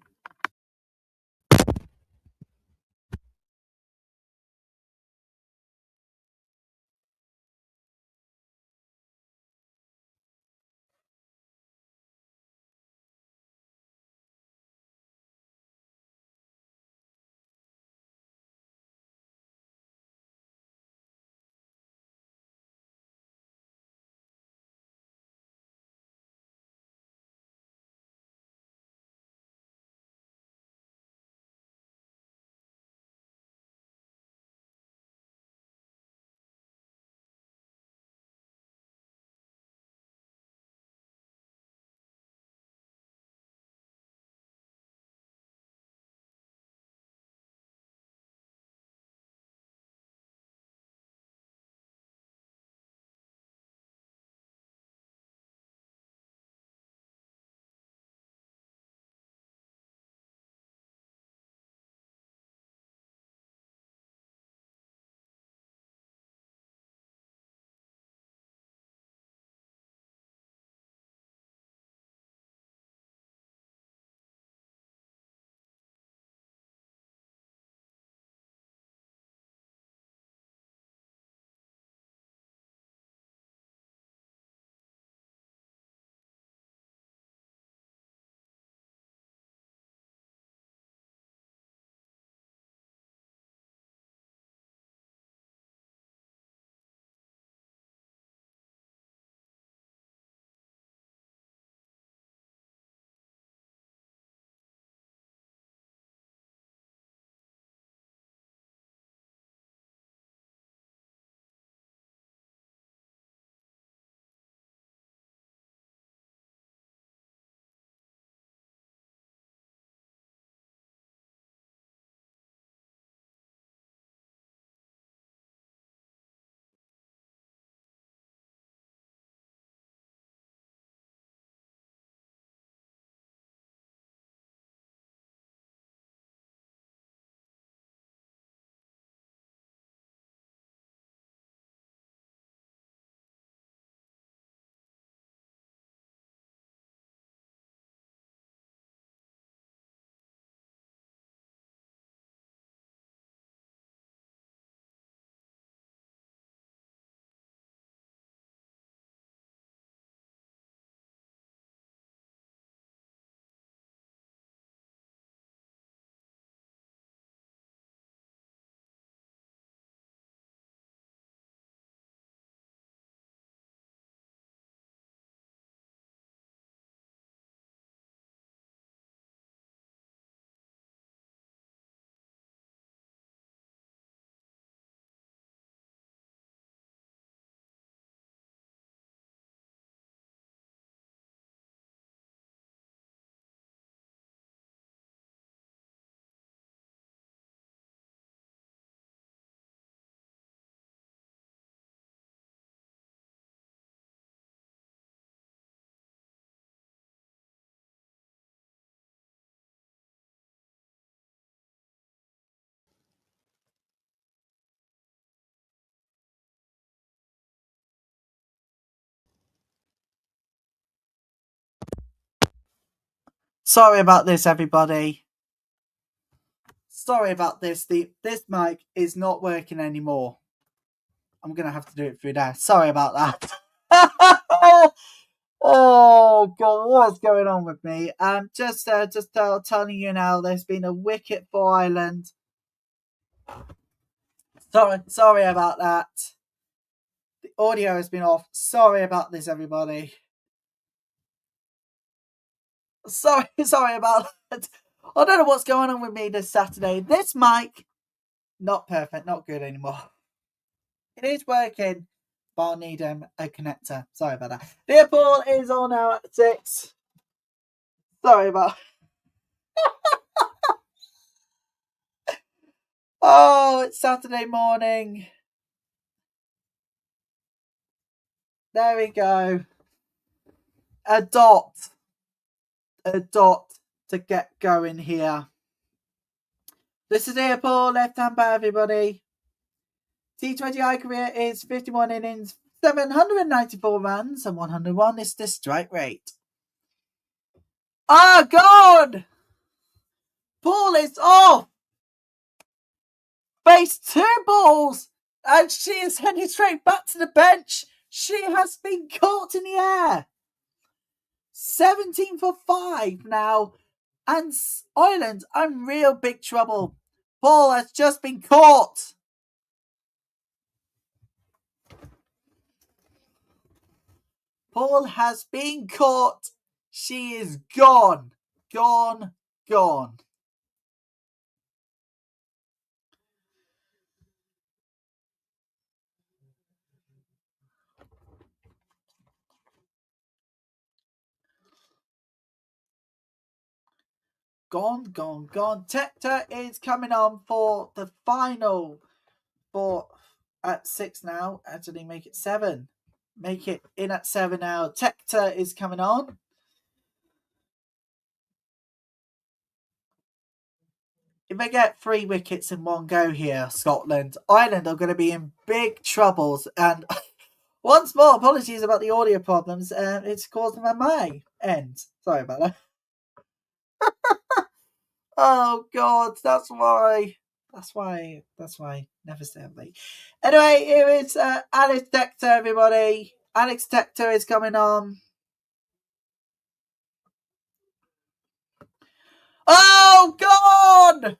Sorry about this, everybody. Sorry about this. This mic is not working anymore. I'm gonna have to do it through there. Sorry about that. Oh God, what's going on with me? Just telling you now, there's been a wicket for Ireland. Sorry about that. The audio has been off. Sorry about this, everybody. Sorry about that. I don't know what's going on with me this Saturday. This mic, not perfect, not good anymore. It is working, but I need a connector. Sorry about that. Nepal is on now at 6. Sorry about. Oh, it's Saturday morning. There we go. A dot to get going here. This is Nepal, left-hand bat, everybody. T20 career is 51 innings, 794 runs, and 101 is the strike rate. Oh, God! Ball is off! Face 2 balls! And she is heading straight back to the bench. She has been caught in the air. 17 for 5 now. And Ireland are in real big trouble. Ball has just been caught. Ball has been caught. She is gone. Gone. Gone. Gone, gone, gone. Tector is coming on for the final at 6 now. Actually, make it 7. Make it in at 7 now. Tector is coming on. If they get 3 wickets in one go here, Scotland, Ireland are going to be in big troubles. And once more, apologies about the audio problems. It's causing my end. Sorry about that. Oh God, that's why. Never stay up late. Anyway, here is Alex Tector, everybody. Alex Tector is coming on. Oh God!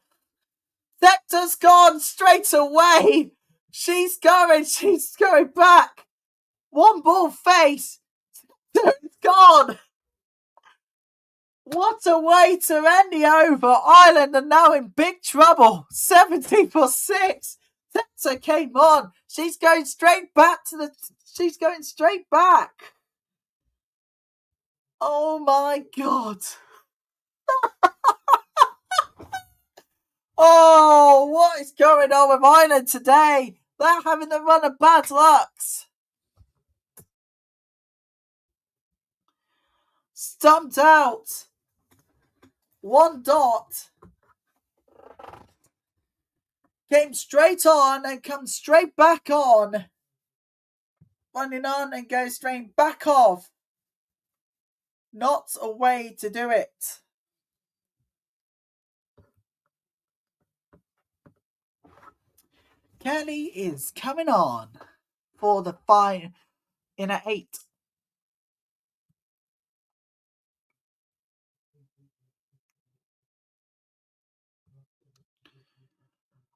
Tector's gone straight away. She's going back. 1 ball face. It's gone. What a way to end the over. Ireland are now in big trouble. 70 for 6. Tector came on. She's going straight back. Oh my God. Oh, what is going on with Ireland today? They're having the run of bad lucks. Stumped out. 1 dot. Came straight on and comes straight back on. Running on and goes straight back off. Not a way to do it. Kelly is coming on for the fine in at 8.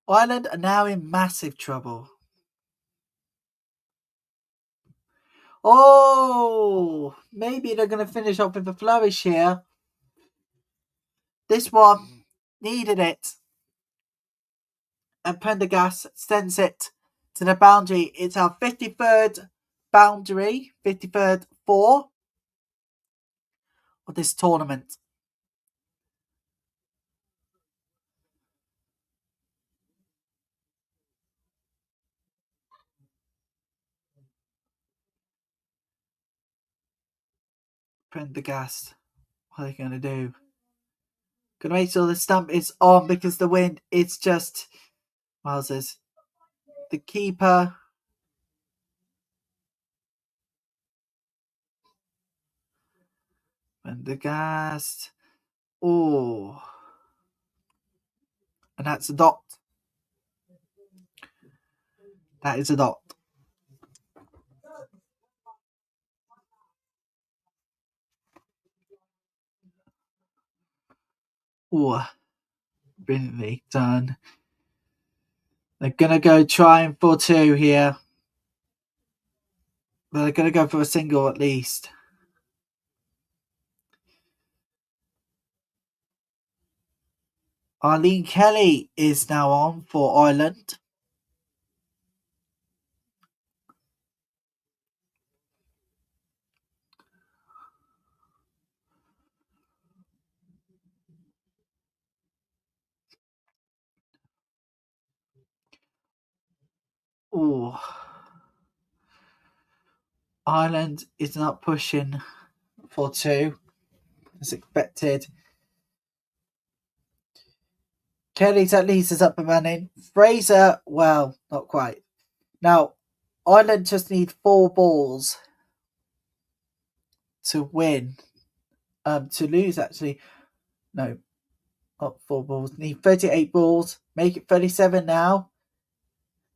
Ireland are now in massive trouble. Oh, maybe they're going to finish off with a flourish here. This one needed it. And Prendergast sends it to the boundary. It's our 53rd boundary, 53rd 4 of this tournament. Prendergast, what are they going to do? Gonna make sure the stump is on because the wind, it's just Wowzers. The keeper. Prendergast. Oh, and that's a dot. That is a dot. Oh, brilliantly done. They're gonna go trying for two here. They're gonna go for a single at least. Arlene Kelly is now on for Ireland. Oh, Ireland is not pushing for two as expected. Kelly's at least is up and running. Fraser, well, not quite. Now, Ireland just need 4 balls to win. To lose, actually. No, not 4 balls. Need 38 balls. Make it 37 now.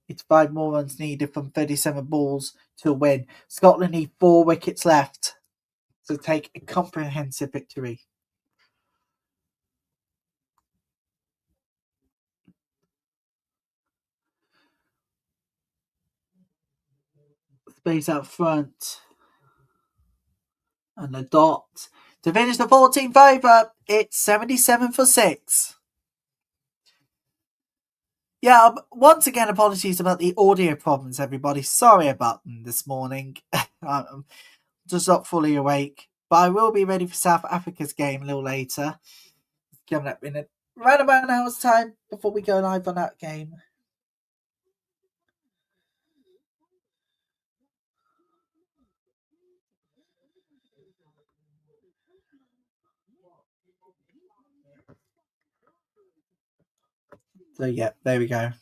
It's 5 more runs needed from 37 balls to win. Scotland need 4 wickets left to take a comprehensive victory. Space out front. And the dot. To finish the 14th over, it's 77 for 6. Yeah, once again, apologies about the audio problems, everybody. Sorry about them this morning. I'm just not fully awake. But I will be ready for South Africa's game a little later. Coming up in around about an hour's time before we go live on that game. So, yeah, there we go.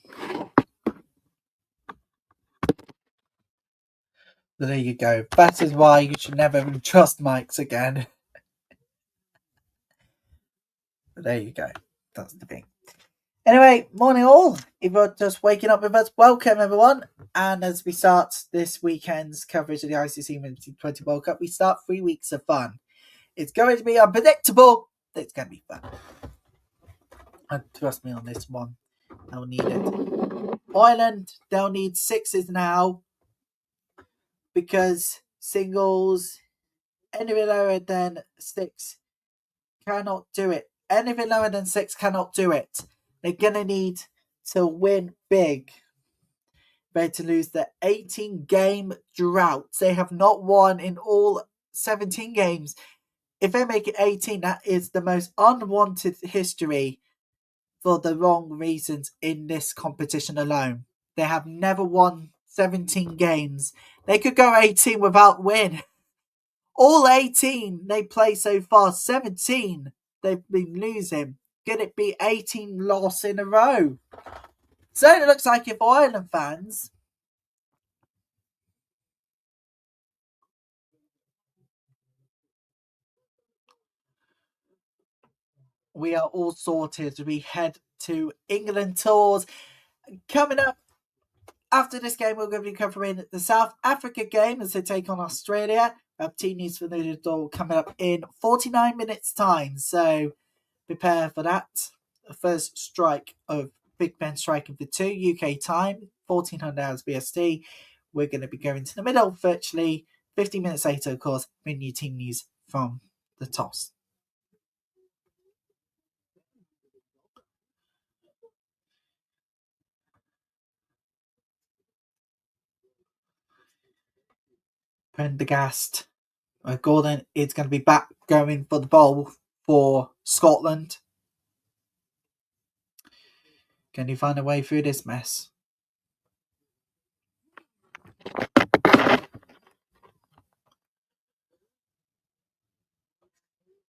So there you go. That is why you should never trust mics again. But there you go. That's the thing. Anyway, morning all. If you're just waking up with us, welcome everyone. And as we start this weekend's coverage of the ICC Women's T20 World Cup, we start 3 weeks of fun. It's going to be unpredictable. It's going to be fun. And trust me on this one. They'll need it. Ireland, they'll need 6s now. Because singles, anything lower than 6 cannot do it. Anything lower than 6 cannot do it. They're going to need to win big. They're to lose the 18-game drought. They have not won in all 17 games. If they make it 18, that is the most unwanted history for the wrong reasons in this competition alone. They have never won 17 games. They could go 18 without win. All 18 they play so far, 17 they've been losing. Could it be 18 loss in a row? So it looks like if Ireland fans we are all sorted. We head to England tours. Coming up after this game, we're going to be covering the South Africa game as they take on Australia. Team news for the door coming up in 49 minutes' time. So prepare for that. The first strike of Big Ben striking for 2 UK time, 1400 hours BST. We're going to be going to the middle virtually. 15 minutes later, of course, bring you team news from the toss. Prendergast. Gordon is going to be back going for the bowl for Scotland. Can he find a way through this mess?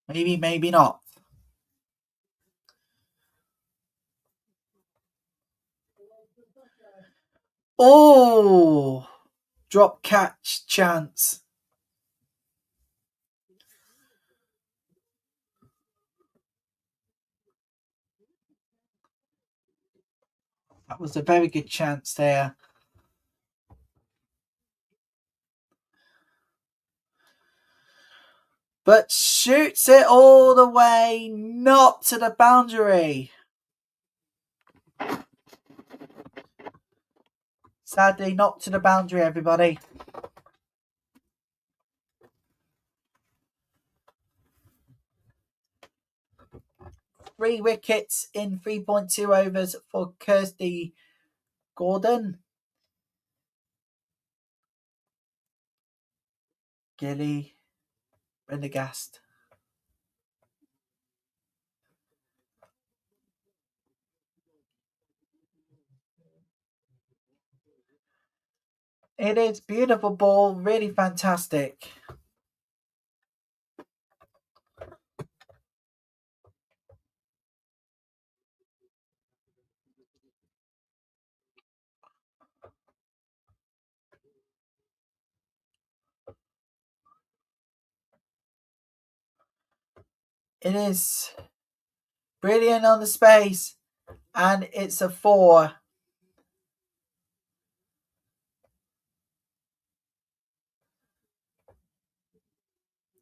Maybe, maybe not. Oh! Drop catch chance. That was a very good chance there. But shoots it all the way, not to the boundary. Sadly, not to the boundary, everybody. Three wickets in 3.2 overs for Kirsty Gordon. Gilly, Rendergast. It is beautiful ball, really fantastic. It is brilliant on the space, and it's a 4.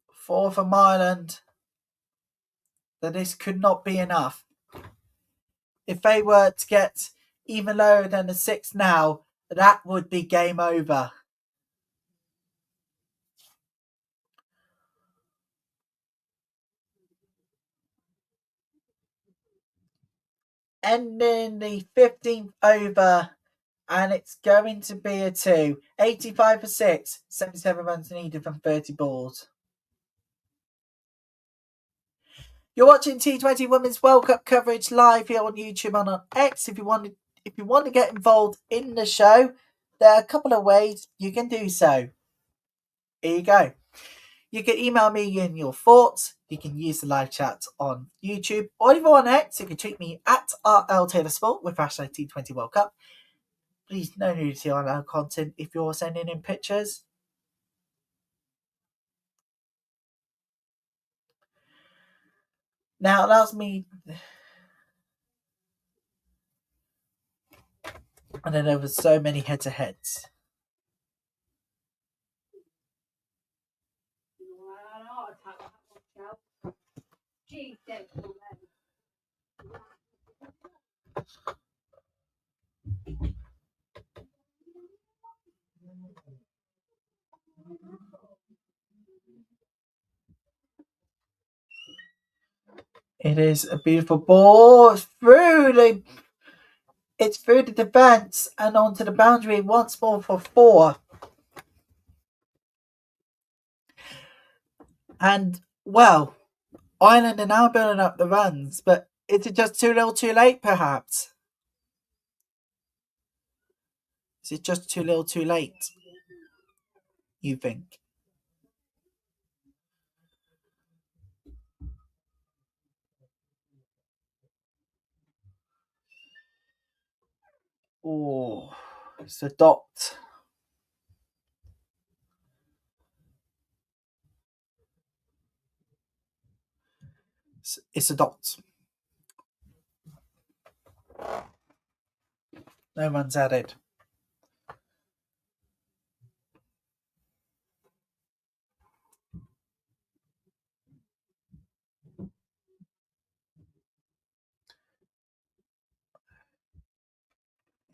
4 from Ireland. That this could not be enough. If they were to get even lower than a 6 now, that would be game over. Ending the 15th over, and it's going to be a 2. 85 for 6, 77 runs needed from 30 balls. You're watching T20 Women's World Cup coverage live here on YouTube and on X. If you want to get involved in the show, there are a couple of ways you can do so. Here you go. You can email me in your thoughts. You can use the live chat on YouTube. Or if you're on X, you can tweet me at RLTaylorSport with hashtag T20 World Cup. Please, no nudity on our content if you're sending in pictures. Now, allows me... And then there were so many head-to-heads. It is a beautiful ball. It's through the defence and onto the boundary once more for 4. And, well, Ireland are now building up the runs, but is it just too little too late, perhaps? Is it just too little too late, you think? Oh, it's a dot. It's a dot. No runs added.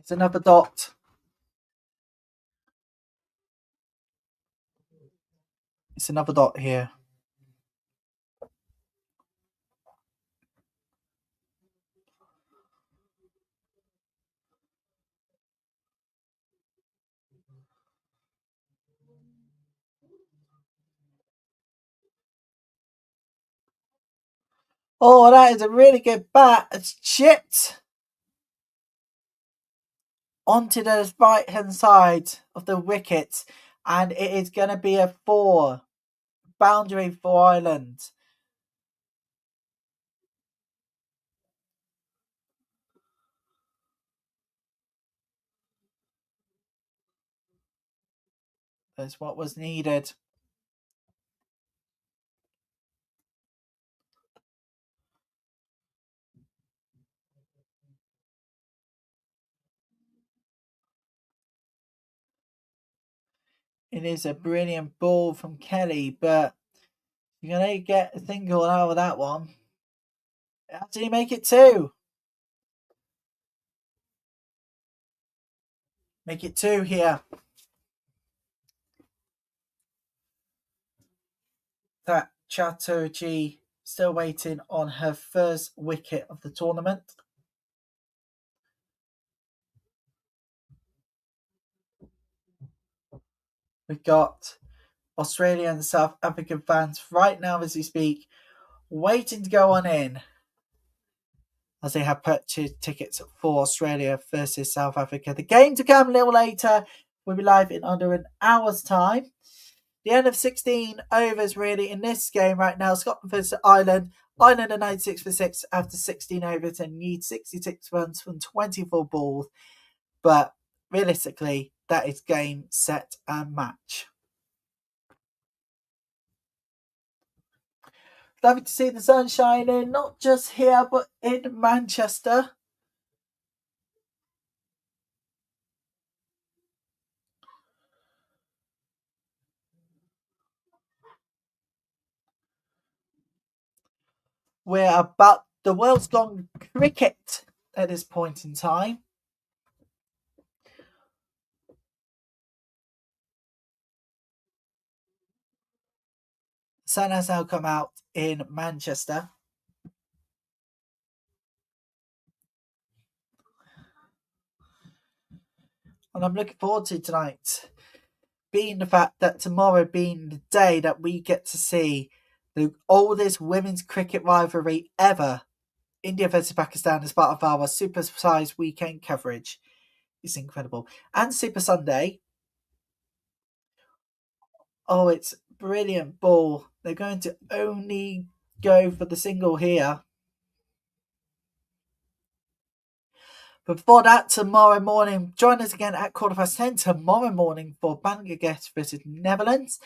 It's another dot. It's another dot here. Oh, that is a really good bat. It's chipped onto the right hand side of the wicket, and it is going to be a 4. Boundary for Ireland. That's what was needed. It is a brilliant ball from Kelly, but you're going to get a single out of that one. How did he make it 2? Make it 2 here. That Chatterjee still waiting on her first wicket of the tournament. We've got Australia and South African fans right now as we speak, waiting to go on in, as they have purchased tickets for Australia versus South Africa. The game to come a little later. We'll be live in under an hour's time. The end of 16 overs really in this game right now. Scotland versus Ireland. Ireland are 96 for 6 after 16 overs and need 66 runs from 24 balls. But realistically, that is game, set and match. Lovely to see the sun shining, not just here, but in Manchester. We're about the world's gone cricket at this point in time. The sun has now come out in Manchester. And I'm looking forward to tonight, being the fact that tomorrow being the day that we get to see the oldest women's cricket rivalry ever, India versus Pakistan, as part of our Super Size weekend coverage. It's incredible. And Super Sunday. Oh, it's brilliant ball. They're going to only go for the single here. But before that, tomorrow morning, join us again at 10:15 tomorrow morning for Bangladesh versus Netherlands.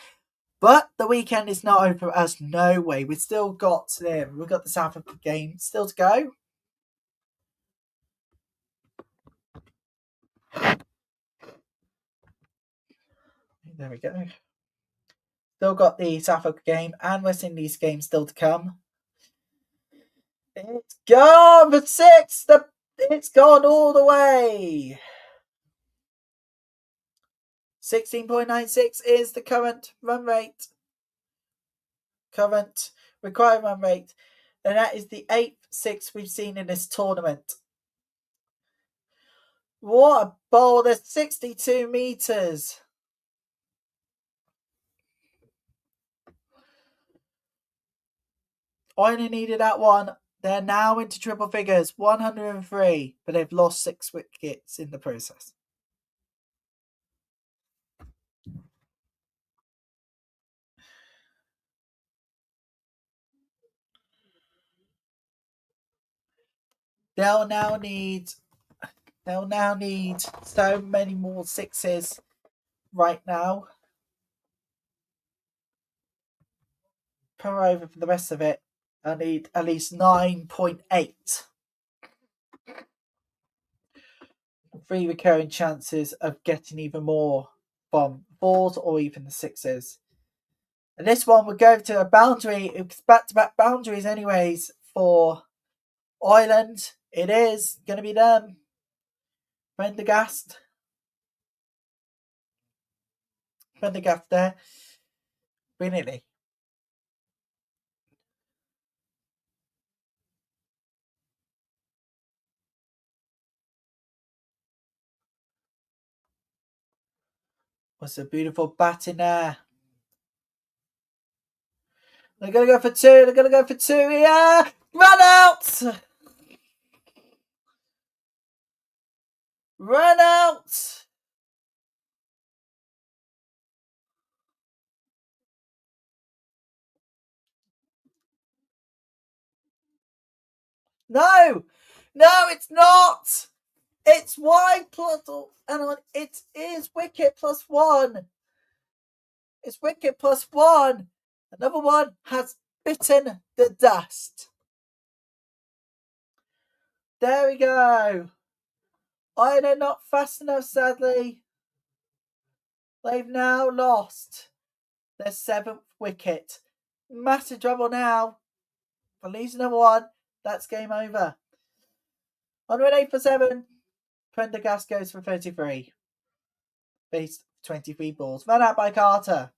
But the weekend is not over for us. No way. We've still got we've got the South Africa game still to go. There we go. Still got the South Africa game and West Indies game still to come. It's gone for 6. It's gone all the way. 16.96 is the current run rate. Current required run rate. And that is the 8th 6 we've seen in this tournament. What a ball. There's 62 metres. Ireland needed that one. They're now into triple figures, 103, but they've lost 6 wickets in the process. They'll now need so many more 6s right now per over for the rest of it. I need at least 9.8. 3 recurring chances of getting even more from 4s or even the 6s. And this one would go to a boundary. It's back-to-back boundaries anyways for Ireland. It is going to be them. Prendergast there. Brilliantly. What's a beautiful bat in there. They're going to go for 2. They're going to go for 2 here. Run out! Run out! No! No, it's not! It's wide plus, and it is wicket plus 1. It's wicket plus 1. Another one has bitten the dust. There we go. Ireland not fast enough, sadly. They've now lost their 7th wicket. Massive trouble now. For losing a 1, that's game over. 108 for 7. Prendergast goes for 33. Faced 23 balls. Run out by Carter.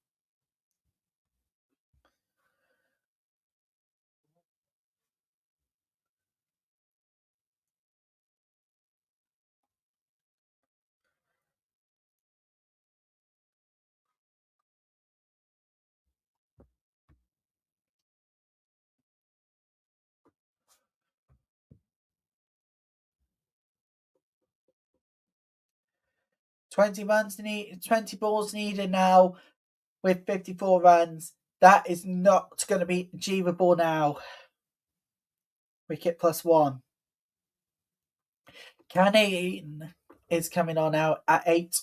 Twenty balls needed now with 54 runs. That is not going to be achievable now. Wicket +1. Canning is coming on out at 8.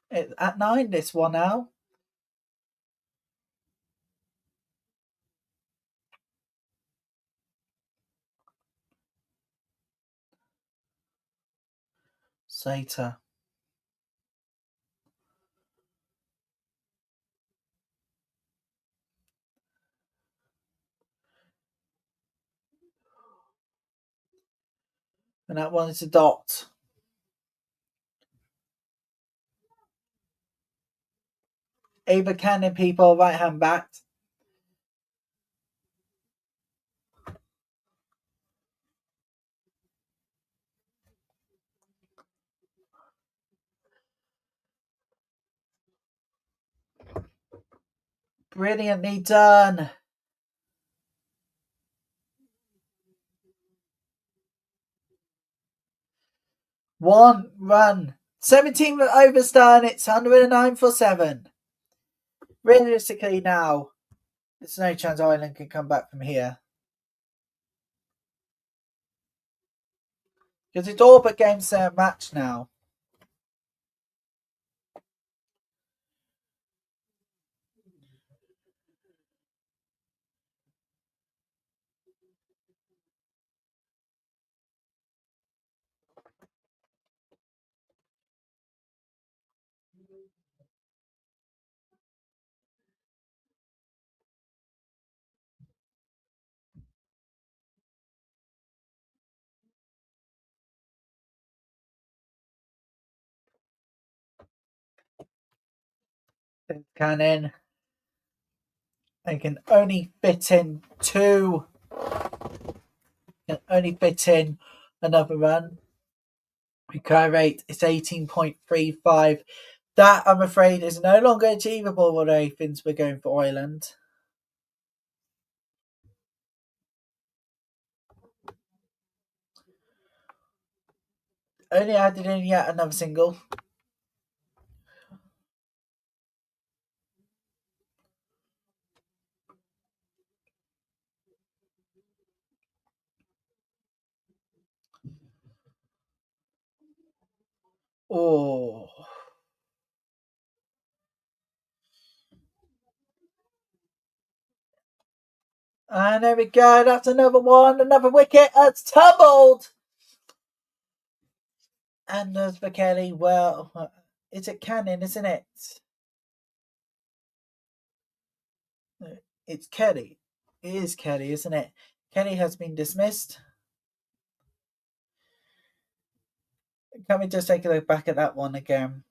It's at 9, this one now. Sater. And that one is a dot. Ava Canning, people, right hand back. Brilliantly done. One run. 17 overs done. It's 109 for 7. Realistically now, there's no chance Ireland can come back from here. Because it's all but game, set, match now. Cannon. They can only fit in 2. Can only fit in another run. Recovery rate is 18.35. That, I'm afraid, is no longer achievable for the Finns. We're going for Ireland. Only added in yet another single. Oh. And there we go. That's another one. Another wicket. It's tumbled. And as for Kelly, well, it's a Cannon, isn't it? It's Kelly. It is Kelly, isn't it? Kelly has been dismissed. Can we just take a look back at that one again?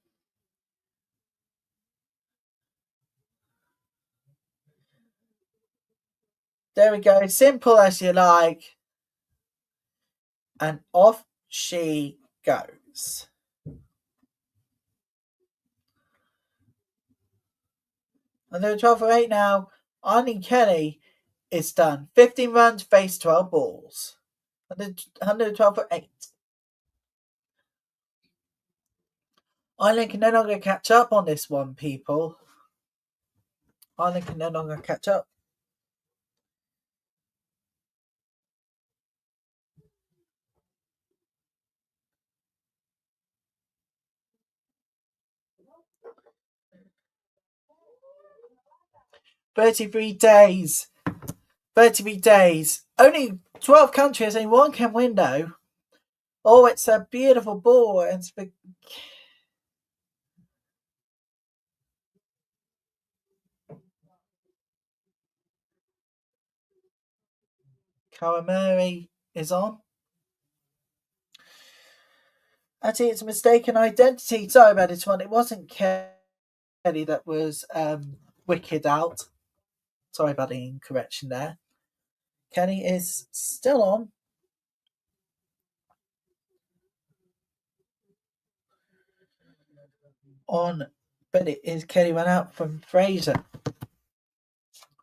There we go. Simple as you like. And off she goes. And they're 12 for 8 now. Arnie Kelly is done. 15 runs, faced 12 balls. 112 for 8. Ireland can no longer catch up on this one, people. Ireland can no longer catch up. "33 days. 33 days. Only 12 countries, only one can win, though. Oh, it's a beautiful ball. And it's big. Karamari is on. Actually, it's a mistaken identity. Sorry about this one. It wasn't Kelly that was wicked out. Sorry about the incorrection there. Kenny is still on, but it is Kenny went out from Fraser.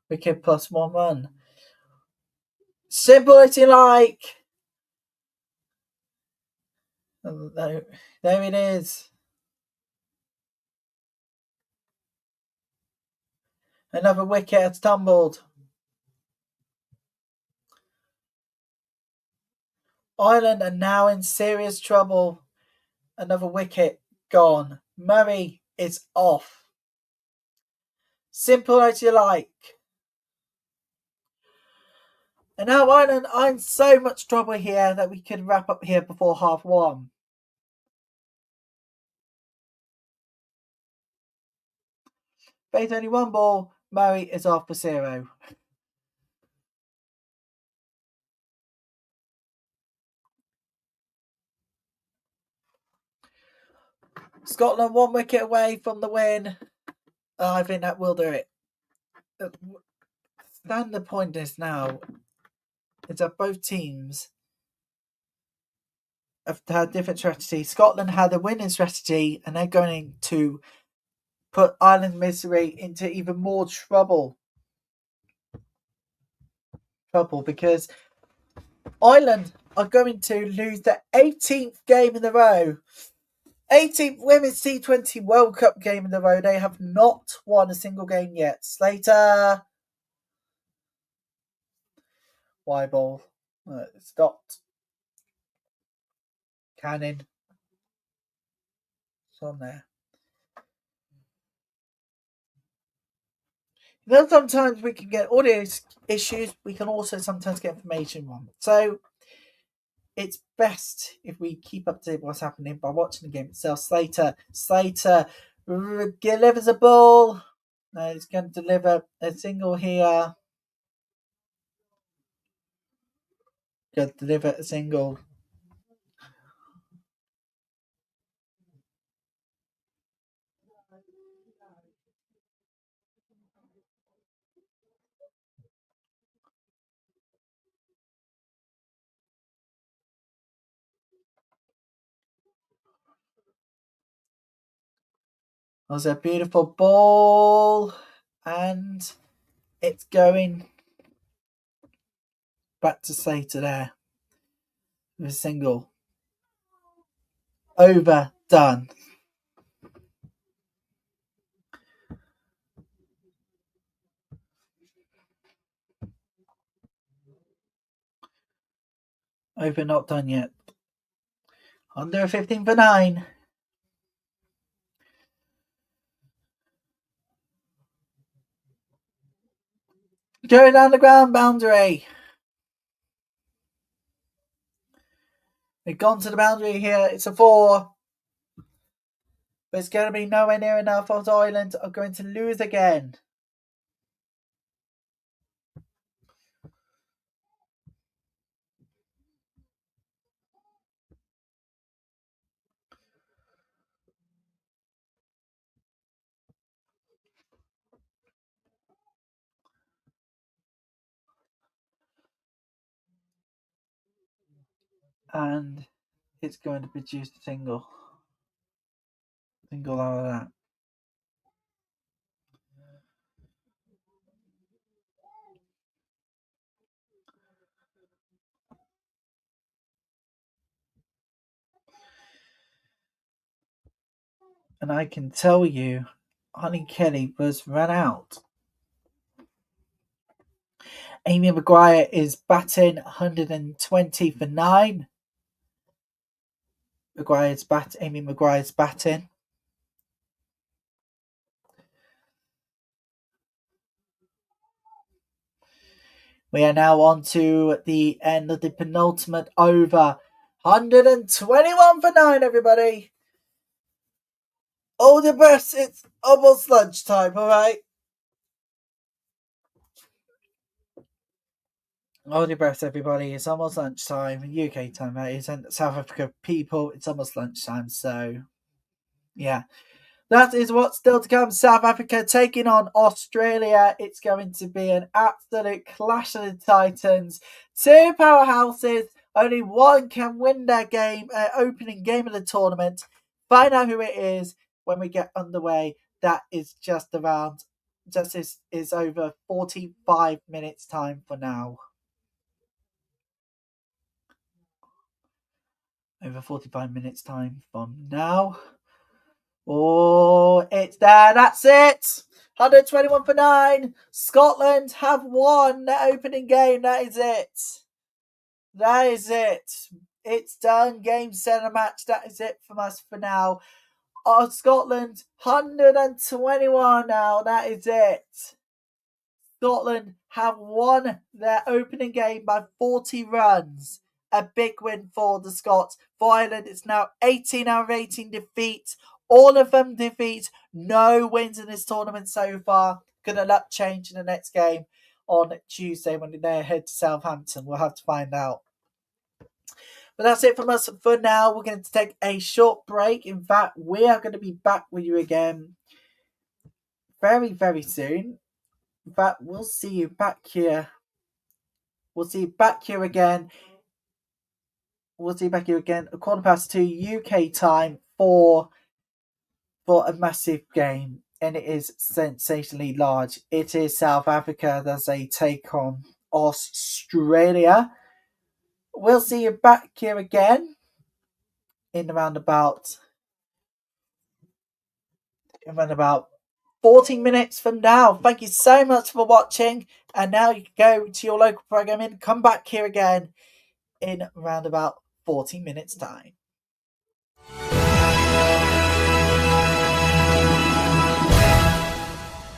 Wicket plus 1 run. Simple as you like. There it is. Another wicket has tumbled. Ireland are now in serious trouble. Another wicket gone. Murray is off. Simple as you like. And now Ireland are in so much trouble here that we can wrap up here before 1:30. There's only one ball. Murray is off for 0. Scotland 1 wicket away from the win. I think that will do it. Then the point is now is that both teams have had different strategies. Scotland had a winning strategy, and they're going to put Ireland misery into even more trouble. Because Ireland are going to lose their 18th game in a row. 18th Women's T20 World Cup game in a row. They have not won a single game yet. Slater. Why ball? Stopped. Cannon. It's on there. You know, sometimes we can get audio issues. We can also sometimes get information wrong. So it's best if we keep up to date what's happening by watching the game itself. Slater delivers a ball. He's going to deliver a single here. Going to deliver a single. That was a beautiful ball, and it's going back to Slater there with a single. Overdone. Over, not done yet. Under 15 for 9. Going down the ground boundary. They've gone to the boundary here. It's a 4. But it's going to be nowhere near enough. As Ireland are going to lose again. And it's going to produce a single. Single out of that. And I can tell you, Honey Kelly was run out. Amy Maguire is batting 120 for 9. Amy Maguire's batting. We are now on to the end of the penultimate over. 121 for 9, everybody. Hold your breath, it's almost lunchtime, alright? Hold your breath, everybody. It's almost lunchtime. UK time, that is. And South Africa people, it's almost lunchtime. So, yeah. That is what's still to come. South Africa taking on Australia. It's going to be an absolute clash of the Titans. Two powerhouses. Only one can win their game, opening game of the tournament. Find out who it is when we get underway. That is just is over 45 minutes time for now. Over 45 minutes time from now. Oh, it's there. That's it. 121 for 9. Scotland have won their opening game. That is it. That is it. It's done. Game, set, and match. That is it from us for now. Scotland, 121 now. That is it. Scotland have won their opening game by 40 runs. A big win for the Scots. For Ireland, it's now 18 out of 18 defeats. All of them defeats. No wins in this tournament so far. Gonna luck change in the next game on Tuesday when they head to Southampton. We'll have to find out. But that's it from us for now. We're going to take a short break. In fact, we are going to be back with you again very, very soon. In fact, we'll see you back here. We'll see you back here again. We'll see you back here again at 2:15 UK time for a massive game. And it is sensationally large. It is South Africa as they take on Australia. We'll see you back here again in around about 14 minutes from now. Thank you so much for watching. And now you can go to your local programming. Come back here again in around about 14 minutes time.